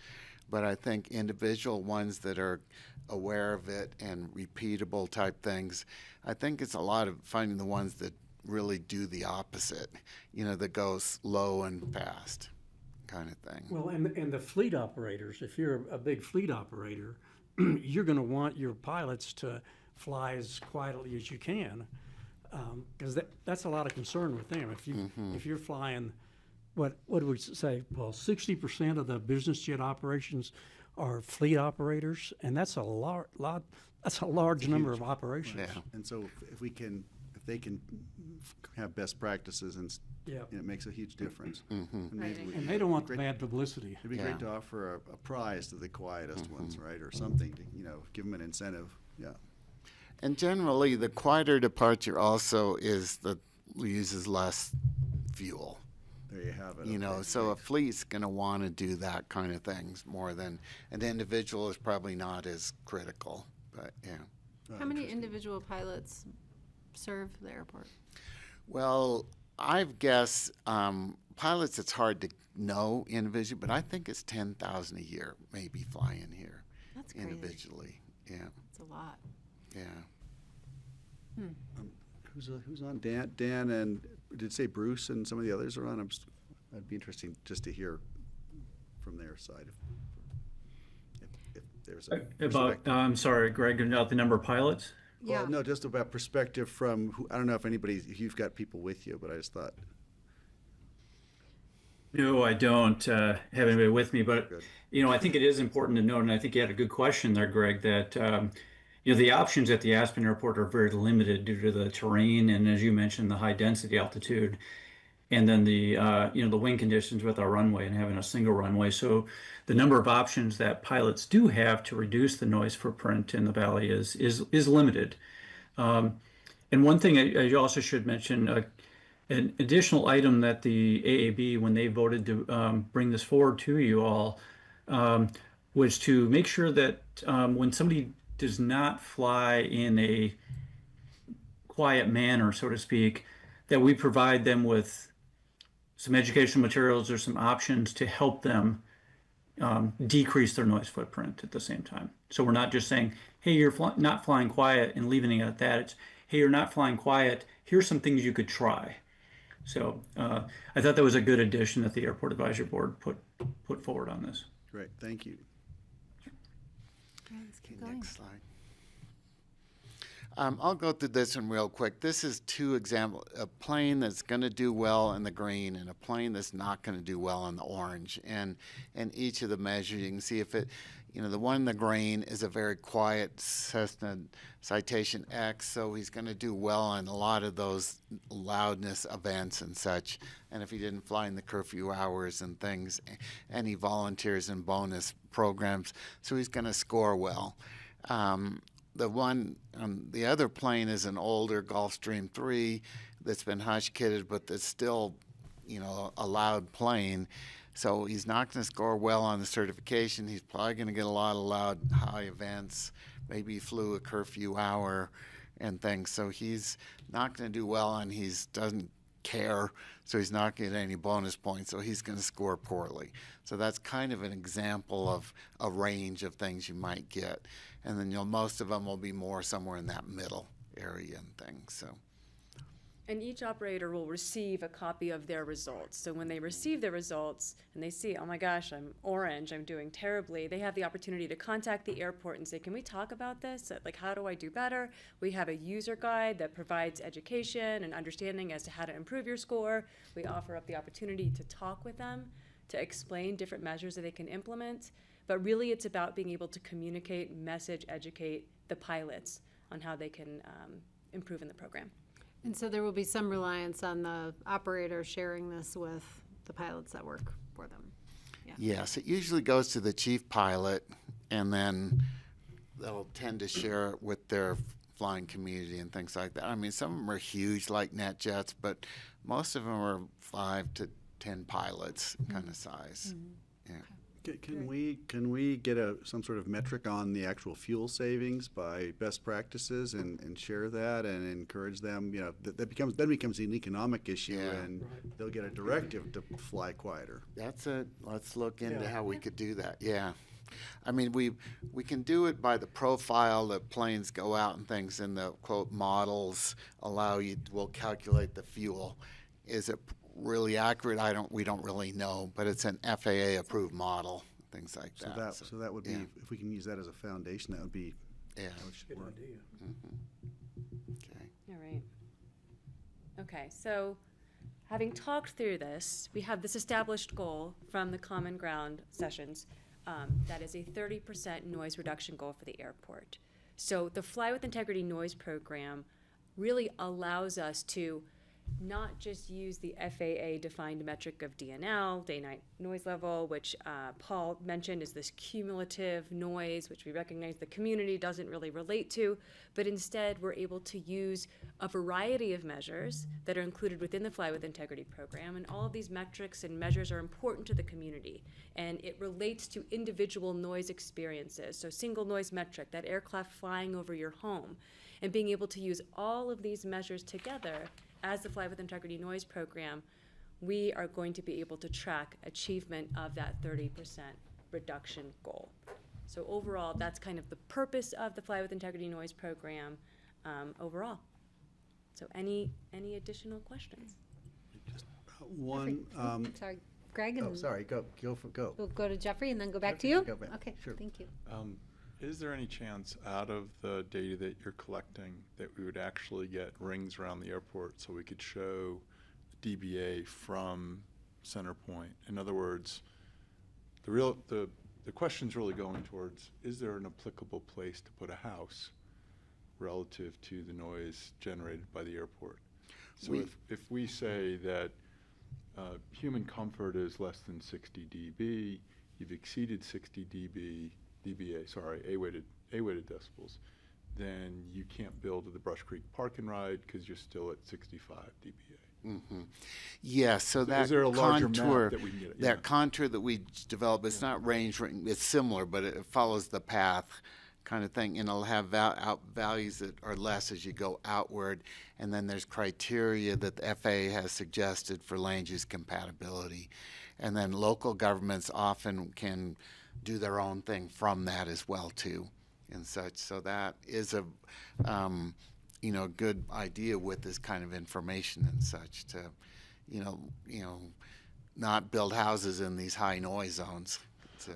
But I think individual ones that are aware of it and repeatable type things, I think it's a lot of finding the ones that really do the opposite, you know, that goes low and fast kind of thing. Well, and the fleet operators, if you're a big fleet operator, you're going to want your pilots to fly as quietly as you can, because that's a lot of concern with them. If you're flying, what do we say? Well, 60% of the business jet operations are fleet operators, and that's a that's a large number of operations. Yeah. And so if they can have best practices, and Yeah. it makes a huge difference. Mm-hmm. And they don't want the bad publicity. It'd be great to offer a prize to the quietest ones, right, or something to, you know, give them an incentive. Yeah. And generally, the quieter departure also uses less fuel. There you have it. You know, Okay, so a great. fleet's going to want to do that kind of things more than an individual is probably not as critical. But yeah. Oh, How many interesting. individual pilots serve the airport? Well, I've guessed pilots. It's hard to know individually, but I think it's 10,000 a year maybe flying here That's crazy. individually. Yeah, That's a lot. yeah. Who's on? Dan, and did it say Bruce and some of the others are on? That'd be interesting just to hear from their side. If there's a About, perspective. I'm sorry, Greg, about the number of pilots? Yeah. Well, no, just about perspective from I don't know if you've got people with you, but I just thought. No, I don't have anybody with me, but Good. you know, I think it is important to note, and I think you had a good question there, Greg, that you know, the options at the Aspen Airport are very limited due to the terrain and, as you mentioned, the high density altitude, and then the you know, the wind conditions with our runway and having a single runway. So the number of options that pilots do have to reduce the noise footprint in the valley is limited. And one thing I also should mention, an additional item that the AAB, when they voted to bring this forward to you all, was to make sure that when somebody does not fly in a quiet manner, so to speak, that we provide them with some educational materials or some options to help them decrease their noise footprint at the same time. So we're not just saying, hey, you're not flying quiet and leaving it at that. It's, hey, you're not flying quiet. Here's some things you could try. So I thought that was a good addition that the Airport Advisory Board put forward on this. Great, thank you. Okay, let's keep Okay, going. next slide. I'll go through this one real quick. This is two examples, a plane that's going to do well in the green and a plane that's not going to do well in the orange. And each of the measures, you can see if it, the one in the green is a very quiet Cessna Citation X, so he's going to do well in a lot of those loudness events and such. And if he didn't fly in the curfew hours and things, and he volunteers in bonus programs, so he's going to score well. The one on the other plane is an older Gulfstream 3 that's been hush-kitted, but that's still, a loud plane. So he's not going to score well on the certification. He's probably going to get a lot of loud, high events. Maybe he flew a curfew hour and things. So he's not going to do well, and he doesn't care, so he's not getting any bonus points. So he's going to score poorly. So that's kind of an example of a range of things you might get. And then most of them will be more somewhere in that middle area and things. So. And each operator will receive a copy of their results. So when they receive their results and they see, oh my gosh, I'm orange, I'm doing terribly, they have the opportunity to contact the airport and say, can we talk about this? Like, how do I do better? We have a user guide that provides education and understanding as to how to improve your score. We offer up the opportunity to talk with them, to explain different measures that they can implement. But really it's about being able to communicate, message, educate the pilots on how they can improve in the program. And so there will be some reliance on the operator sharing this with the pilots that work for them. Yeah. Yes, it usually goes to the chief pilot, and then they'll tend to share it with their flying community and things like that. I mean, some of them are huge, like NetJets, but most of them are 5 to 10 pilots kind of size. Mm-hmm. Yeah. Can we get some sort of metric on the actual fuel savings by best practices and share that and encourage them? That becomes an economic issue, and they'll get a directive to fly quieter. That's it. Let's look into how we could do that. Yeah. I mean, we can do it by the profile that planes go out and things, and the quote models will calculate the fuel. Is it really accurate? We don't really know, but it's an FAA approved model, things like that. So that would be, if we can use that as a foundation, that would be how it Good idea. Mm-hmm. Okay. All right. Okay, so having talked through this, we have this established goal from the Common Ground sessions that is a 30% noise reduction goal for the airport. So the Fly with Integrity noise program really allows us to not just use the FAA-defined metric of DNL, day-night noise level, which Paul mentioned is this cumulative noise, which we recognize the community doesn't really relate to, but instead we're able to use a variety of measures that are included within the Fly with Integrity program, and all of these metrics and measures are important to the community, and it relates to individual noise experiences. So single noise metric, that aircraft flying over your home, and being able to use all of these measures together as the Fly with Integrity noise program, we are going to be able to track achievement of that 30% reduction goal. So overall, that's kind of the purpose of the Fly with Integrity noise program overall. So any additional questions? One. Sorry, Greg. Oh, sorry. Go. We'll go to Jeffrey and then go back to Jeffrey, you. go back. Okay, Sure. thank you. Is there any chance out of the data that you're collecting that we would actually get rings around the airport so we could show DBA from center point? In other words, the question's really going towards, is there an applicable place to put a house relative to the noise generated by the airport? So if we say that human comfort is less than 60 dB, you've exceeded 60 dBA, A-weighted decibels, then you can't build the Brush Creek Park and Ride because you're still at 65 dBA. Mm-hmm. Yeah, so that is there a larger map contour that we can get? that contour that we develop, it's not range, it's similar, but it follows the path kind of thing, and it'll have values that are less as you go outward, and then there's criteria that the FAA has suggested for land use compatibility, and then local governments often can do their own thing from that as well too, and such. So that is a good idea with this kind of information and such to, not build houses in these high noise zones. So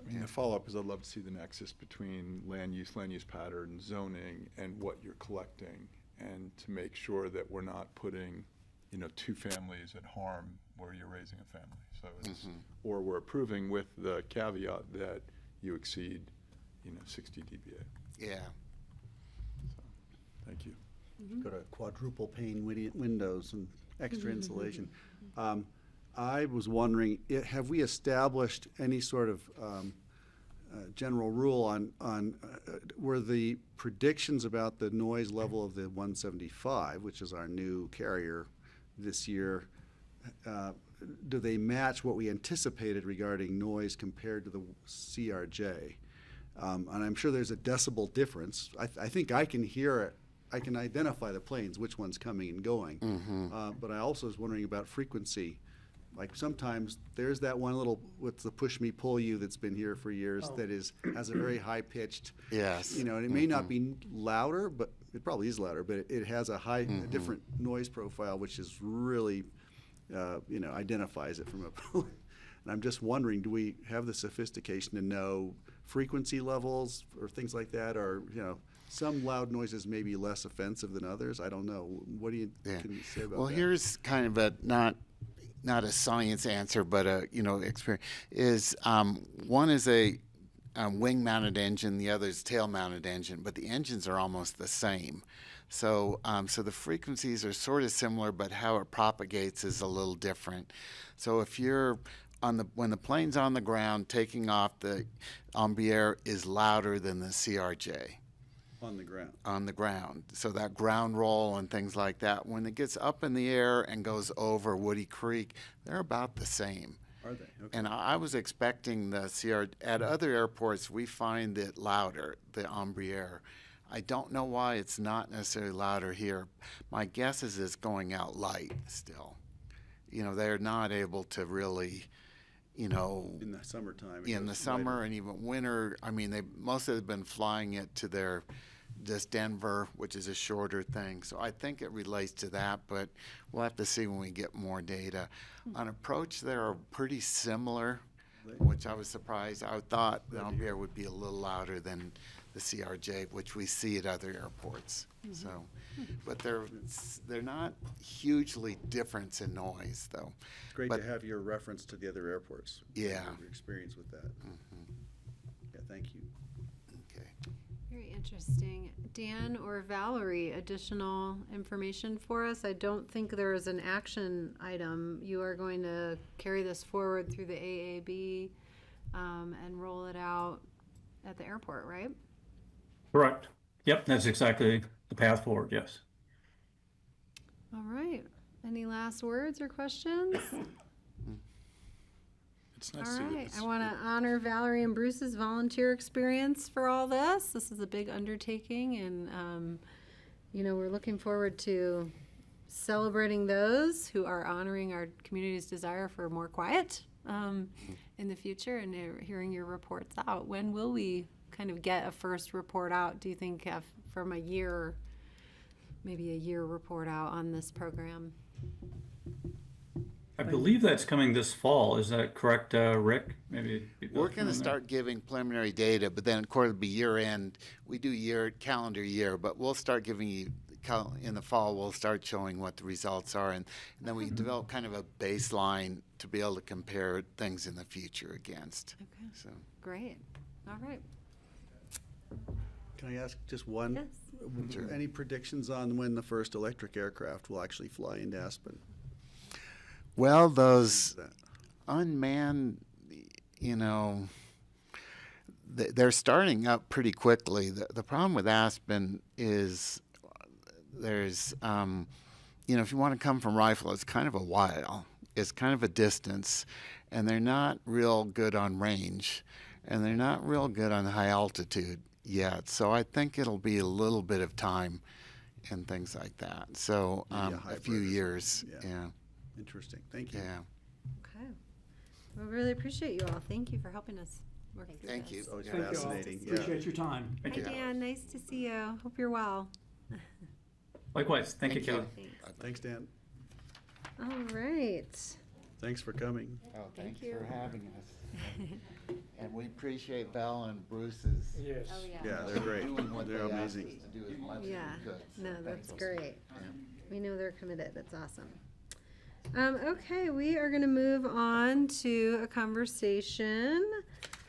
I mean, the follow-up is I'd love to see the nexus between land use pattern, zoning, and what you're collecting, and to make sure that we're not putting, you know, two families at harm where you're raising a family. So it's, or we're approving with the caveat that you exceed, you know, 60 dBA. Yeah. So, thank you. Go to quadruple pane windows and extra insulation. I was wondering, have we established any sort of general rule on were the predictions about the noise level of the 175, which is our new carrier this year, do they match what we anticipated regarding noise compared to the CRJ? And I'm sure there's a decibel difference. I think I can hear it. I can identify the planes, which one's coming and going. But I also was wondering about frequency. Like sometimes there's that one little, what's the push me pull you that's been here for years that has a very high pitched. Yes. You know, and it may not be louder, but it probably is louder, but it has a a different noise profile, which is really, you know, identifies it from a. And I'm just wondering, do we have the sophistication to know frequency levels or things like that, or, you know, some loud noises may be less offensive than others. I don't know. What do you can you say about Well, that? here's kind of a not a science answer, but a experience. Is one is a wing-mounted engine, the other is tail-mounted engine, but the engines are almost the same. So so the frequencies are sort of similar, but how it propagates is a little different. So if you're when the plane's on the ground taking off, the Embraer is louder than the CRJ. On the ground. On the ground. So that ground roll and things like that. When it gets up in the air and goes over Woody Creek, they're about the same. Are they? Okay. And I was expecting the at other airports, we find it louder, the Embraer. I don't know why it's not necessarily louder here. My guess is it's going out light still. You know, they're not able to really, you know, In the summertime. in the summer and even winter. I mean, they mostly have been flying it to their just Denver, which is a shorter thing. So I think it relates to that, but we'll have to see when we get more data. On approach, they're pretty similar, which I was surprised. I thought the Embraer would be a little louder than the CRJ, which we see at other airports. So, but they're not hugely different in noise, though. It's great but- to have your reference to the other airports. Yeah. Your experience with that. Yeah, thank you. Okay. Very interesting. Dan or Valerie, additional information for us? I don't think there is an action item. You are going to carry this forward through the AAB and roll it out at the airport, right? Correct. Yep, that's exactly the path forward, yes. All right. Any last words or questions? It's nice All to right. I want to honor Valerie and Bruce's volunteer experience for all this. This is a big undertaking, and you know, we're looking forward to celebrating those who are honoring our community's desire for more quiet in the future, and hearing your reports out. When will we kind of get a first report out? Do you think from a year, maybe a year report out on this program? I believe that's coming this fall. Is that correct, Rick? Maybe We're going to start giving preliminary data, but then of course it'll be year end. We do calendar year, but we'll start giving you in the fall. We'll start showing what the results are, and then we develop kind of a baseline to be able to compare things in the future against. Okay. So Great. All right. Can I ask just one? Yes. Any predictions on when the first electric aircraft will actually fly into Aspen? well, those unmanned, you know, they're starting up pretty quickly. The problem with Aspen is there's, you know, if you want to come from Rifle, it's kind of a while. It's kind of a distance, and they're not real good on range, and they're not real good on high altitude yet. So I think it'll be a little bit of time and things like that. So Maybe a a hybrid few or something, years, yeah. yeah. Interesting. Thank you. Yeah. Okay. We really appreciate you all. Thank you for helping us work through Thank this. you. Always Thank you all. fascinating. Yeah. Appreciate your time. Hi, Dan. Nice to see you. Hope you're well. Likewise. Thank you, Kelly. Thanks. Thanks, Dan. All right. Thanks for coming. Oh, Thank thanks for you. having us. And we appreciate Val and Bruce's Yes. Oh, yeah. Yeah, they're great. doing what they They're asked amazing. us to do as much as Yeah, we could. So no, that's thanks. great. We know they're committed. That's awesome. Okay, we are going to move on to a conversation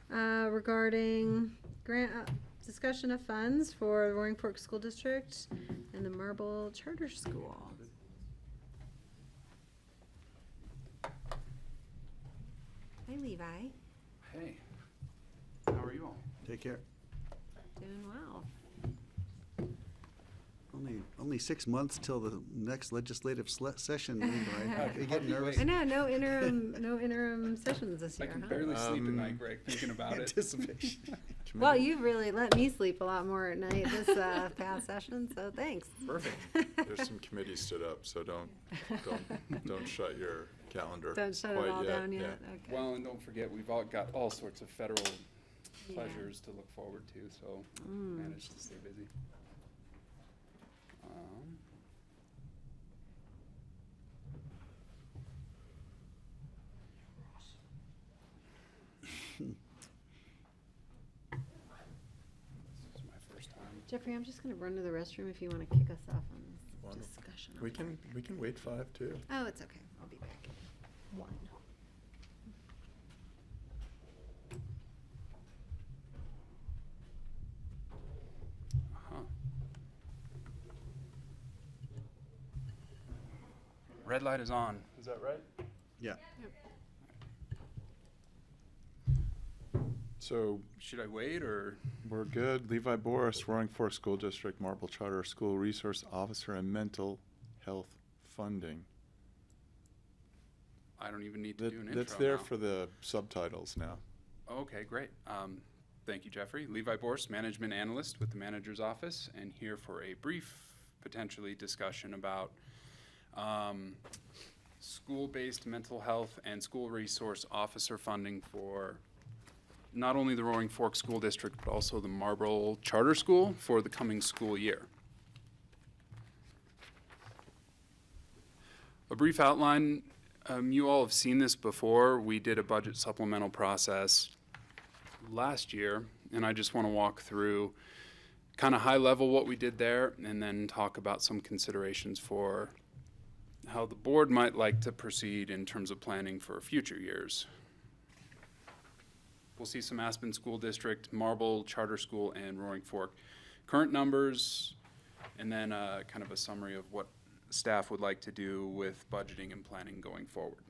regarding grant discussion of funds for the Roaring Fork School District and the Marble Charter School. Hi, Levi. Hey, how are you all? Take care. Doing well. Only 6 months till the next legislative session. Levi. Are you getting nervous? I know, no interim sessions this I year, can huh? barely sleep at night, Greg, thinking about it. Anticipation. Well, you've really let me sleep a lot more at night this past session, so thanks. Perfect. There's some committees stood up, so don't shut your calendar Don't shut it quite all yet. down yet. Yeah. Okay. Well, and don't forget, we've all got all sorts of federal Yeah. pleasures to look forward to, so managed to stay busy. This is my first time. Jeffrey, I'm just gonna run to the restroom if you wanna kick us off on this Wonderful. discussion. I'll We be can right back. we can wait 5 too. Oh, it's okay. I'll be back. One. Uh-huh. Red light is on. Is that right? Yeah. So Should I wait or? we're good. Levi Boris, Roaring Fork School District, Marble Charter School Resource Officer and Mental Health Funding. I don't even need to do an intro That's there now. for the subtitles now. Okay, great. Thank you, Jeffrey. Levi Borst, Management Analyst with the Manager's Office, and here for a brief, potentially, discussion about school-based mental health and school resource officer funding for not only the Roaring Fork School District, but also the Marble Charter School for the coming school year. A brief outline. You all have seen this before. We did a budget supplemental process last year, and I just want to walk through kind of high level what we did there and then talk about some considerations for how the board might like to proceed in terms of planning for future years. We'll see some Aspen School District, Marble Charter School, and Roaring Fork current numbers, and then kind of a summary of what staff would like to do with budgeting and planning going forward.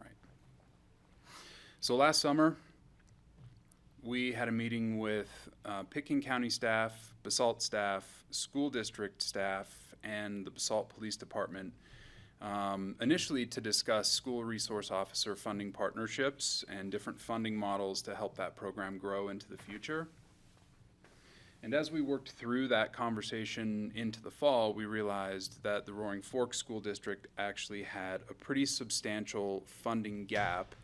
Right. So last summer, we had a meeting with Pickens County staff, Basalt staff, school district staff, and the Basalt Police Department, initially to discuss school resource officer funding partnerships and different funding models to help that program grow into the future. And as we worked through that conversation into the fall, we realized that the Roaring Fork School District actually had a pretty substantial funding gap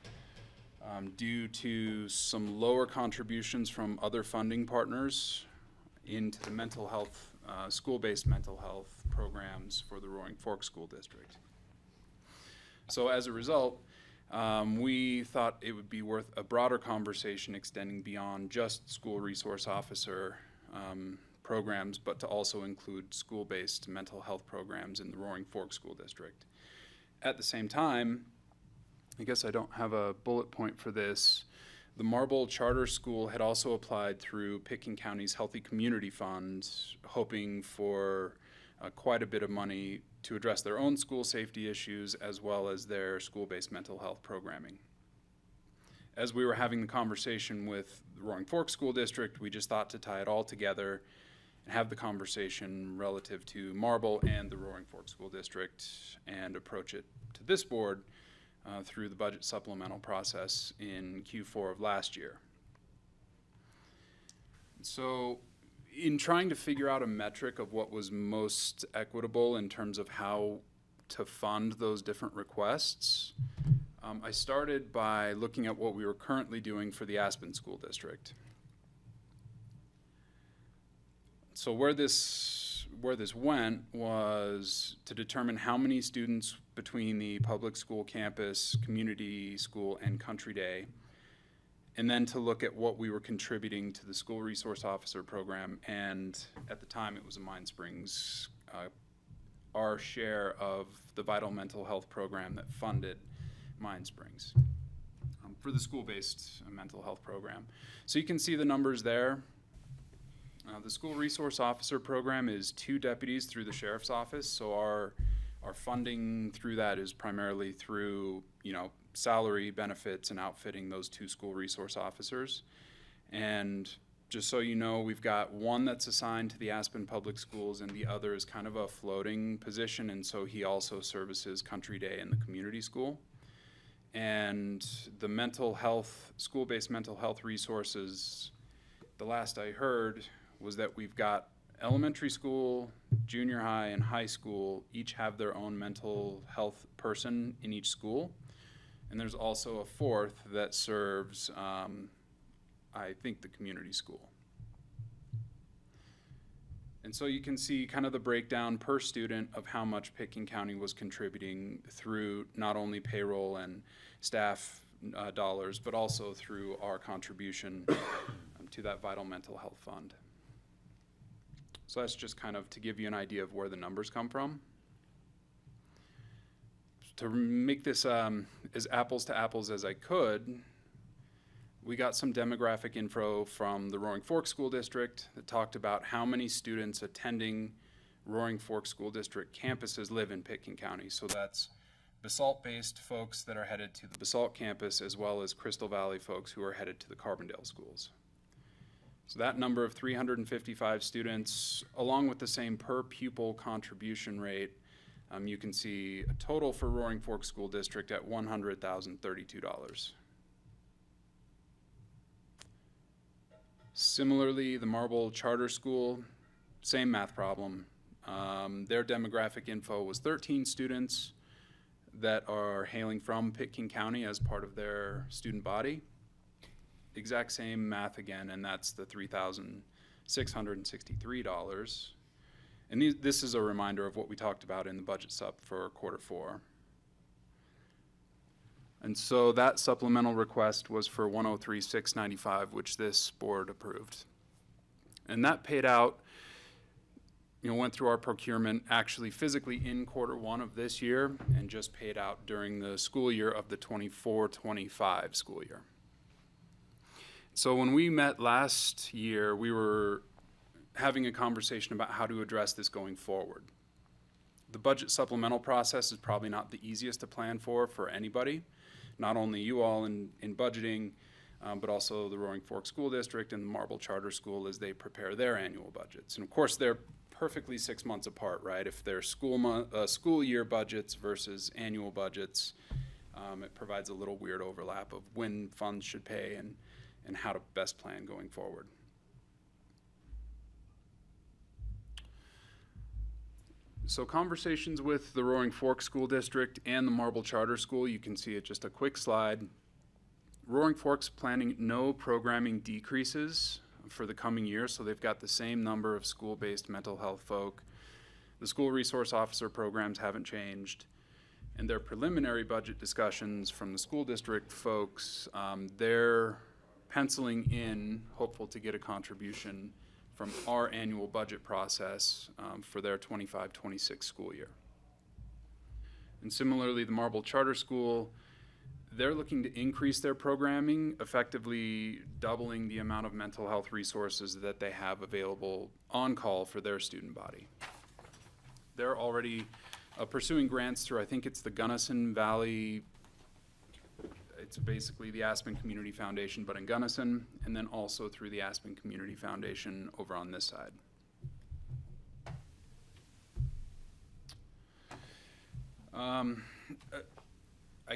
due to some lower contributions from other funding partners into the mental health, school-based mental health programs for the Roaring Fork School District. So as a result, we thought it would be worth a broader conversation extending beyond just school resource officer programs, but to also include school-based mental health programs in the Roaring Fork School District. At the same time, I guess I don't have a bullet point for this, the Marble Charter School had also applied through Pickens County's Healthy Community Fund, hoping for quite a bit of money to address their own school safety issues as well as their school-based mental health programming. As we were having the conversation with the Roaring Fork School District, we just thought to tie it all together and have the conversation relative to Marble and the Roaring Fork School District and approach it to this board through the budget supplemental process in Q4 of last year. So in trying to figure out a metric of what was most equitable in terms of how to fund those different requests, I started by looking at what we were currently doing for the Aspen School District. So where this went was to determine how many students between the public school campus, community school, and Country Day, and then to look at what we were contributing to the school resource officer program, and at the time it was a Mine Springs, our share of the Vital Mental Health program that funded Mine Springs for the school-based mental health program. So you can see the numbers there. The school resource officer program is 2 deputies through the sheriff's office, so our funding through that is primarily through, salary, benefits, and outfitting those 2 school resource officers. And just so you know, we've got one that's assigned to the Aspen Public Schools, and the other is kind of a floating position, and so he also services Country Day and the community school. And the mental health, school-based mental health resources, the last I heard was that we've got elementary school, junior high, and high school each have their own mental health person in each school. And there's also a 4th that serves, I think, the community school. And so you can see kind of the breakdown per student of how much Pitkin County was contributing through not only payroll and staff dollars, but also through our contribution to that Vital Mental Health Fund. So that's just kind of to give you an idea of where the numbers come from. To make this as apples to apples as I could, we got some demographic info from the Roaring Fork School District that talked about how many students attending Roaring Fork School District campuses live in Pitkin County. So that's Basalt-based folks that are headed to the Basalt campus, as well as Crystal Valley folks who are headed to the Carbondale schools. So that number of 355 students, along with the same per pupil contribution rate, you can see a total for Roaring Fork School District at $100,032. Similarly, the Marble Charter School, same math problem. Their demographic info was 13 students that are hailing from Pitkin County as part of their student body. Exact same math again, and that's the $3,663. And this is a reminder of what we talked about in the budget sup for Q4. And so that supplemental request was for $103,695, which this board approved. And that paid out, went through our procurement actually physically in Q1 of this year, and just paid out during the school year of the 24-25 school year. So when we met last year, we were having a conversation about how to address this going forward. The budget supplemental process is probably not the easiest to plan for anybody, not only you all in budgeting, but also the Roaring Fork School District and the Marble Charter School as they prepare their annual budgets. And of course, they're perfectly 6 months apart, right? If they're school year budgets versus annual budgets, it provides a little weird overlap of when funds should pay and how to best plan going forward. So conversations with the Roaring Fork School District and the Marble Charter School, you can see it just a quick slide. Roaring Fork's planning no programming decreases for the coming year, so they've got the same number of school-based mental health folk. The school resource officer programs haven't changed. And their preliminary budget discussions from the school district folks, they're penciling in, hopeful to get a contribution from our annual budget process for their 25-26 school year. And similarly, the Marble Charter School, they're looking to increase their programming, effectively doubling the amount of mental health resources that they have available on call for their student body. They're already pursuing grants through, I think it's the Gunnison Valley, it's basically the Aspen Community Foundation, but in Gunnison, and then also through the Aspen Community Foundation over on this side. I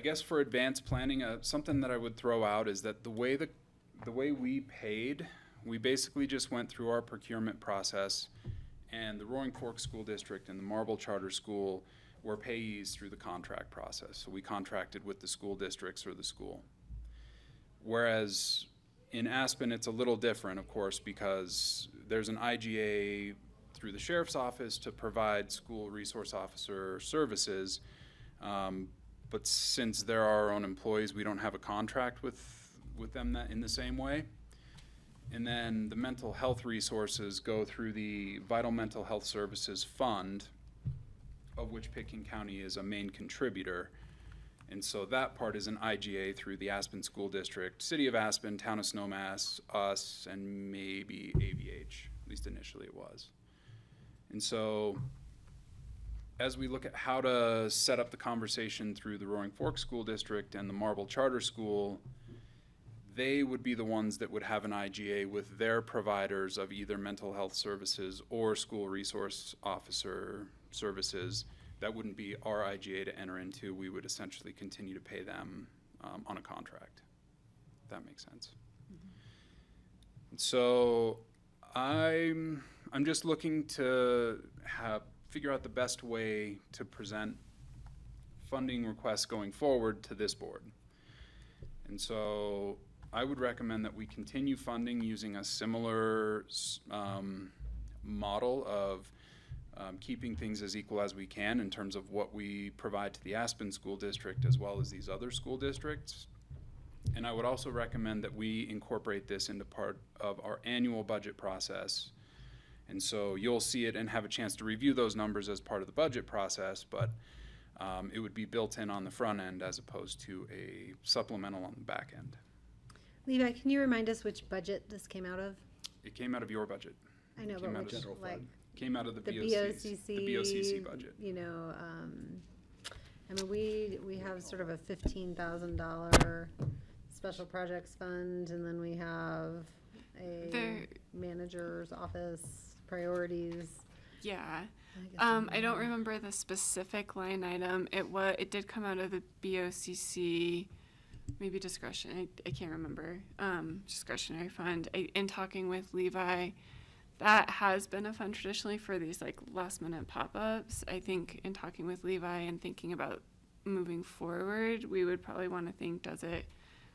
guess for advanced planning, something that I would throw out is that the way we paid, we basically just went through our procurement process, and the Roaring Fork School District and the Marble Charter School were payees through the contract process. So we contracted with the school districts or the school. Whereas in Aspen, it's a little different, of course, because there's an IGA through the sheriff's office to provide school resource officer services. But since they're our own employees, we don't have a contract with them in the same way. And then the mental health resources go through the Vital Mental Health Services Fund, of which Pitkin County is a main contributor. And so that part is an IGA through the Aspen School District, City of Aspen, Town of Snowmass, us, and maybe AVH. At least initially it was. And so as we look at how to set up the conversation through the Roaring Fork School District and the Marble Charter School, they would be the ones that would have an IGA with their providers of either mental health services or school resource officer services. That wouldn't be our IGA to enter into. We would essentially continue to pay them on a contract, if that makes sense. And so I'm just looking to figure out the best way to present funding requests going forward to this board. And so I would recommend that we continue funding using a similar model of keeping things as equal as we can in terms of what we provide to the Aspen School District as well as these other school districts. And I would also recommend that we incorporate this into part of our annual budget process. And so you'll see it and have a chance to review those numbers as part of the budget process, but it would be built in on the front end as opposed to a supplemental on the back end. Levi, can you remind us which budget this came out of? It came out of your budget. I know, Came but out which, of like, Came out of the BOCC, the BoCC budget. You know, I mean, we have sort of a $15,000 special projects fund, and then we have a manager's office priorities. Yeah. I I don't remember the specific line item. It did come out of the BoCC, maybe discretion. I can't remember. Discretionary fund. In talking with Levi, that has been a fund traditionally for these like last minute pop-ups. I think in talking with Levi and thinking about moving forward, we would probably want to think, does it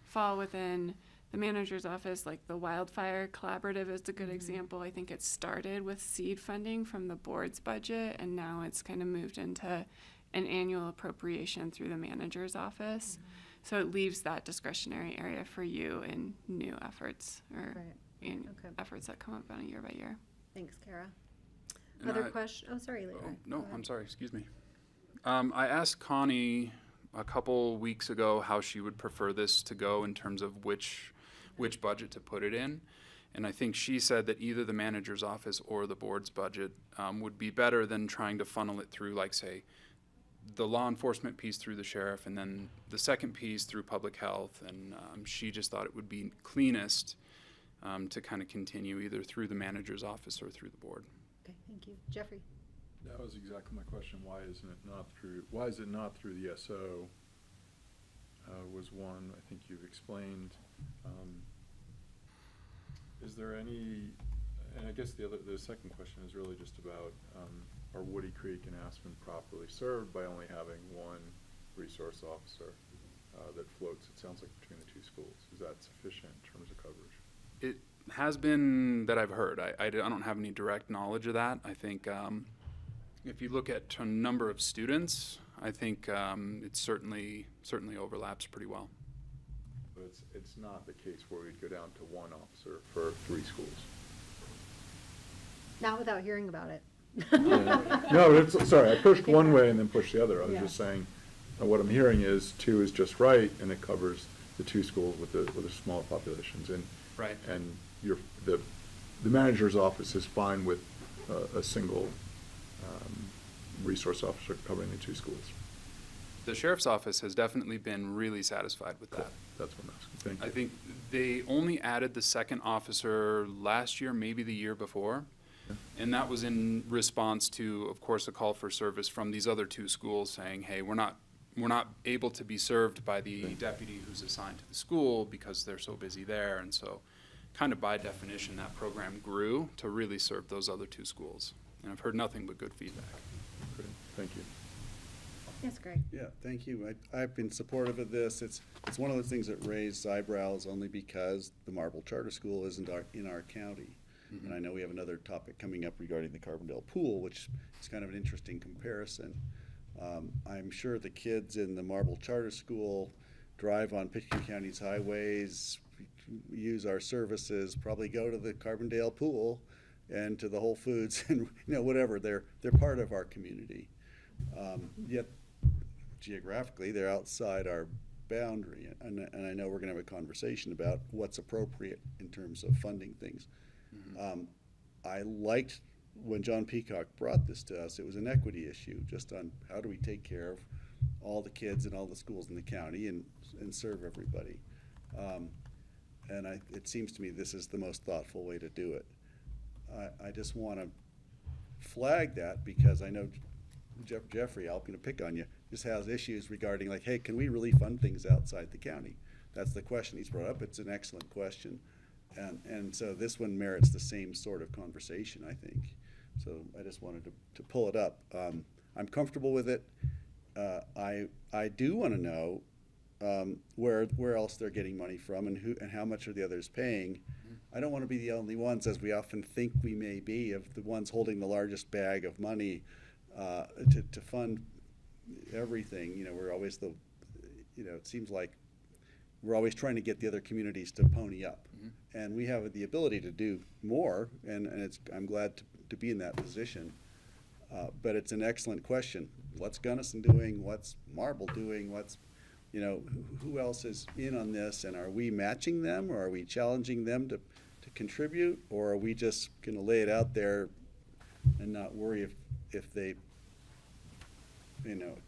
fall within the manager's office? Like the wildfire collaborative is a good example. I think it started with seed funding from the board's budget, and now it's kind of moved into an annual appropriation through the manager's office. So it leaves that discretionary area for you in new efforts or in efforts that come up on a year by year. Thanks, Kara. And Other question? Oh, sorry, Levi. No, I'm sorry, excuse me. I asked Connie a couple weeks ago how she would prefer this to go in terms of which budget to put it in. And I think she said that either the manager's office or the board's budget would be better than trying to funnel it through, like, say, the law enforcement piece through the sheriff and then the second piece through public health. And she just thought it would be cleanest to kind of continue either through the manager's office or through the board. Okay, thank you. Jeffrey? That was exactly my question. Why is it not through the SO? Was one I think you've explained. Is there any, and I guess the second question is really just about, are Woody Creek and Aspen properly served by only having one resource officer that floats, it sounds like, between the two schools? Is that sufficient in terms of coverage? It has been that I've heard. I don't have any direct knowledge of that. I think if you look at a number of students, I think it certainly overlaps pretty well. But it's not the case where we'd go down to one officer for 3 schools. Not without hearing about it. No, sorry, I pushed one way and then pushed the other. I was just saying, what I'm hearing is 2 is just right, and it covers the 2 schools with the smaller populations. And right. And the manager's office is fine with a single resource officer covering the 2 schools. The sheriff's office has definitely been really satisfied with that. That's what I'm asking. Thank you. I think they only added the second officer last year, maybe the year before. And that was in response to, of course, a call for service from these other 2 schools saying, hey, we're not able to be served by the deputy who's assigned to the school because they're so busy there. And so kind of by definition, that program grew to really serve those other 2 schools. And I've heard nothing but good feedback. Great. Thank you. Yes, Greg. Yeah, thank you. I've been supportive of this. It's one of those things that raised eyebrows only because the Marble Charter School isn't in our county. And I know we have another topic coming up regarding the Carbondale pool, which is kind of an interesting comparison. I'm sure the kids in the Marble Charter School drive on Pitkin County's highways, use our services, probably go to the Carbondale pool and to the Whole Foods and whatever. They're part of our community. Yet geographically, they're outside our boundary, and I know we're going to have a conversation about what's appropriate in terms of funding things. I liked when John Peacock brought this to us. It was an equity issue, just on how do we take care of all the kids in all the schools in the county and serve everybody. And it seems to me this is the most thoughtful way to do it. I just want to flag that because I know Jeffrey, I'm going to pick on you, just has issues regarding like, hey, can we really fund things outside the county? That's the question he's brought up. It's an excellent question. And so this one merits the same sort of conversation, I think. So I just wanted to pull it up. I'm comfortable with it. I do want to know where else they're getting money from and how much are the others paying. I don't want to be the only ones, as we often think we may be, of the ones holding the largest bag of money to fund everything. We're always it seems like we're always trying to get the other communities to pony up. And we have the ability to do more, and I'm glad to be in that position. But it's an excellent question. What's Gunnison doing? What's Marble doing? Who else is in on this? And are we matching them, or are we challenging them to contribute? Or are we just going to lay it out there and not worry if they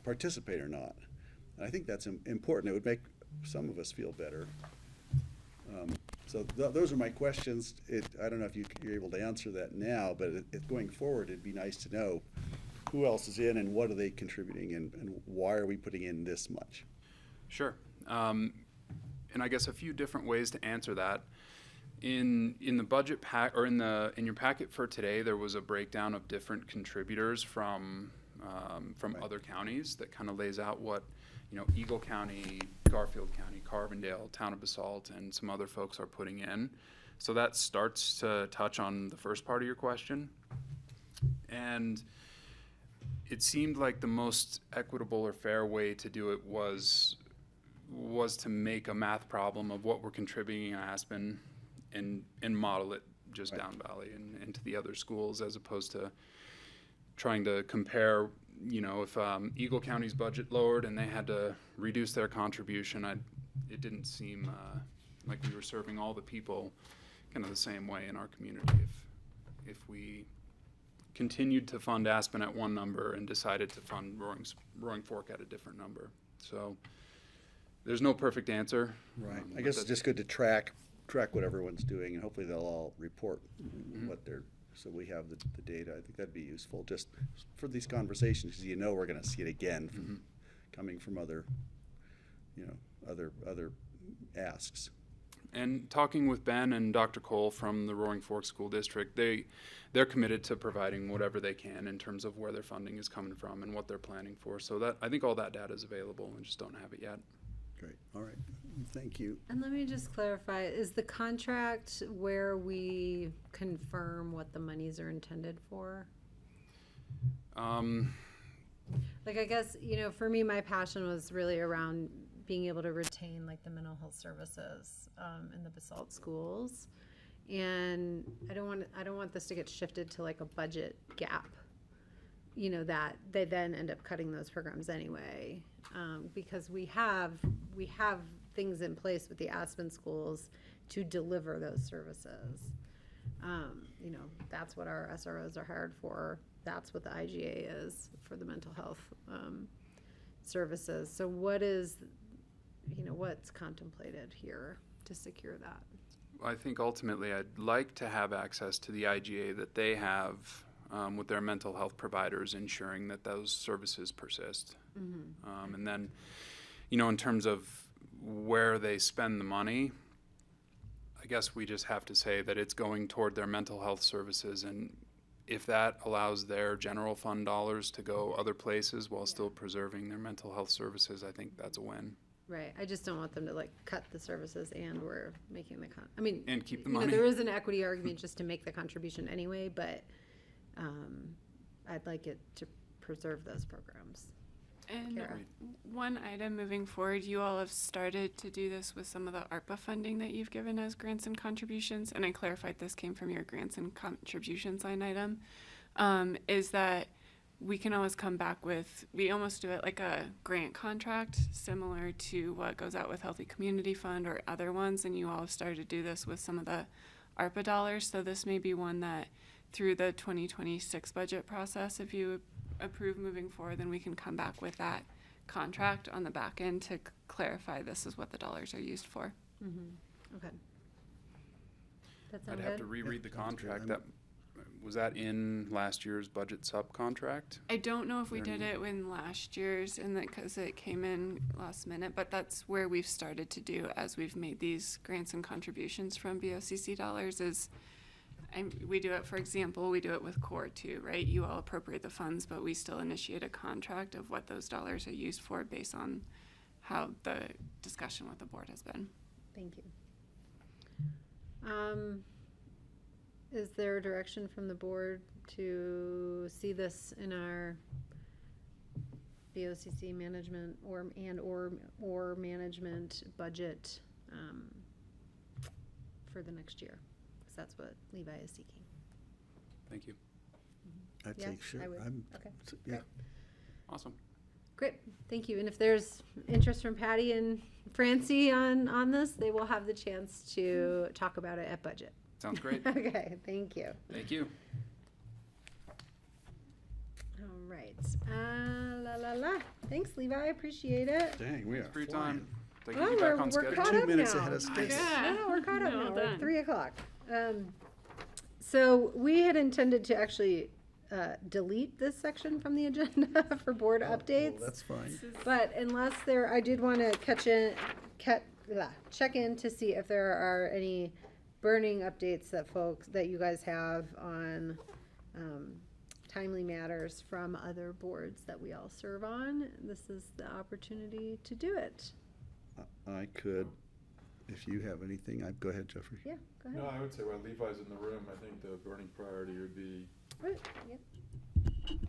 participate or not? And I think that's important. It would make some of us feel better. So those are my questions. I don't know if you're able to answer that now, but going forward, it'd be nice to know who else is in and what are they contributing and why are we putting in this much? Sure. And I guess a few different ways to answer that. In the budget pack, or in your packet for today, there was a breakdown of different contributors from Right. other counties that kind of lays out what Eagle County, Garfield County, Carbondale, Town of Basalt, and some other folks are putting in. So that starts to touch on the first part of your question. And it seemed like the most equitable or fair way to do it was to make a math problem of what we're contributing in Aspen and model it just Right. down valley and to the other schools, as opposed to trying to compare, if Eagle County's budget lowered and they had to reduce their contribution, it didn't seem like we were serving all the people kind of the same way in our community if we continued to fund Aspen at one number and decided to fund Roaring Fork at a different number. So there's no perfect answer. Right. I guess it's just good to track what everyone's doing, and hopefully they'll all report what they're, so we have the data. I think that'd be useful just for these conversations, because we're going to see it again coming from other asks. And talking with Ben and Dr. Cole from the Roaring Fork School District, they're committed to providing whatever they can in terms of where their funding is coming from and what they're planning for. So that I think all that data is available, and just don't have it yet. Great. All right. Thank you. And let me just clarify, is the contract where we confirm what the monies are intended for? Like, I guess, for me, my passion was really around being able to retain like the mental health services in the Basalt schools. And I don't want this to get shifted to like a budget gap, that they then end up cutting those programs anyway. Because we have things in place with the Aspen schools to deliver those services. That's what our SROs are hired for. That's what the IGA is for the mental health services. So what's contemplated here to secure that? I think ultimately I'd like to have access to the IGA that they have with their mental health providers, ensuring that those services persist. And then, in terms of where they spend the money, I guess we just have to say that it's going toward their mental health services, and if that allows their general fund dollars to go other places while still preserving their mental health services, I think that's a win. Right, I just don't want them to like cut the services and we're making the I mean. And keep the you know, money. there is an equity argument just to make the contribution anyway, but, I'd like it to preserve those programs. And Kara. one item moving forward, you all have started to do this with some of the ARPA funding that you've given as grants and contributions, and I clarified this came from your grants and contributions line item, is that we can always come back with, we almost do it like a grant contract, similar to what goes out with Healthy Community Fund or other ones, and you all have started to do this with some of the ARPA dollars, so this may be one that through the 2026 budget process, if you approve moving forward, then we can come back with that contract on the back end to clarify this is what the dollars are used for. Okay. That I'd sound have good? to reread the sounds good. contract. That was that in last year's budget subcontract? I don't know if we There did it in last year's and that because it came in last minute, but that's where we've started to do as we've made these grants and contributions from BoCC dollars is we do it, for example, we do it with CORE too, right? You all appropriate the funds, but we still initiate a contract of what those dollars are used for based on how the discussion with the board has been. Thank you. Is there a direction from the board to see this in our BoCC management or management budget for the next year? Because that's what Levi is seeking. Thank you. I'd Yes, say sure. I would. I'm- Okay. Yeah. Awesome. Great, thank you. And if there's interest from Patty and Francie on this, they will have the chance to talk about it at budget. Sounds great. Okay, thank you. Thank you. All right. Thanks, Levi. Appreciate it. Dang, we are Thanks for your flying. time. Did I Oh, get you back on we're schedule? caught 2 up minutes now. ahead of schedule. No, we're caught up Well now. We're done. at 3 o'clock. So we had intended to actually delete this section from the agenda for board updates. Well, that's fine. But unless there, I did want to check in to see if there are any burning updates that you guys have on timely matters from other boards that we all serve on. This is the opportunity to do it. I could, if you have anything, I'd go ahead, Jeffrey. Yeah, go ahead. No, I would say while Levi's in the room, I think the burning priority would be, Right, yep.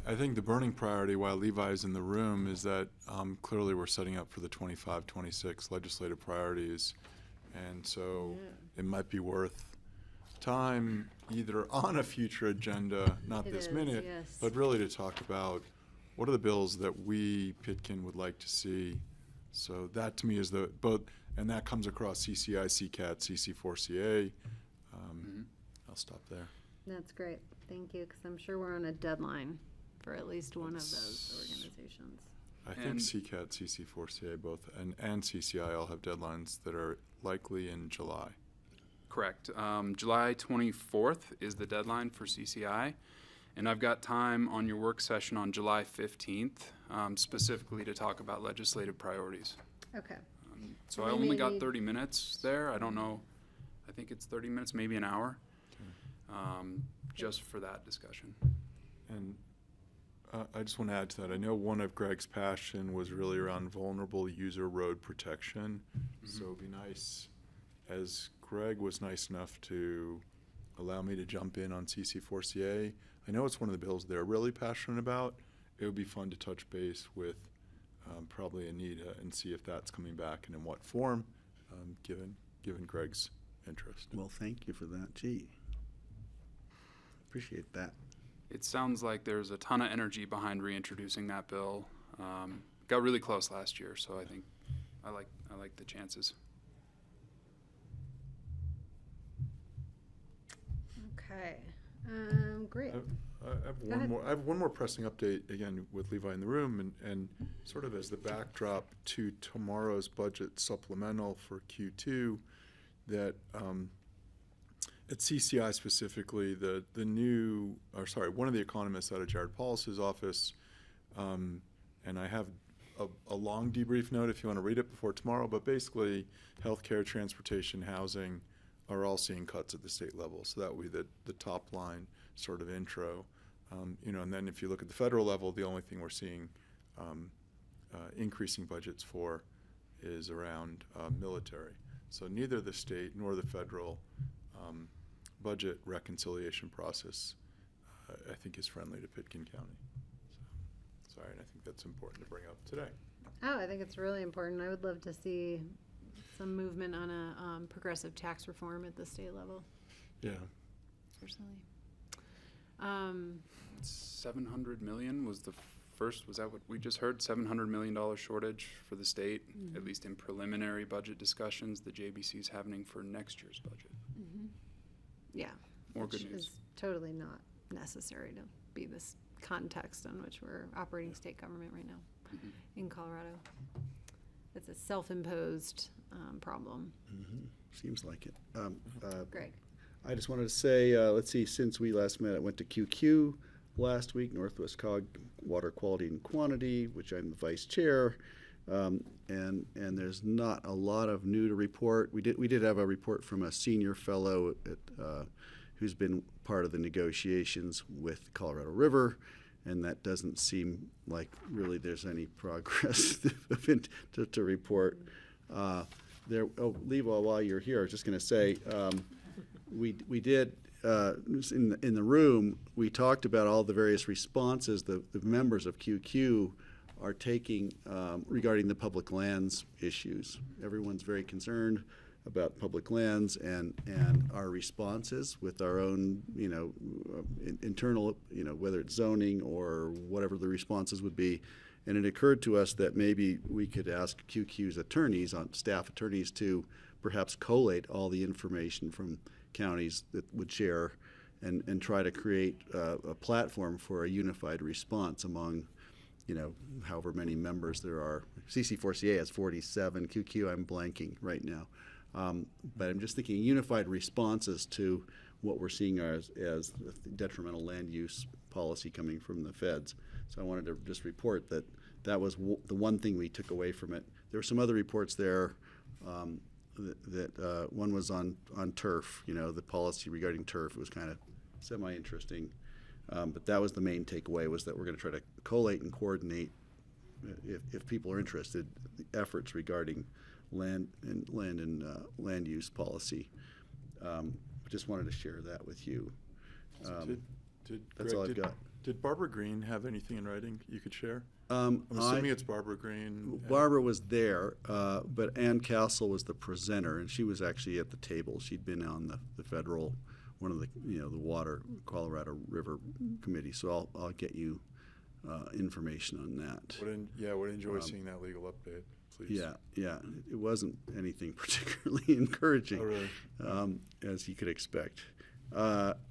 I think the burning priority while Levi's in the room is that clearly we're setting up for the 25-26 legislative priorities. And so it might be worth time either on a future agenda, not It this is, minute, yes. but really to talk about what are the bills that we, Pitkin, would like to see. So that to me is and that comes across CCI, CCAT, CC4CA. I'll stop there. That's great. Thank you, because I'm sure we're on a deadline for at least one of those organizations. I think And- CCAT, CC4CA both, and CCI all have deadlines that are likely in July. Correct. July 24th is the deadline for CCI. And I've got time on your work session on July 15th, specifically to talk about legislative priorities. Okay. So We I only may got need- 30 minutes there. I don't know. I think it's 30 minutes, maybe an hour, just for that discussion. And I just want to add to that. I know one of Greg's passion was really around vulnerable user road protection. So it'd be nice, as Greg was nice enough to allow me to jump in on CC4CA. I know it's one of the bills they're really passionate about. It would be fun to touch base with probably Anita and see if that's coming back and in what form, given Greg's interest. Well, thank you for that. Gee. Appreciate that. It sounds like there's a ton of energy behind reintroducing that bill. Got really close last year, so I think I like the chances. Okay. Great. I have one more pressing update again with Levi in the room and sort of as the backdrop to tomorrow's budget supplemental for Q2 that at CCI specifically one of the economists out of Jared Paulus's office and I have a long debrief note if you want to read it before tomorrow, but basically healthcare, transportation, housing are all seeing cuts at the state level. So that would be the top line sort of intro. And then if you look at the federal level, the only thing we're seeing increasing budgets for is around military. So neither the state nor the federal budget reconciliation process, I think, is friendly to Pitkin County. So, sorry, and I think that's important to bring up today. Oh, I think it's really important. I would love to see some movement on a progressive tax reform at the state level, Yeah. personally. 700 million was the first, was that what we just heard? $700 million shortage for the state, at least in preliminary budget discussions the JBC is having for next year's budget. Yeah. More which good news. is totally not necessary to be this context on which we're operating state government right now in Colorado. It's a self-imposed problem. Seems like it. Greg. I just wanted to say, let's see, since we last met, I went to QQ last week, Northwest Cog Water Quality and Quantity, which I'm the vice chair, and there's not a lot of new to report. We did have a report from a senior fellow who's been part of the negotiations with Colorado River, and that doesn't seem like really there's any progress to report. Levi, while you're here, I was just going to say, we did, in the room, we talked about all the various responses the members of QQ are taking regarding the public lands issues. Everyone's very concerned about public lands and our responses with our own, internal, whether it's zoning or whatever the responses would be. And it occurred to us that maybe we could ask QQ's attorneys, staff attorneys, to perhaps collate all the information from counties that would share and try to create a platform for a unified response among, however many members there are. CC4CA has 47, QQ I'm blanking right now. But I'm just thinking unified responses to what we're seeing as detrimental land use policy coming from the feds. So I wanted to just report that was the one thing we took away from it. There were some other reports there that one was on turf, the policy regarding turf. It was kind of semi-interesting. But that was the main takeaway, was that we're going to try to collate and coordinate, if people are interested, the efforts regarding land and use policy. I just wanted to share that with you. That's all I've got. Did Barbara Green have anything in writing you could share? I'm assuming it's Barbara Green. Barbara was there, but Ann Castle was the presenter, and she was actually at the table. She'd been on the federal, one of the the water Colorado River committee. So I'll get you information on that. Would enjoy seeing that legal update, please. Yeah. It wasn't anything particularly encouraging, Oh, really? as you could expect.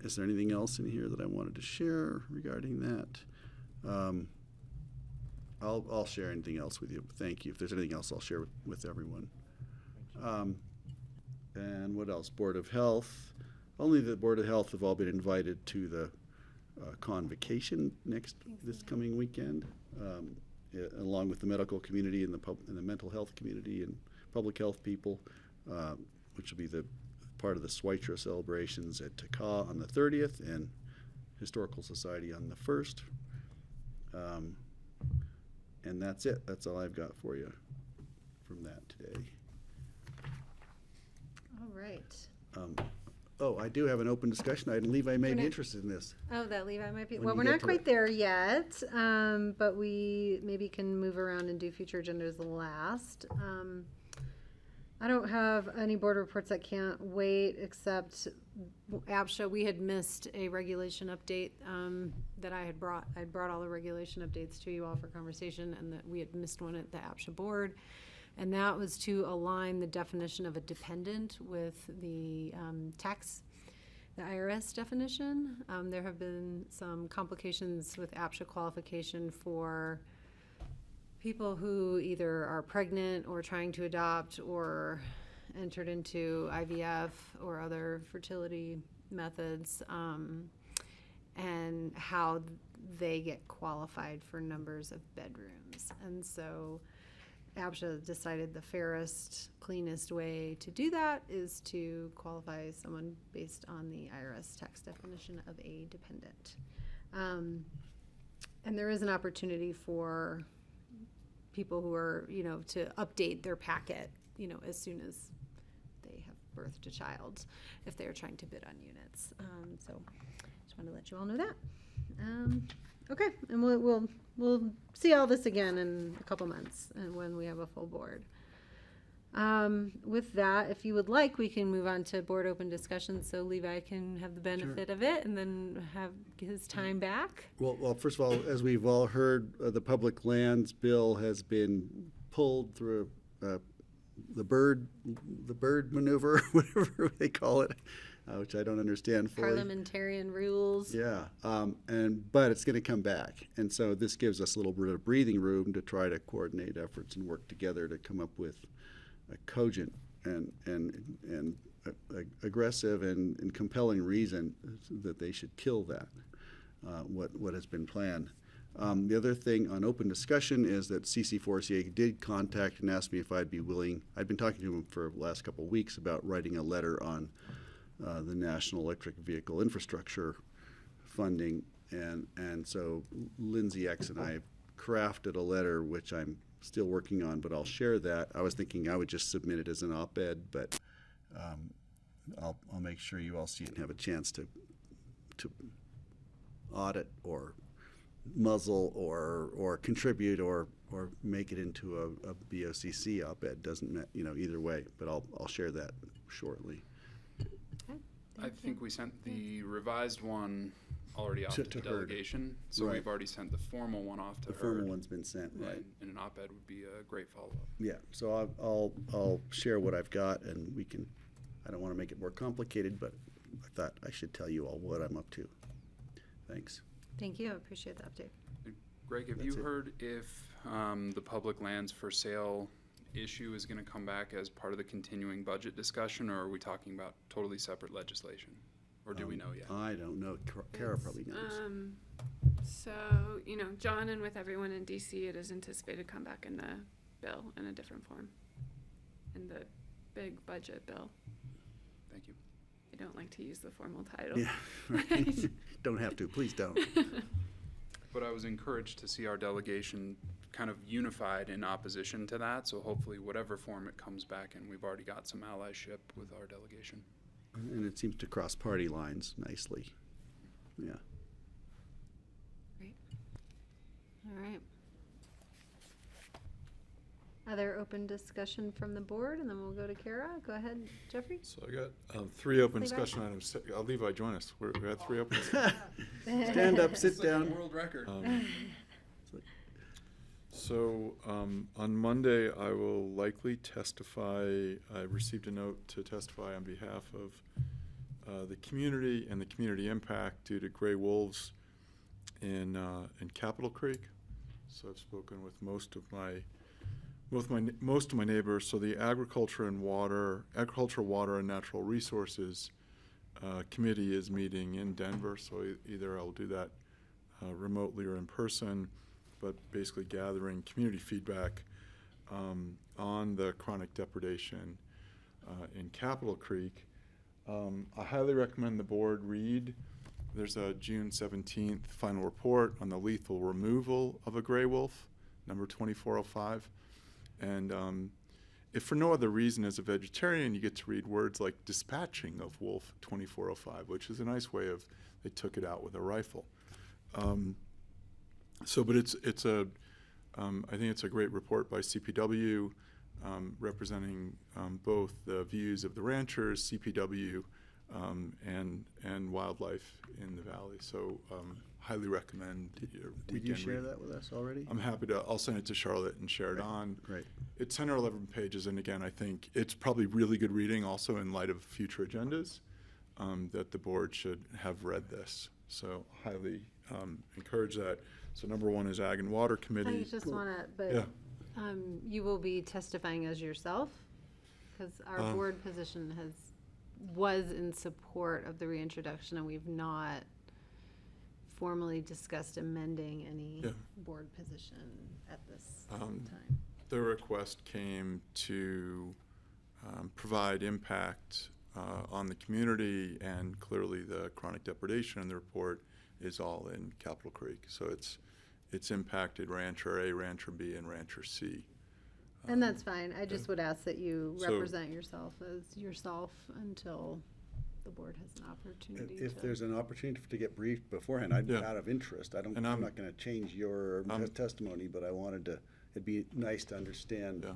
Is there anything else in here that I wanted to share regarding that? I'll share anything else with you. Thank you. If there's anything else, I'll share with everyone. And what else? Board of Health. Only the Board of Health have all been invited to the convocation this coming weekend, along with the medical community and the mental health community and public health people, which will be the part of the Schweitzer celebrations at Taka on the 30th and Historical Society on the 1st. And that's it. That's all I've got for you from that today. All right. I do have an open discussion item. Levi may be interested in this. Oh, that Levi might be. When Well, you we're get not to quite it. there yet, but we maybe can move around and do future agendas last. I don't have any board reports that can't wait, except APSHA. We had missed a regulation update that I had brought. I brought all the regulation updates to you all for conversation, and that we had missed one at the APSHA board. And that was to align the definition of a dependent with the the IRS definition. There have been some complications with APSHA qualification for people who either are pregnant or trying to adopt or entered into IVF or other fertility methods, and how they get qualified for numbers of bedrooms. And so APSHA decided the fairest, cleanest way to do that is to qualify someone based on the IRS tax definition of a dependent. And there is an opportunity for people who are, to update their packet, as soon as they have birthed a child, if they're trying to bid on units. So just want to let you all know that. Okay, and we'll see all this again in a couple months, and when we have a full board. With that, if you would like, we can move on to board open discussion so Levi can have the benefit of it and then have his time back. Well, first of all, as we've all heard, the public lands bill has been pulled through the bird maneuver, whatever they call it, which I don't understand fully. Parliamentarian rules. Yeah, but it's going to come back, and so this gives us a little bit of breathing room to try to coordinate efforts and work together to come up with a cogent and aggressive and compelling reason that they should kill that, what has been planned. The other thing on open discussion is that CC4CA did contact and ask me if I'd be willing. I'd been talking to him for the last couple of weeks about writing a letter on the National Electric Vehicle Infrastructure funding, and so Lindsay X and I have crafted a letter which I'm still working on, but I'll share that. I was thinking I would just submit it as an op-ed, but I'll make sure you all see it and have a chance to audit or muzzle or contribute or make it into a BoCC op-ed. Doesn't either way, but I'll share that shortly. Okay, I think we sent the revised one already off to to her. delegation, so Right. we've already sent the formal one off to The her. formal one's been sent, right? And an op-ed would be a great follow-up. Yeah, so I'll share what I've got, and we can. I don't want to make it more complicated, but I thought I should tell you all what I'm up to. Thanks. Thank you. I appreciate the update. Greg, have you heard if the public lands for sale issue is going to come back as part of the continuing budget discussion, or are we talking about totally separate legislation? Or do we know yet? I don't know. Kara probably knows. So, John and with everyone in DC, it is anticipated to come back in the bill in a different form. In the big budget bill. Thank you. I don't like to use the formal title. Yeah, right. Don't have to. Please don't. But I was encouraged to see our delegation kind of unified in opposition to that, so hopefully whatever form it comes back in, we've already got some allyship with our delegation. And it seems to cross party lines nicely. Yeah. Great. All right. Other open discussion from the board, and then we'll go to Kara. Go ahead, Jeffrey. So I got 3 open Levi? discussion items. Levi, join us. We had 3 open. Stand up, sit down. World record. So on Monday, I will likely testify. I received a note to testify on behalf of the community and the community impact due to gray wolves in Capitol Creek. So I've spoken with most of my neighbors. So the Agriculture, Water, and Natural Resources Committee is meeting in Denver. So either I'll do that remotely or in person, but basically gathering community feedback on the chronic depredation in Capitol Creek. I highly recommend the board read. There's a June 17th final report on the lethal removal of a gray wolf, number 2405. And if for no other reason as a vegetarian, you get to read words like dispatching of wolf 2405, which is a nice way of, they took it out with a rifle. But I think it's a great report by CPW, representing both the views of the ranchers, CPW, and wildlife in the valley. So highly recommend. Did you share that with us already? I'm happy to. I'll send it to Charlotte and share it on. Great. It's 10 or 11 pages, and again, I think it's probably really good reading also in light of future agendas, that the board should have read this. So highly encourage that. So number 1 is Ag and Water Committee. I just want to, but Yeah. you will be testifying as yourself, because our board position was in support of the reintroduction, and we've not formally discussed amending any board position at this time. The request came to provide impact on the community, and clearly the chronic depredation in the report is all in Capitol Creek. So it's impacted Rancher A, Rancher B, and Rancher C. And that's fine. I just would ask that you So- represent yourself as yourself until the board has an opportunity If to. there's an opportunity to get briefed beforehand, I'd be Yeah. out of interest. I'm And I'm- not gonna change your testimony, but I wanted to, it'd be nice to understand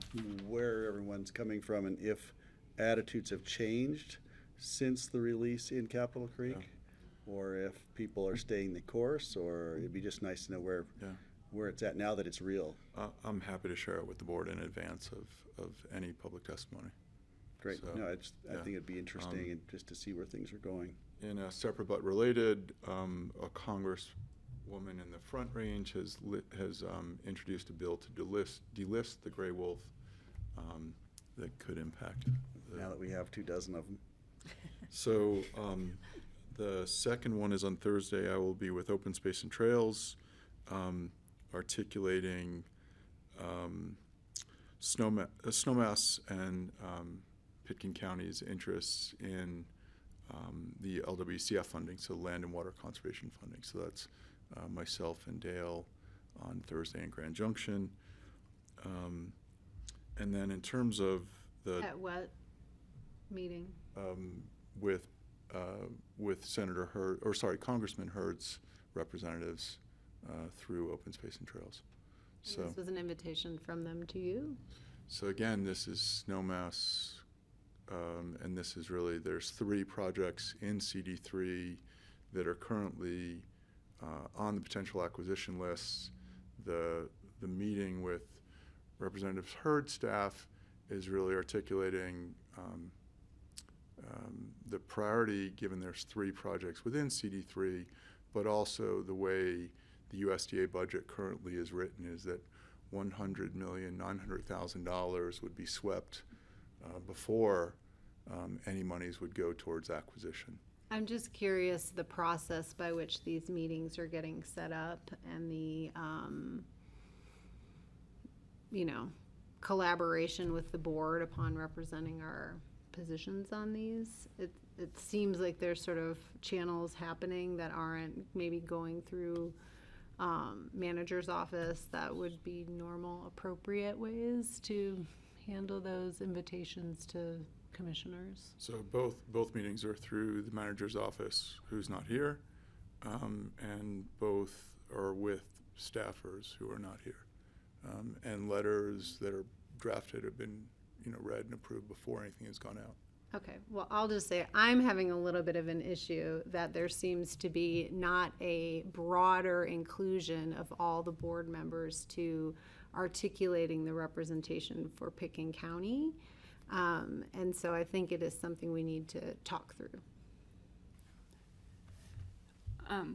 where everyone's coming from and if attitudes have changed since the release in Capitol Creek, or if people are staying the course, or it'd be just nice to know where it's at now that it's real. I'm happy to share it with the board in advance of any public testimony. Great. So, No, I think it'd be interesting and just to see where things are going. In a separate but related, a congresswoman in the Front Range has introduced a bill to delist the gray wolf that could impact. Now that we have 24 of them. So the second one is on Thursday. I will be with Open Space and Trails, articulating Snowmass and Pitkin County's interests in the LWCF funding, so land and water conservation funding. So that's myself and Dale on Thursday in Grand Junction. And then in terms of the At what meeting? with Senator Congressman Hurd's representatives through Open Space and Trails. And So this was an invitation from them to you? So again, this is Snowmass, and this is really, there's 3 projects in CD3 that are currently on the potential acquisition lists. The meeting with Representative Hurd's staff is really articulating the priority, given there's 3 projects within CD3, but also the way the USDA budget currently is written is that $100,900,000 would be swept before any monies would go towards acquisition. I'm just curious the process by which these meetings are getting set up and the, collaboration with the board upon representing our positions on these. It seems like there's sort of channels happening that aren't maybe going through manager's office that would be normal, appropriate ways to handle those invitations to commissioners. So both meetings are through the manager's office, who's not here, and both are with staffers who are not here. And letters that are drafted have been, read and approved before anything has gone out. Okay, well, I'll just say I'm having a little bit of an issue that there seems to be not a broader inclusion of all the board members to articulating the representation for Pitkin County. And so I think it is something we need to talk through.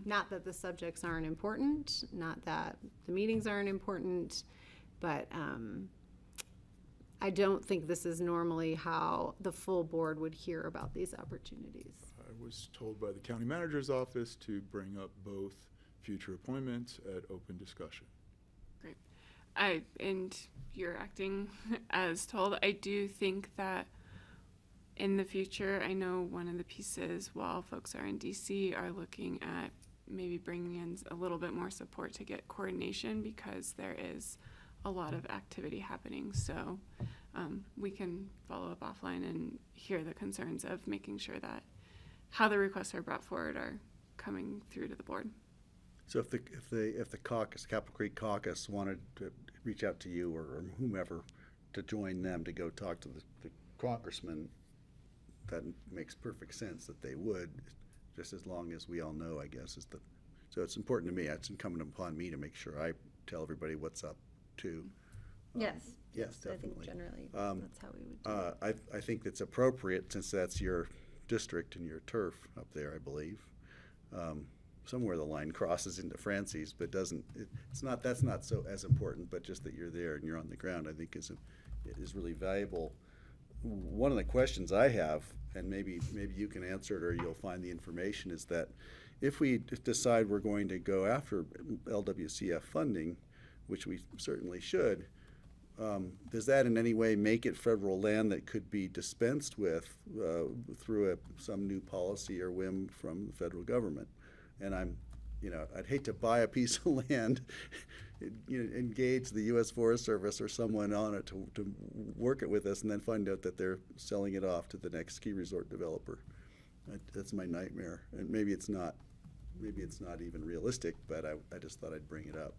Not that the subjects aren't important, not that the meetings aren't important, but I don't think this is normally how the full board would hear about these opportunities. I was told by the county manager's office to bring up both future appointments at open discussion. Great. And you're acting as told. I do think that in the future, I know one of the pieces while folks are in DC are looking at maybe bringing in a little bit more support to get coordination because there is a lot of activity happening. So we can follow up offline and hear the concerns of making sure that how the requests are brought forward are coming through to the board. So if the caucus, Capitol Creek caucus, wanted to reach out to you or whomever to join them to go talk to the congressman, that makes perfect sense that they would, just as long as we all know, I guess, so it's important to me. It's incumbent upon me to make sure I tell everybody what's up too. Yes. Yes, I think definitely. generally that's how we would do it. I think that's appropriate since that's your district and your turf up there, I believe. Somewhere the line crosses into Francie's, but that's not so as important, but just that you're there and you're on the ground, I think is really valuable. One of the questions I have, and maybe you can answer it or you'll find the information, is that if we decide we're going to go after LWCF funding, which we certainly should, does that in any way make it federal land that could be dispensed with through some new policy or whim from the federal government? And I'm I'd hate to buy a piece of land, engage the U.S. Forest Service or someone on it to work it with us, and then find out that they're selling it off to the next ski resort developer. That's my nightmare. And maybe it's not even realistic, but I just thought I'd bring it up.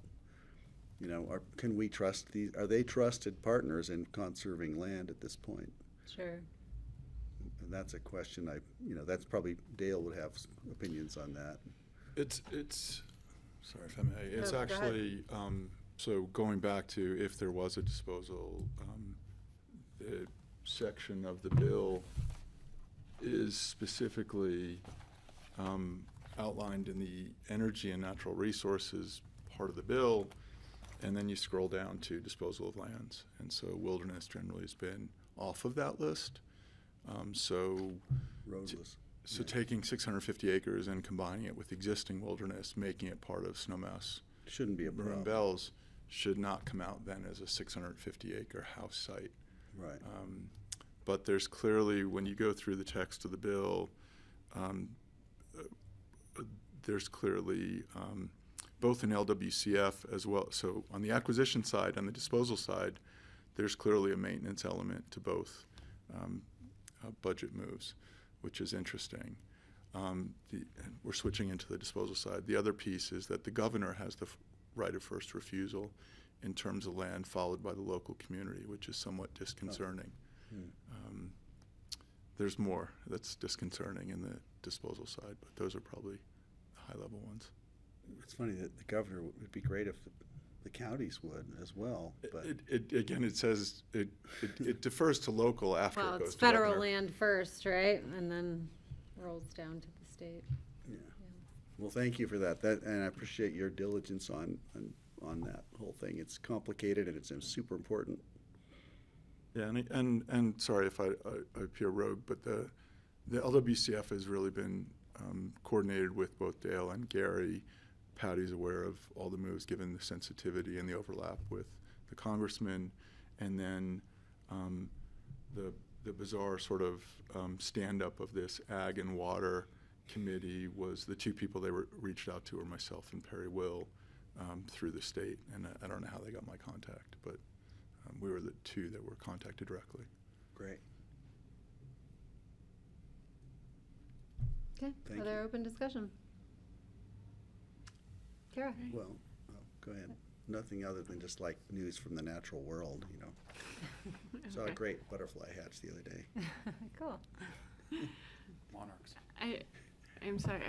Can we trust these? Are they trusted partners in conserving land at this point? Sure. And that's a question that's probably Dale would have opinions on that. It's sorry if I may. It's go ahead. actually so going back to if there was a disposal, the section of the bill is specifically outlined in the energy and natural resources part of the bill, and then you scroll down to disposal of lands, and so wilderness generally has been off of that list. Roadless. So taking 650 acres and combining it with existing wilderness, making it part of Snowmass Shouldn't be a Maroon problem. Bells should not come out then as a 650-acre house site. Right. But there's clearly, when you go through the text of the bill, there's clearly both in LWCF as well. So on the acquisition side and the disposal side, there's clearly a maintenance element to both budget moves, which is interesting. We're switching into the disposal side. The other piece is that the governor has the right of first refusal in terms of land, followed by the local community, which is somewhat disconcerting. There's more that's disconcerting in the disposal side, but those are probably the high-level ones. It's funny that the governor would be great if the counties would as well. But Again, it says it defers to local after Well, it goes it's to federal governor. land first, right? And then rolls down to the state. well, thank you for that. And I appreciate your diligence on that whole thing. It's complicated and it's super important. Yeah, and sorry if I appear rogue, but the LWCF has really been coordinated with both Dale and Gary. Patty's aware of all the moves given the sensitivity and the overlap with the congressman, and then the bizarre sort of stand-up of this Ag and Water Committee was the two people they reached out to were myself and Perry Will through the state, and I don't know how they got my contact, but we were the two that were contacted directly. Great. Okay, Thank other open discussion? Kara? Well, go ahead. Nothing other than just like news from the natural world, Saw a great butterfly hatch the other day. Cool. Monarchs. I'm sorry.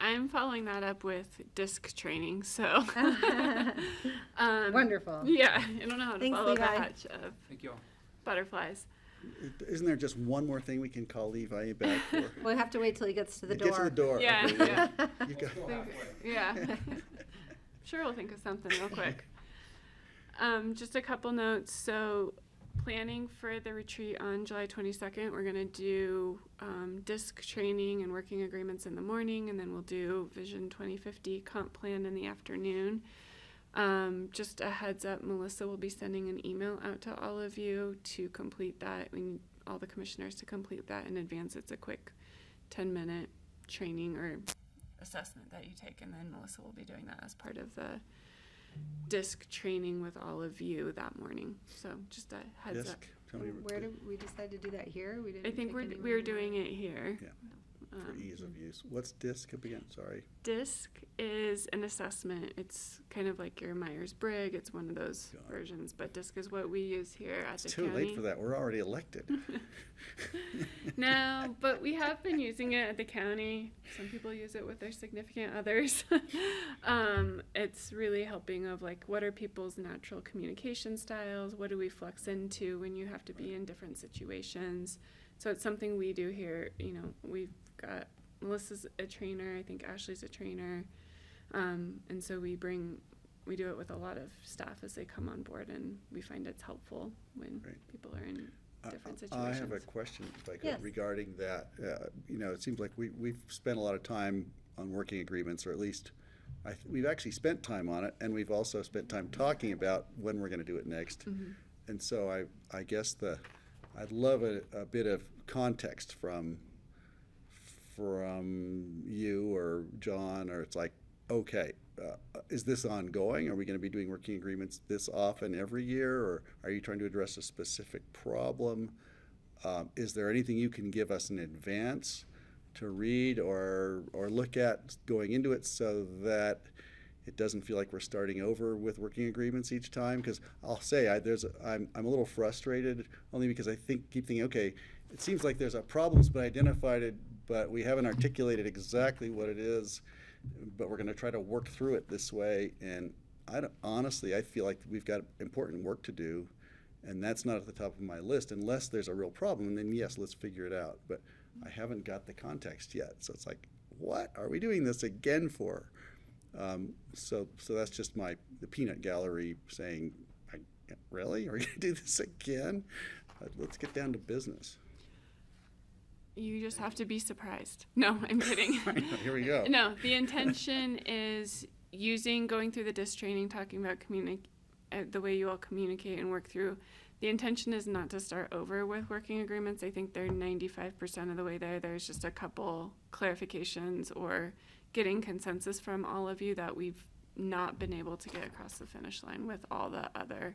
I'm following that up with disc training. So Wonderful. yeah, I don't know how to Thanks, follow the Levi. hatch of Thank you all. butterflies. Isn't there just one more thing we can call Levi back for? We'll have to wait till he gets to the door. Get to the door. Yeah, Okay, yeah. You got, Yeah. Sure, we'll think of something real quick. Just a couple notes. So, planning for the retreat on July 22nd, we're going to do DISC training and working agreements in the morning, and then we'll do Vision 2050 comp plan in the afternoon. Just a heads up, Melissa will be sending an email out to all of you to complete that. We need all the commissioners to complete that in advance. It's a quick 10-minute training or assessment that you take, and then Melissa will be doing that as part of the DISC training with all of you that morning. So just a heads up. Disc. Tell me Where did we decide to do that here? We didn't. I think pick we're anywhere. doing it here. Yeah. For ease of use. What's DISC again? Sorry. DISC is an assessment. It's kind of like your Myers-Briggs. It's one of those Got it. versions, but DISC is what we use here at It's the too county. late for that. We're already elected. No, but we have been using it at the county. Some people use it with their significant others. It's really helping of like, what are people's natural communication styles? What do we flex into when you have to be in different situations? So it's something we do here. We've got Melissa's a trainer. I think Ashley's a trainer. And so we do it with a lot of staff as they come on board, and we find it's helpful when Great. people are in different I situations. have a question, if I could, Yes. regarding that. It seems like we've spent a lot of time on working agreements, or at least we've actually spent time on it, and we've also spent time talking about when we're going to do it next. Mhm. And so I guess I'd love a bit of context from you or John, or it's like, okay, is this ongoing? Are we going to be doing working agreements this often every year, or are you trying to address a specific problem? Is there anything you can give us in advance to read or look at going into it so that it doesn't feel like we're starting over with working agreements each time? Because I'll say I'm a little frustrated only because I keep thinking, okay, it seems like there's a problem's been identified, but we haven't articulated exactly what it is, but we're going to try to work through it this way. And honestly, I feel like we've got important work to do, and that's not at the top of my list unless there's a real problem. And then yes, let's figure it out. But I haven't got the context yet, so it's like, what are we doing this again for? So that's just the peanut gallery saying, really? Are we going to do this again? Let's get down to business. You just have to be surprised. No, I'm kidding. Here we go. No, the intention is going through the DISC training, talking about the way you all communicate and work through. The intention is not to start over with working agreements. I think they're 95% of the way there. There's just a couple clarifications or getting consensus from all of you that we've not been able to get across the finish line with all the other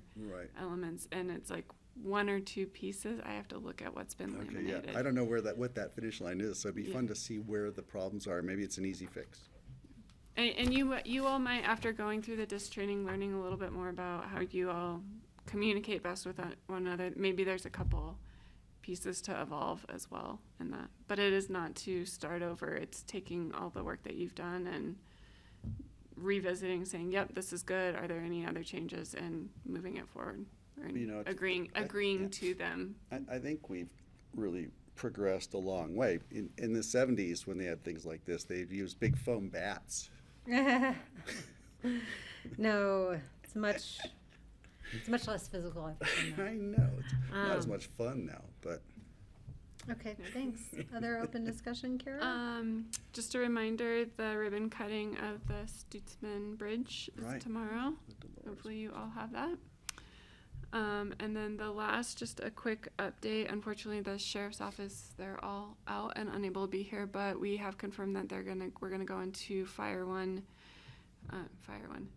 elements. And it's like one or two pieces. I have to look at what's been laminated. Yeah. I don't know what that finish line is, so it'd be fun to see where the problems are. Maybe it's an easy fix. And you all might, after going through the DISC training, learning a little bit more about how you all communicate best with one another, maybe there's a couple pieces to evolve as well in that. But it is not to start over. It's taking all the work that you've done and revisiting, saying, yep, this is good. Are there any other changes, and moving it forward, or agreeing to them. I think we've really progressed a long way. In the 70s, when they had things like this, they'd use big foam bats. No, it's much less physical, I think. I know. It's not as much fun now, but. Okay, thanks. Other open discussion, Kara? Just a reminder, the ribbon cutting of the Stutzman Bridge is tomorrow. Hopefully you all have that. And then the last, just a quick update. Unfortunately, the sheriff's office, they're all out and unable to be here, but we have confirmed that we're gonna go into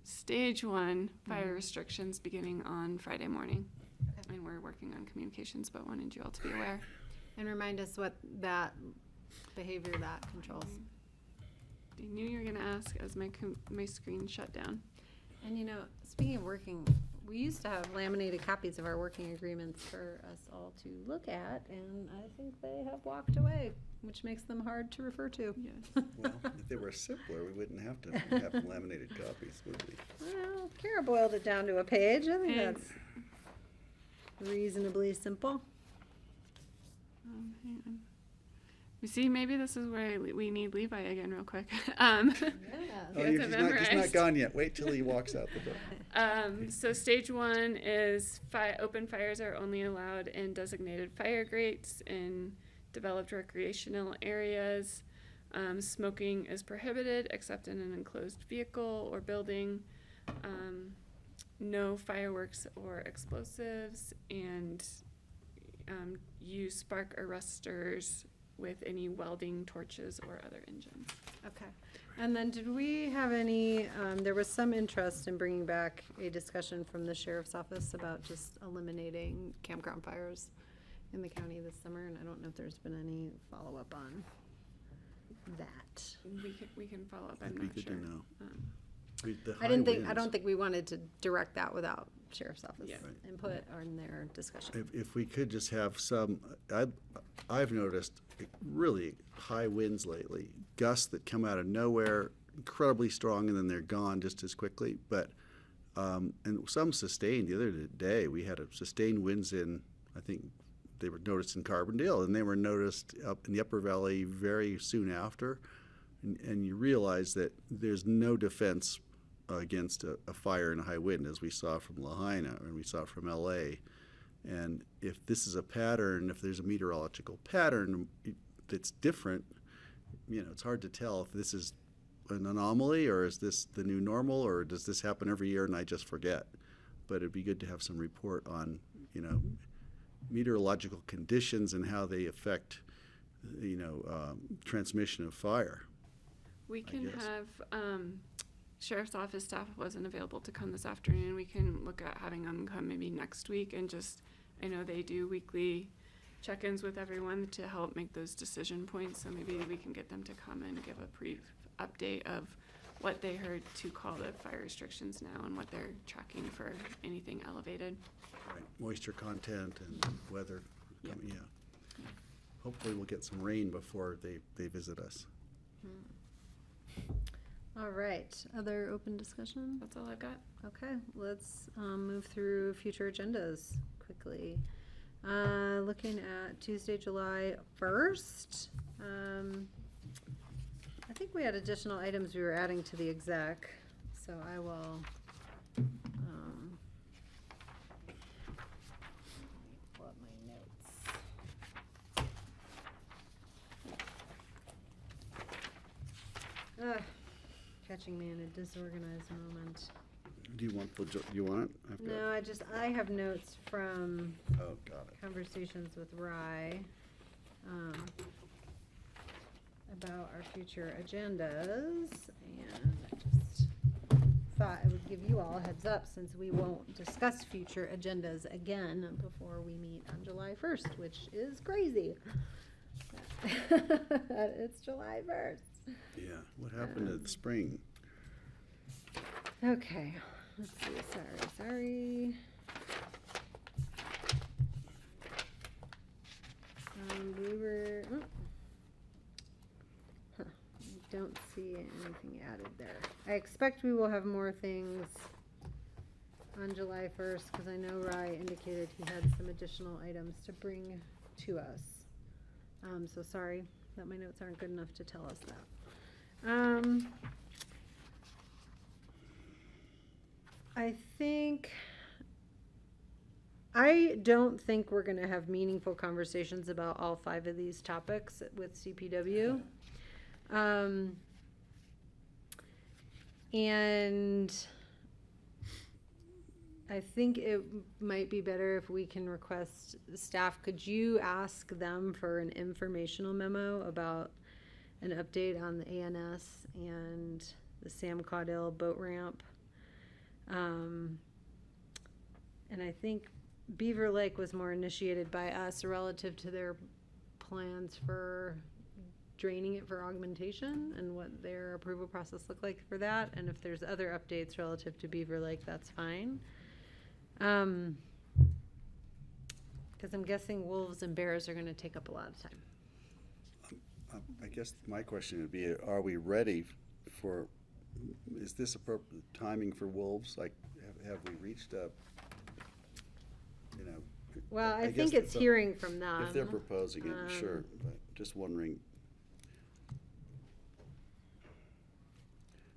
stage one fire restrictions beginning on Friday morning. Okay. And we're working on communications, but wanted you all to be aware. And remind us what that behavior that controls. I knew you were gonna ask as my screen shut down. And speaking of working, we used to have laminated copies of our working agreements for us all to look at, and I think they have walked away, which makes them hard to refer to. Yes. Well, if they were simpler, we wouldn't have to have laminated copies, would we? Well, Kara boiled it down to a page. I think that's reasonably simple. Hang on. You see, maybe this is where we need Levi again real quick. He's not gone yet. Wait till he walks out the door. So stage one is open fires are only allowed in designated fire grates in developed recreational areas. Smoking is prohibited except in an enclosed vehicle or building. No fireworks or explosives, and use spark arresters with any welding torches or other engines. Okay. And then did we have any, there was some interest in bringing back a discussion from the sheriff's office about just eliminating campground fires in the county this summer, and I don't know if there's been any follow-up on that. We can follow up. I'm That'd be not good sure. to know. I don't think we wanted to direct that without sheriff's office input in their discussion. If we could just have some, I've noticed really high winds lately, gusts that come out of nowhere, incredibly strong, and then they're gone just as quickly. But and some sustained. The other day we had sustained winds in, I think they were noticed in Carbondale, and they were noticed up in the Upper Valley very soon after. And you realize that there's no defense against a fire and a high wind, as we saw from Lahaina and we saw from LA. And if this is a pattern, if there's a meteorological pattern that's different, it's hard to tell if this is an anomaly or is this the new normal, or does this happen every year and I just forget. But it'd be good to have some report on, meteorological conditions and how they affect, transmission of fire. We can have Sheriff's Office staff wasn't available to come this afternoon, we can look at having them come maybe next week and just, I know they do weekly check-ins with everyone to help make those decision points, so maybe we can get them to come and give a brief update of what they heard to call the fire restrictions now and what they're tracking for anything elevated. Right. Moisture content and weather. Yeah. Hopefully we'll get some rain before they visit us. All right, other open discussion? That's all I've got. Okay, let's move through future agendas quickly. Looking at Tuesday, July 1st. I think we had additional items we were adding to the exec, so I will pull up my notes. Catching me in a disorganized moment. Do you want you want it? I've got- No, I have notes from Oh, got it. conversations with Rye about our future agendas, and I just thought I would give you all a heads up since we won't discuss future agendas again before we meet on July 1st, which is crazy. It's July 1st. Yeah. What happened to the spring? Okay, let's see, sorry. We were, I don't see anything added there. I expect we will have more things on July 1st, because I know Rye indicated he had some additional items to bring to us. So sorry that my notes aren't good enough to tell us that. I don't think we're gonna have meaningful conversations about all 5 of these topics with CPW. And I think it might be better if we can request staff, could you ask them for an informational memo about an update on the ANS and the Sam Caudill boat ramp? And I think Beaver Lake was more initiated by us relative to their plans for draining it for augmentation and what their approval process looked like for that. And if there's other updates relative to Beaver Lake, that's fine. Because I'm guessing wolves and bears are going to take up a lot of time. I guess my question would be, are we ready for, is this appropriate timing for wolves? Like, have we reached a, you know? Well, I guess think it's the- hearing from them. If they're proposing it, sure, but just wondering.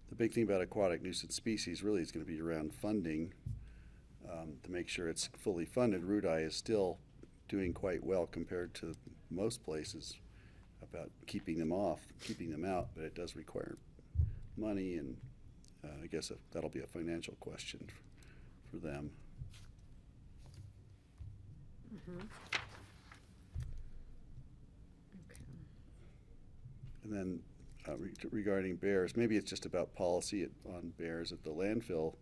The big thing about aquatic nuisance species really is going to be around funding, to make sure it's fully funded. Rudai is still doing quite well compared to most places about keeping them out, but it does require money, and I guess that'll be a financial question for them. Mm-hmm. And then regarding bears, maybe it's just about policy on bears at the landfill.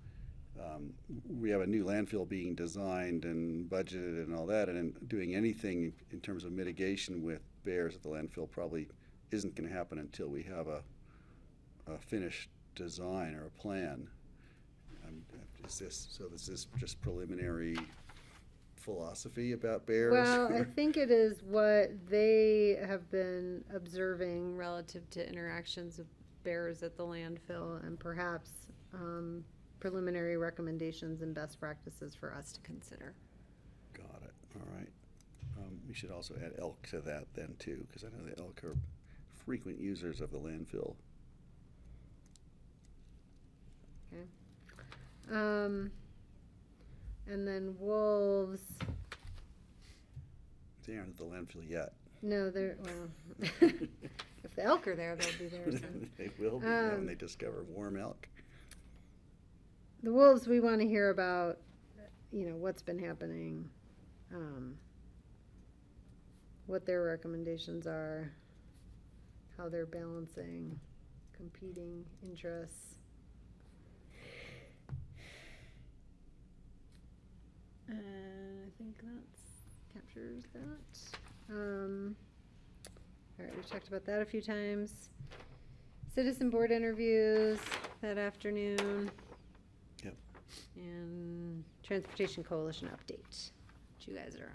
We have a new landfill being designed and budgeted and all that, and doing anything in terms of mitigation with bears at the landfill probably isn't going to happen until we have a finished design or a plan. Is this just preliminary philosophy about bears? Well, I think it is what they have been observing relative to interactions of bears at the landfill, and perhaps preliminary recommendations and best practices for us to consider. Got it. All right. We should also add elk to that then too, because I know the elk are frequent users of the landfill. Okay. And then wolves. They aren't at the landfill yet. No, they're, well, if the elk are there, they'll be there soon. They will be when they discover warm elk. The wolves, we want to hear about, what's been happening, what their recommendations are, how they're balancing competing interests. think that captures that. All right, we've talked about that a few times. Citizen board interviews that afternoon. Yep. And Transportation Coalition update, which you guys are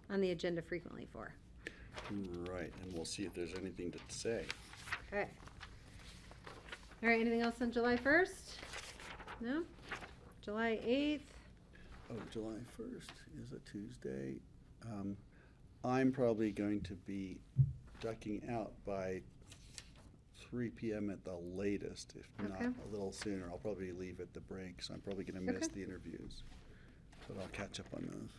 on the agenda frequently for. Right, and we'll see if there's anything to say. Okay. All right, anything else on July 1st? No? July 8th? Oh, July 1st is a Tuesday. I'm probably going to be ducking out by 3 p.m. at the latest, if not Okay. a little sooner. I'll probably leave at the break, so I'm probably going to miss Okay. the interviews. But I'll catch up on those.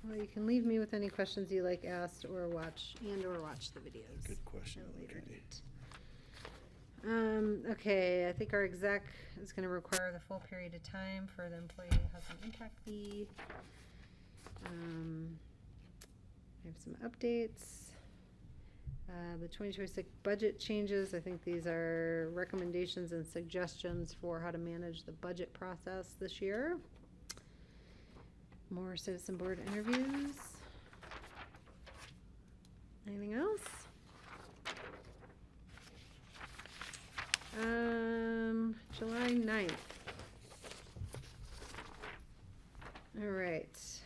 Well, you can leave me with any questions you like asked or watch the videos. Good question. At a later Okay. date. Okay, I think our exec is gonna require the full period of time for the employee housing impact fee. I have some updates. The 2026 budget changes, I think these are recommendations and suggestions for how to manage the budget process this year. More citizen board interviews. Anything else? July 9th. All right.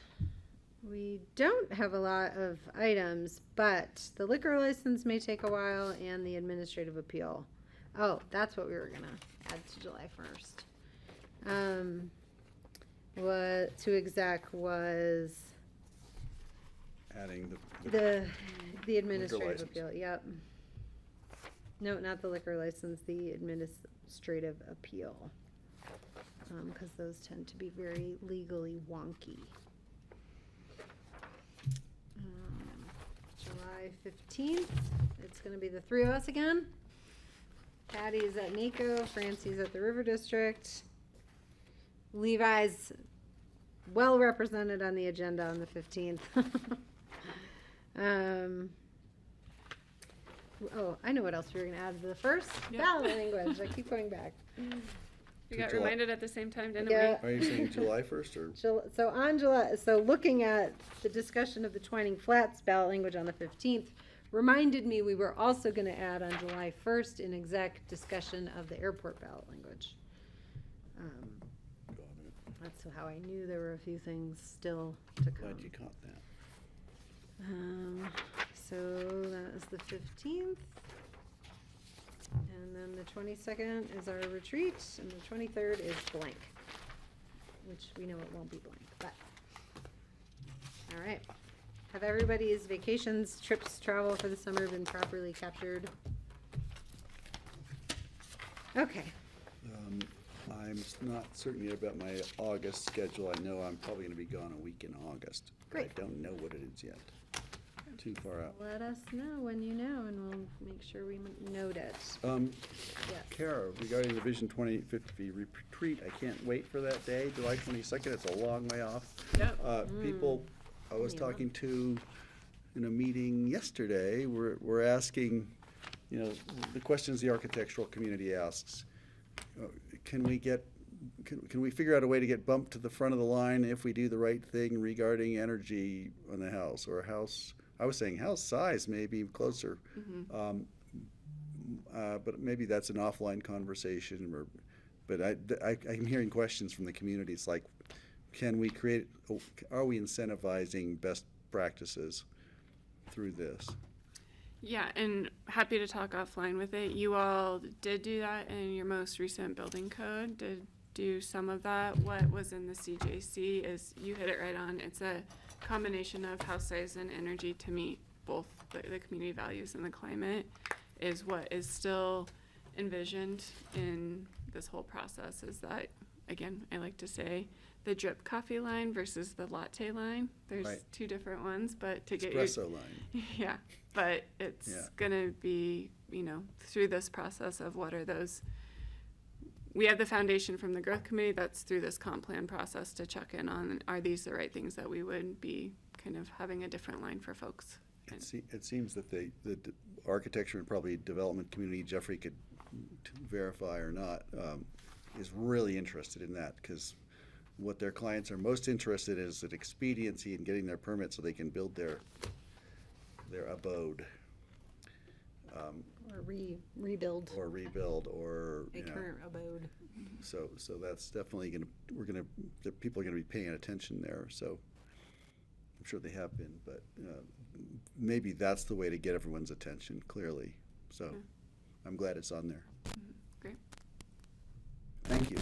We don't have a lot of items, but the liquor license may take a while and the administrative appeal. Oh, that's what we were gonna add to July 1st. What to exec was Adding the administrative license. appeal, yep. No, not the liquor license, the administrative appeal. Cause those tend to be very legally wonky. July 15th, it's gonna be the three of us again. Patty is at NACO, Francie's at the River District. Levi's well represented on the agenda on the 15th. Oh, I know what else we were gonna add to the first ballot language. I keep going back. We got July. reminded at the same time, didn't Yeah. Are you saying July 1st or? So on July, so looking at the discussion of the Twining Flats ballot language on the 15th, reminded me we were also gonna add on July 1st an exec discussion of the airport ballot language. Got it. That's how I knew there were a few things still to come. Glad you caught that. So that is the 15th. And then the 22nd is our retreat, and the 23rd is blank. Which we know it won't be blank, but. All right. Have everybody's vacations, trips, travel for the summer been properly captured? Okay. I'm not certain yet about my August schedule. I know I'm probably going to be gone a week in August. Great. I don't know what it is yet. Too far out. Let us know when you know, and we'll make sure we note it. Yes. Kara, regarding the Vision 2050 retreat, I can't wait for that day, July 22nd. It's a long way off. Yep. People I was Yeah. talking to in a meeting yesterday, we're asking, you know, the questions the architectural community asks. Can we figure out a way to get bumped to the front of the line if we do the right thing regarding energy on the house or house? I was saying house size may be closer, but maybe that's an offline conversation. But I'm hearing questions from the community. It's like, are we incentivizing best practices through this? Yeah, and happy to talk offline with it. You all did do that in your most recent building code, did do some of that. What was in the CJC is, you hit it right on, it's a combination of house size and energy to meet both the community values and the climate is what is still envisioned in this whole process. Is that, again, I like to say, the drip coffee line versus the latte line. There's Right. two different ones, but to get Espresso line. yeah, but it's Yeah. gonna be, through this process of what are those. We have the foundation from the growth committee that's through this comp plan process to check in on, are these the right things that we would be kind of having a different line for folks? It seems that the architecture and probably development community, Jeffrey could verify or not, is really interested in that because what their clients are most interested in is an expediency in getting their permit so they can build their abode. Or rebuild Or rebuild, or, a current abode. so that's definitely the people are gonna be paying attention there, so I'm sure they have been, but maybe that's the way to get everyone's attention, clearly, so I'm glad it's on there. Great. Thank you.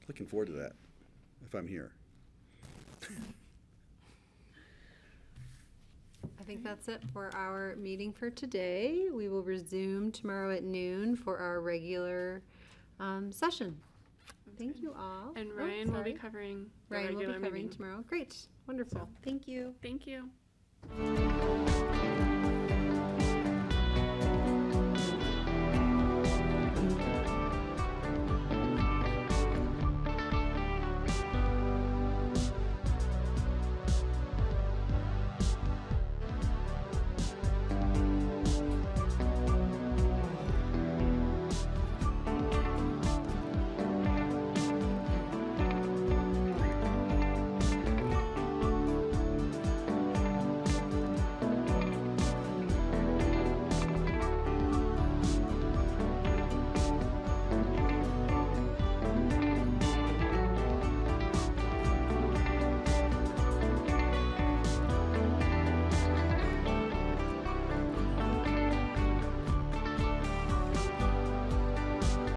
Looking forward to that, if I'm here. I think that's it for our meeting for today. We will resume tomorrow at noon for our regular session. Thank you all. And Oh, Ryan will be sorry. covering the Ryan will be regular covering meeting. tomorrow. Great. Wonderful. Thank you. Thank you.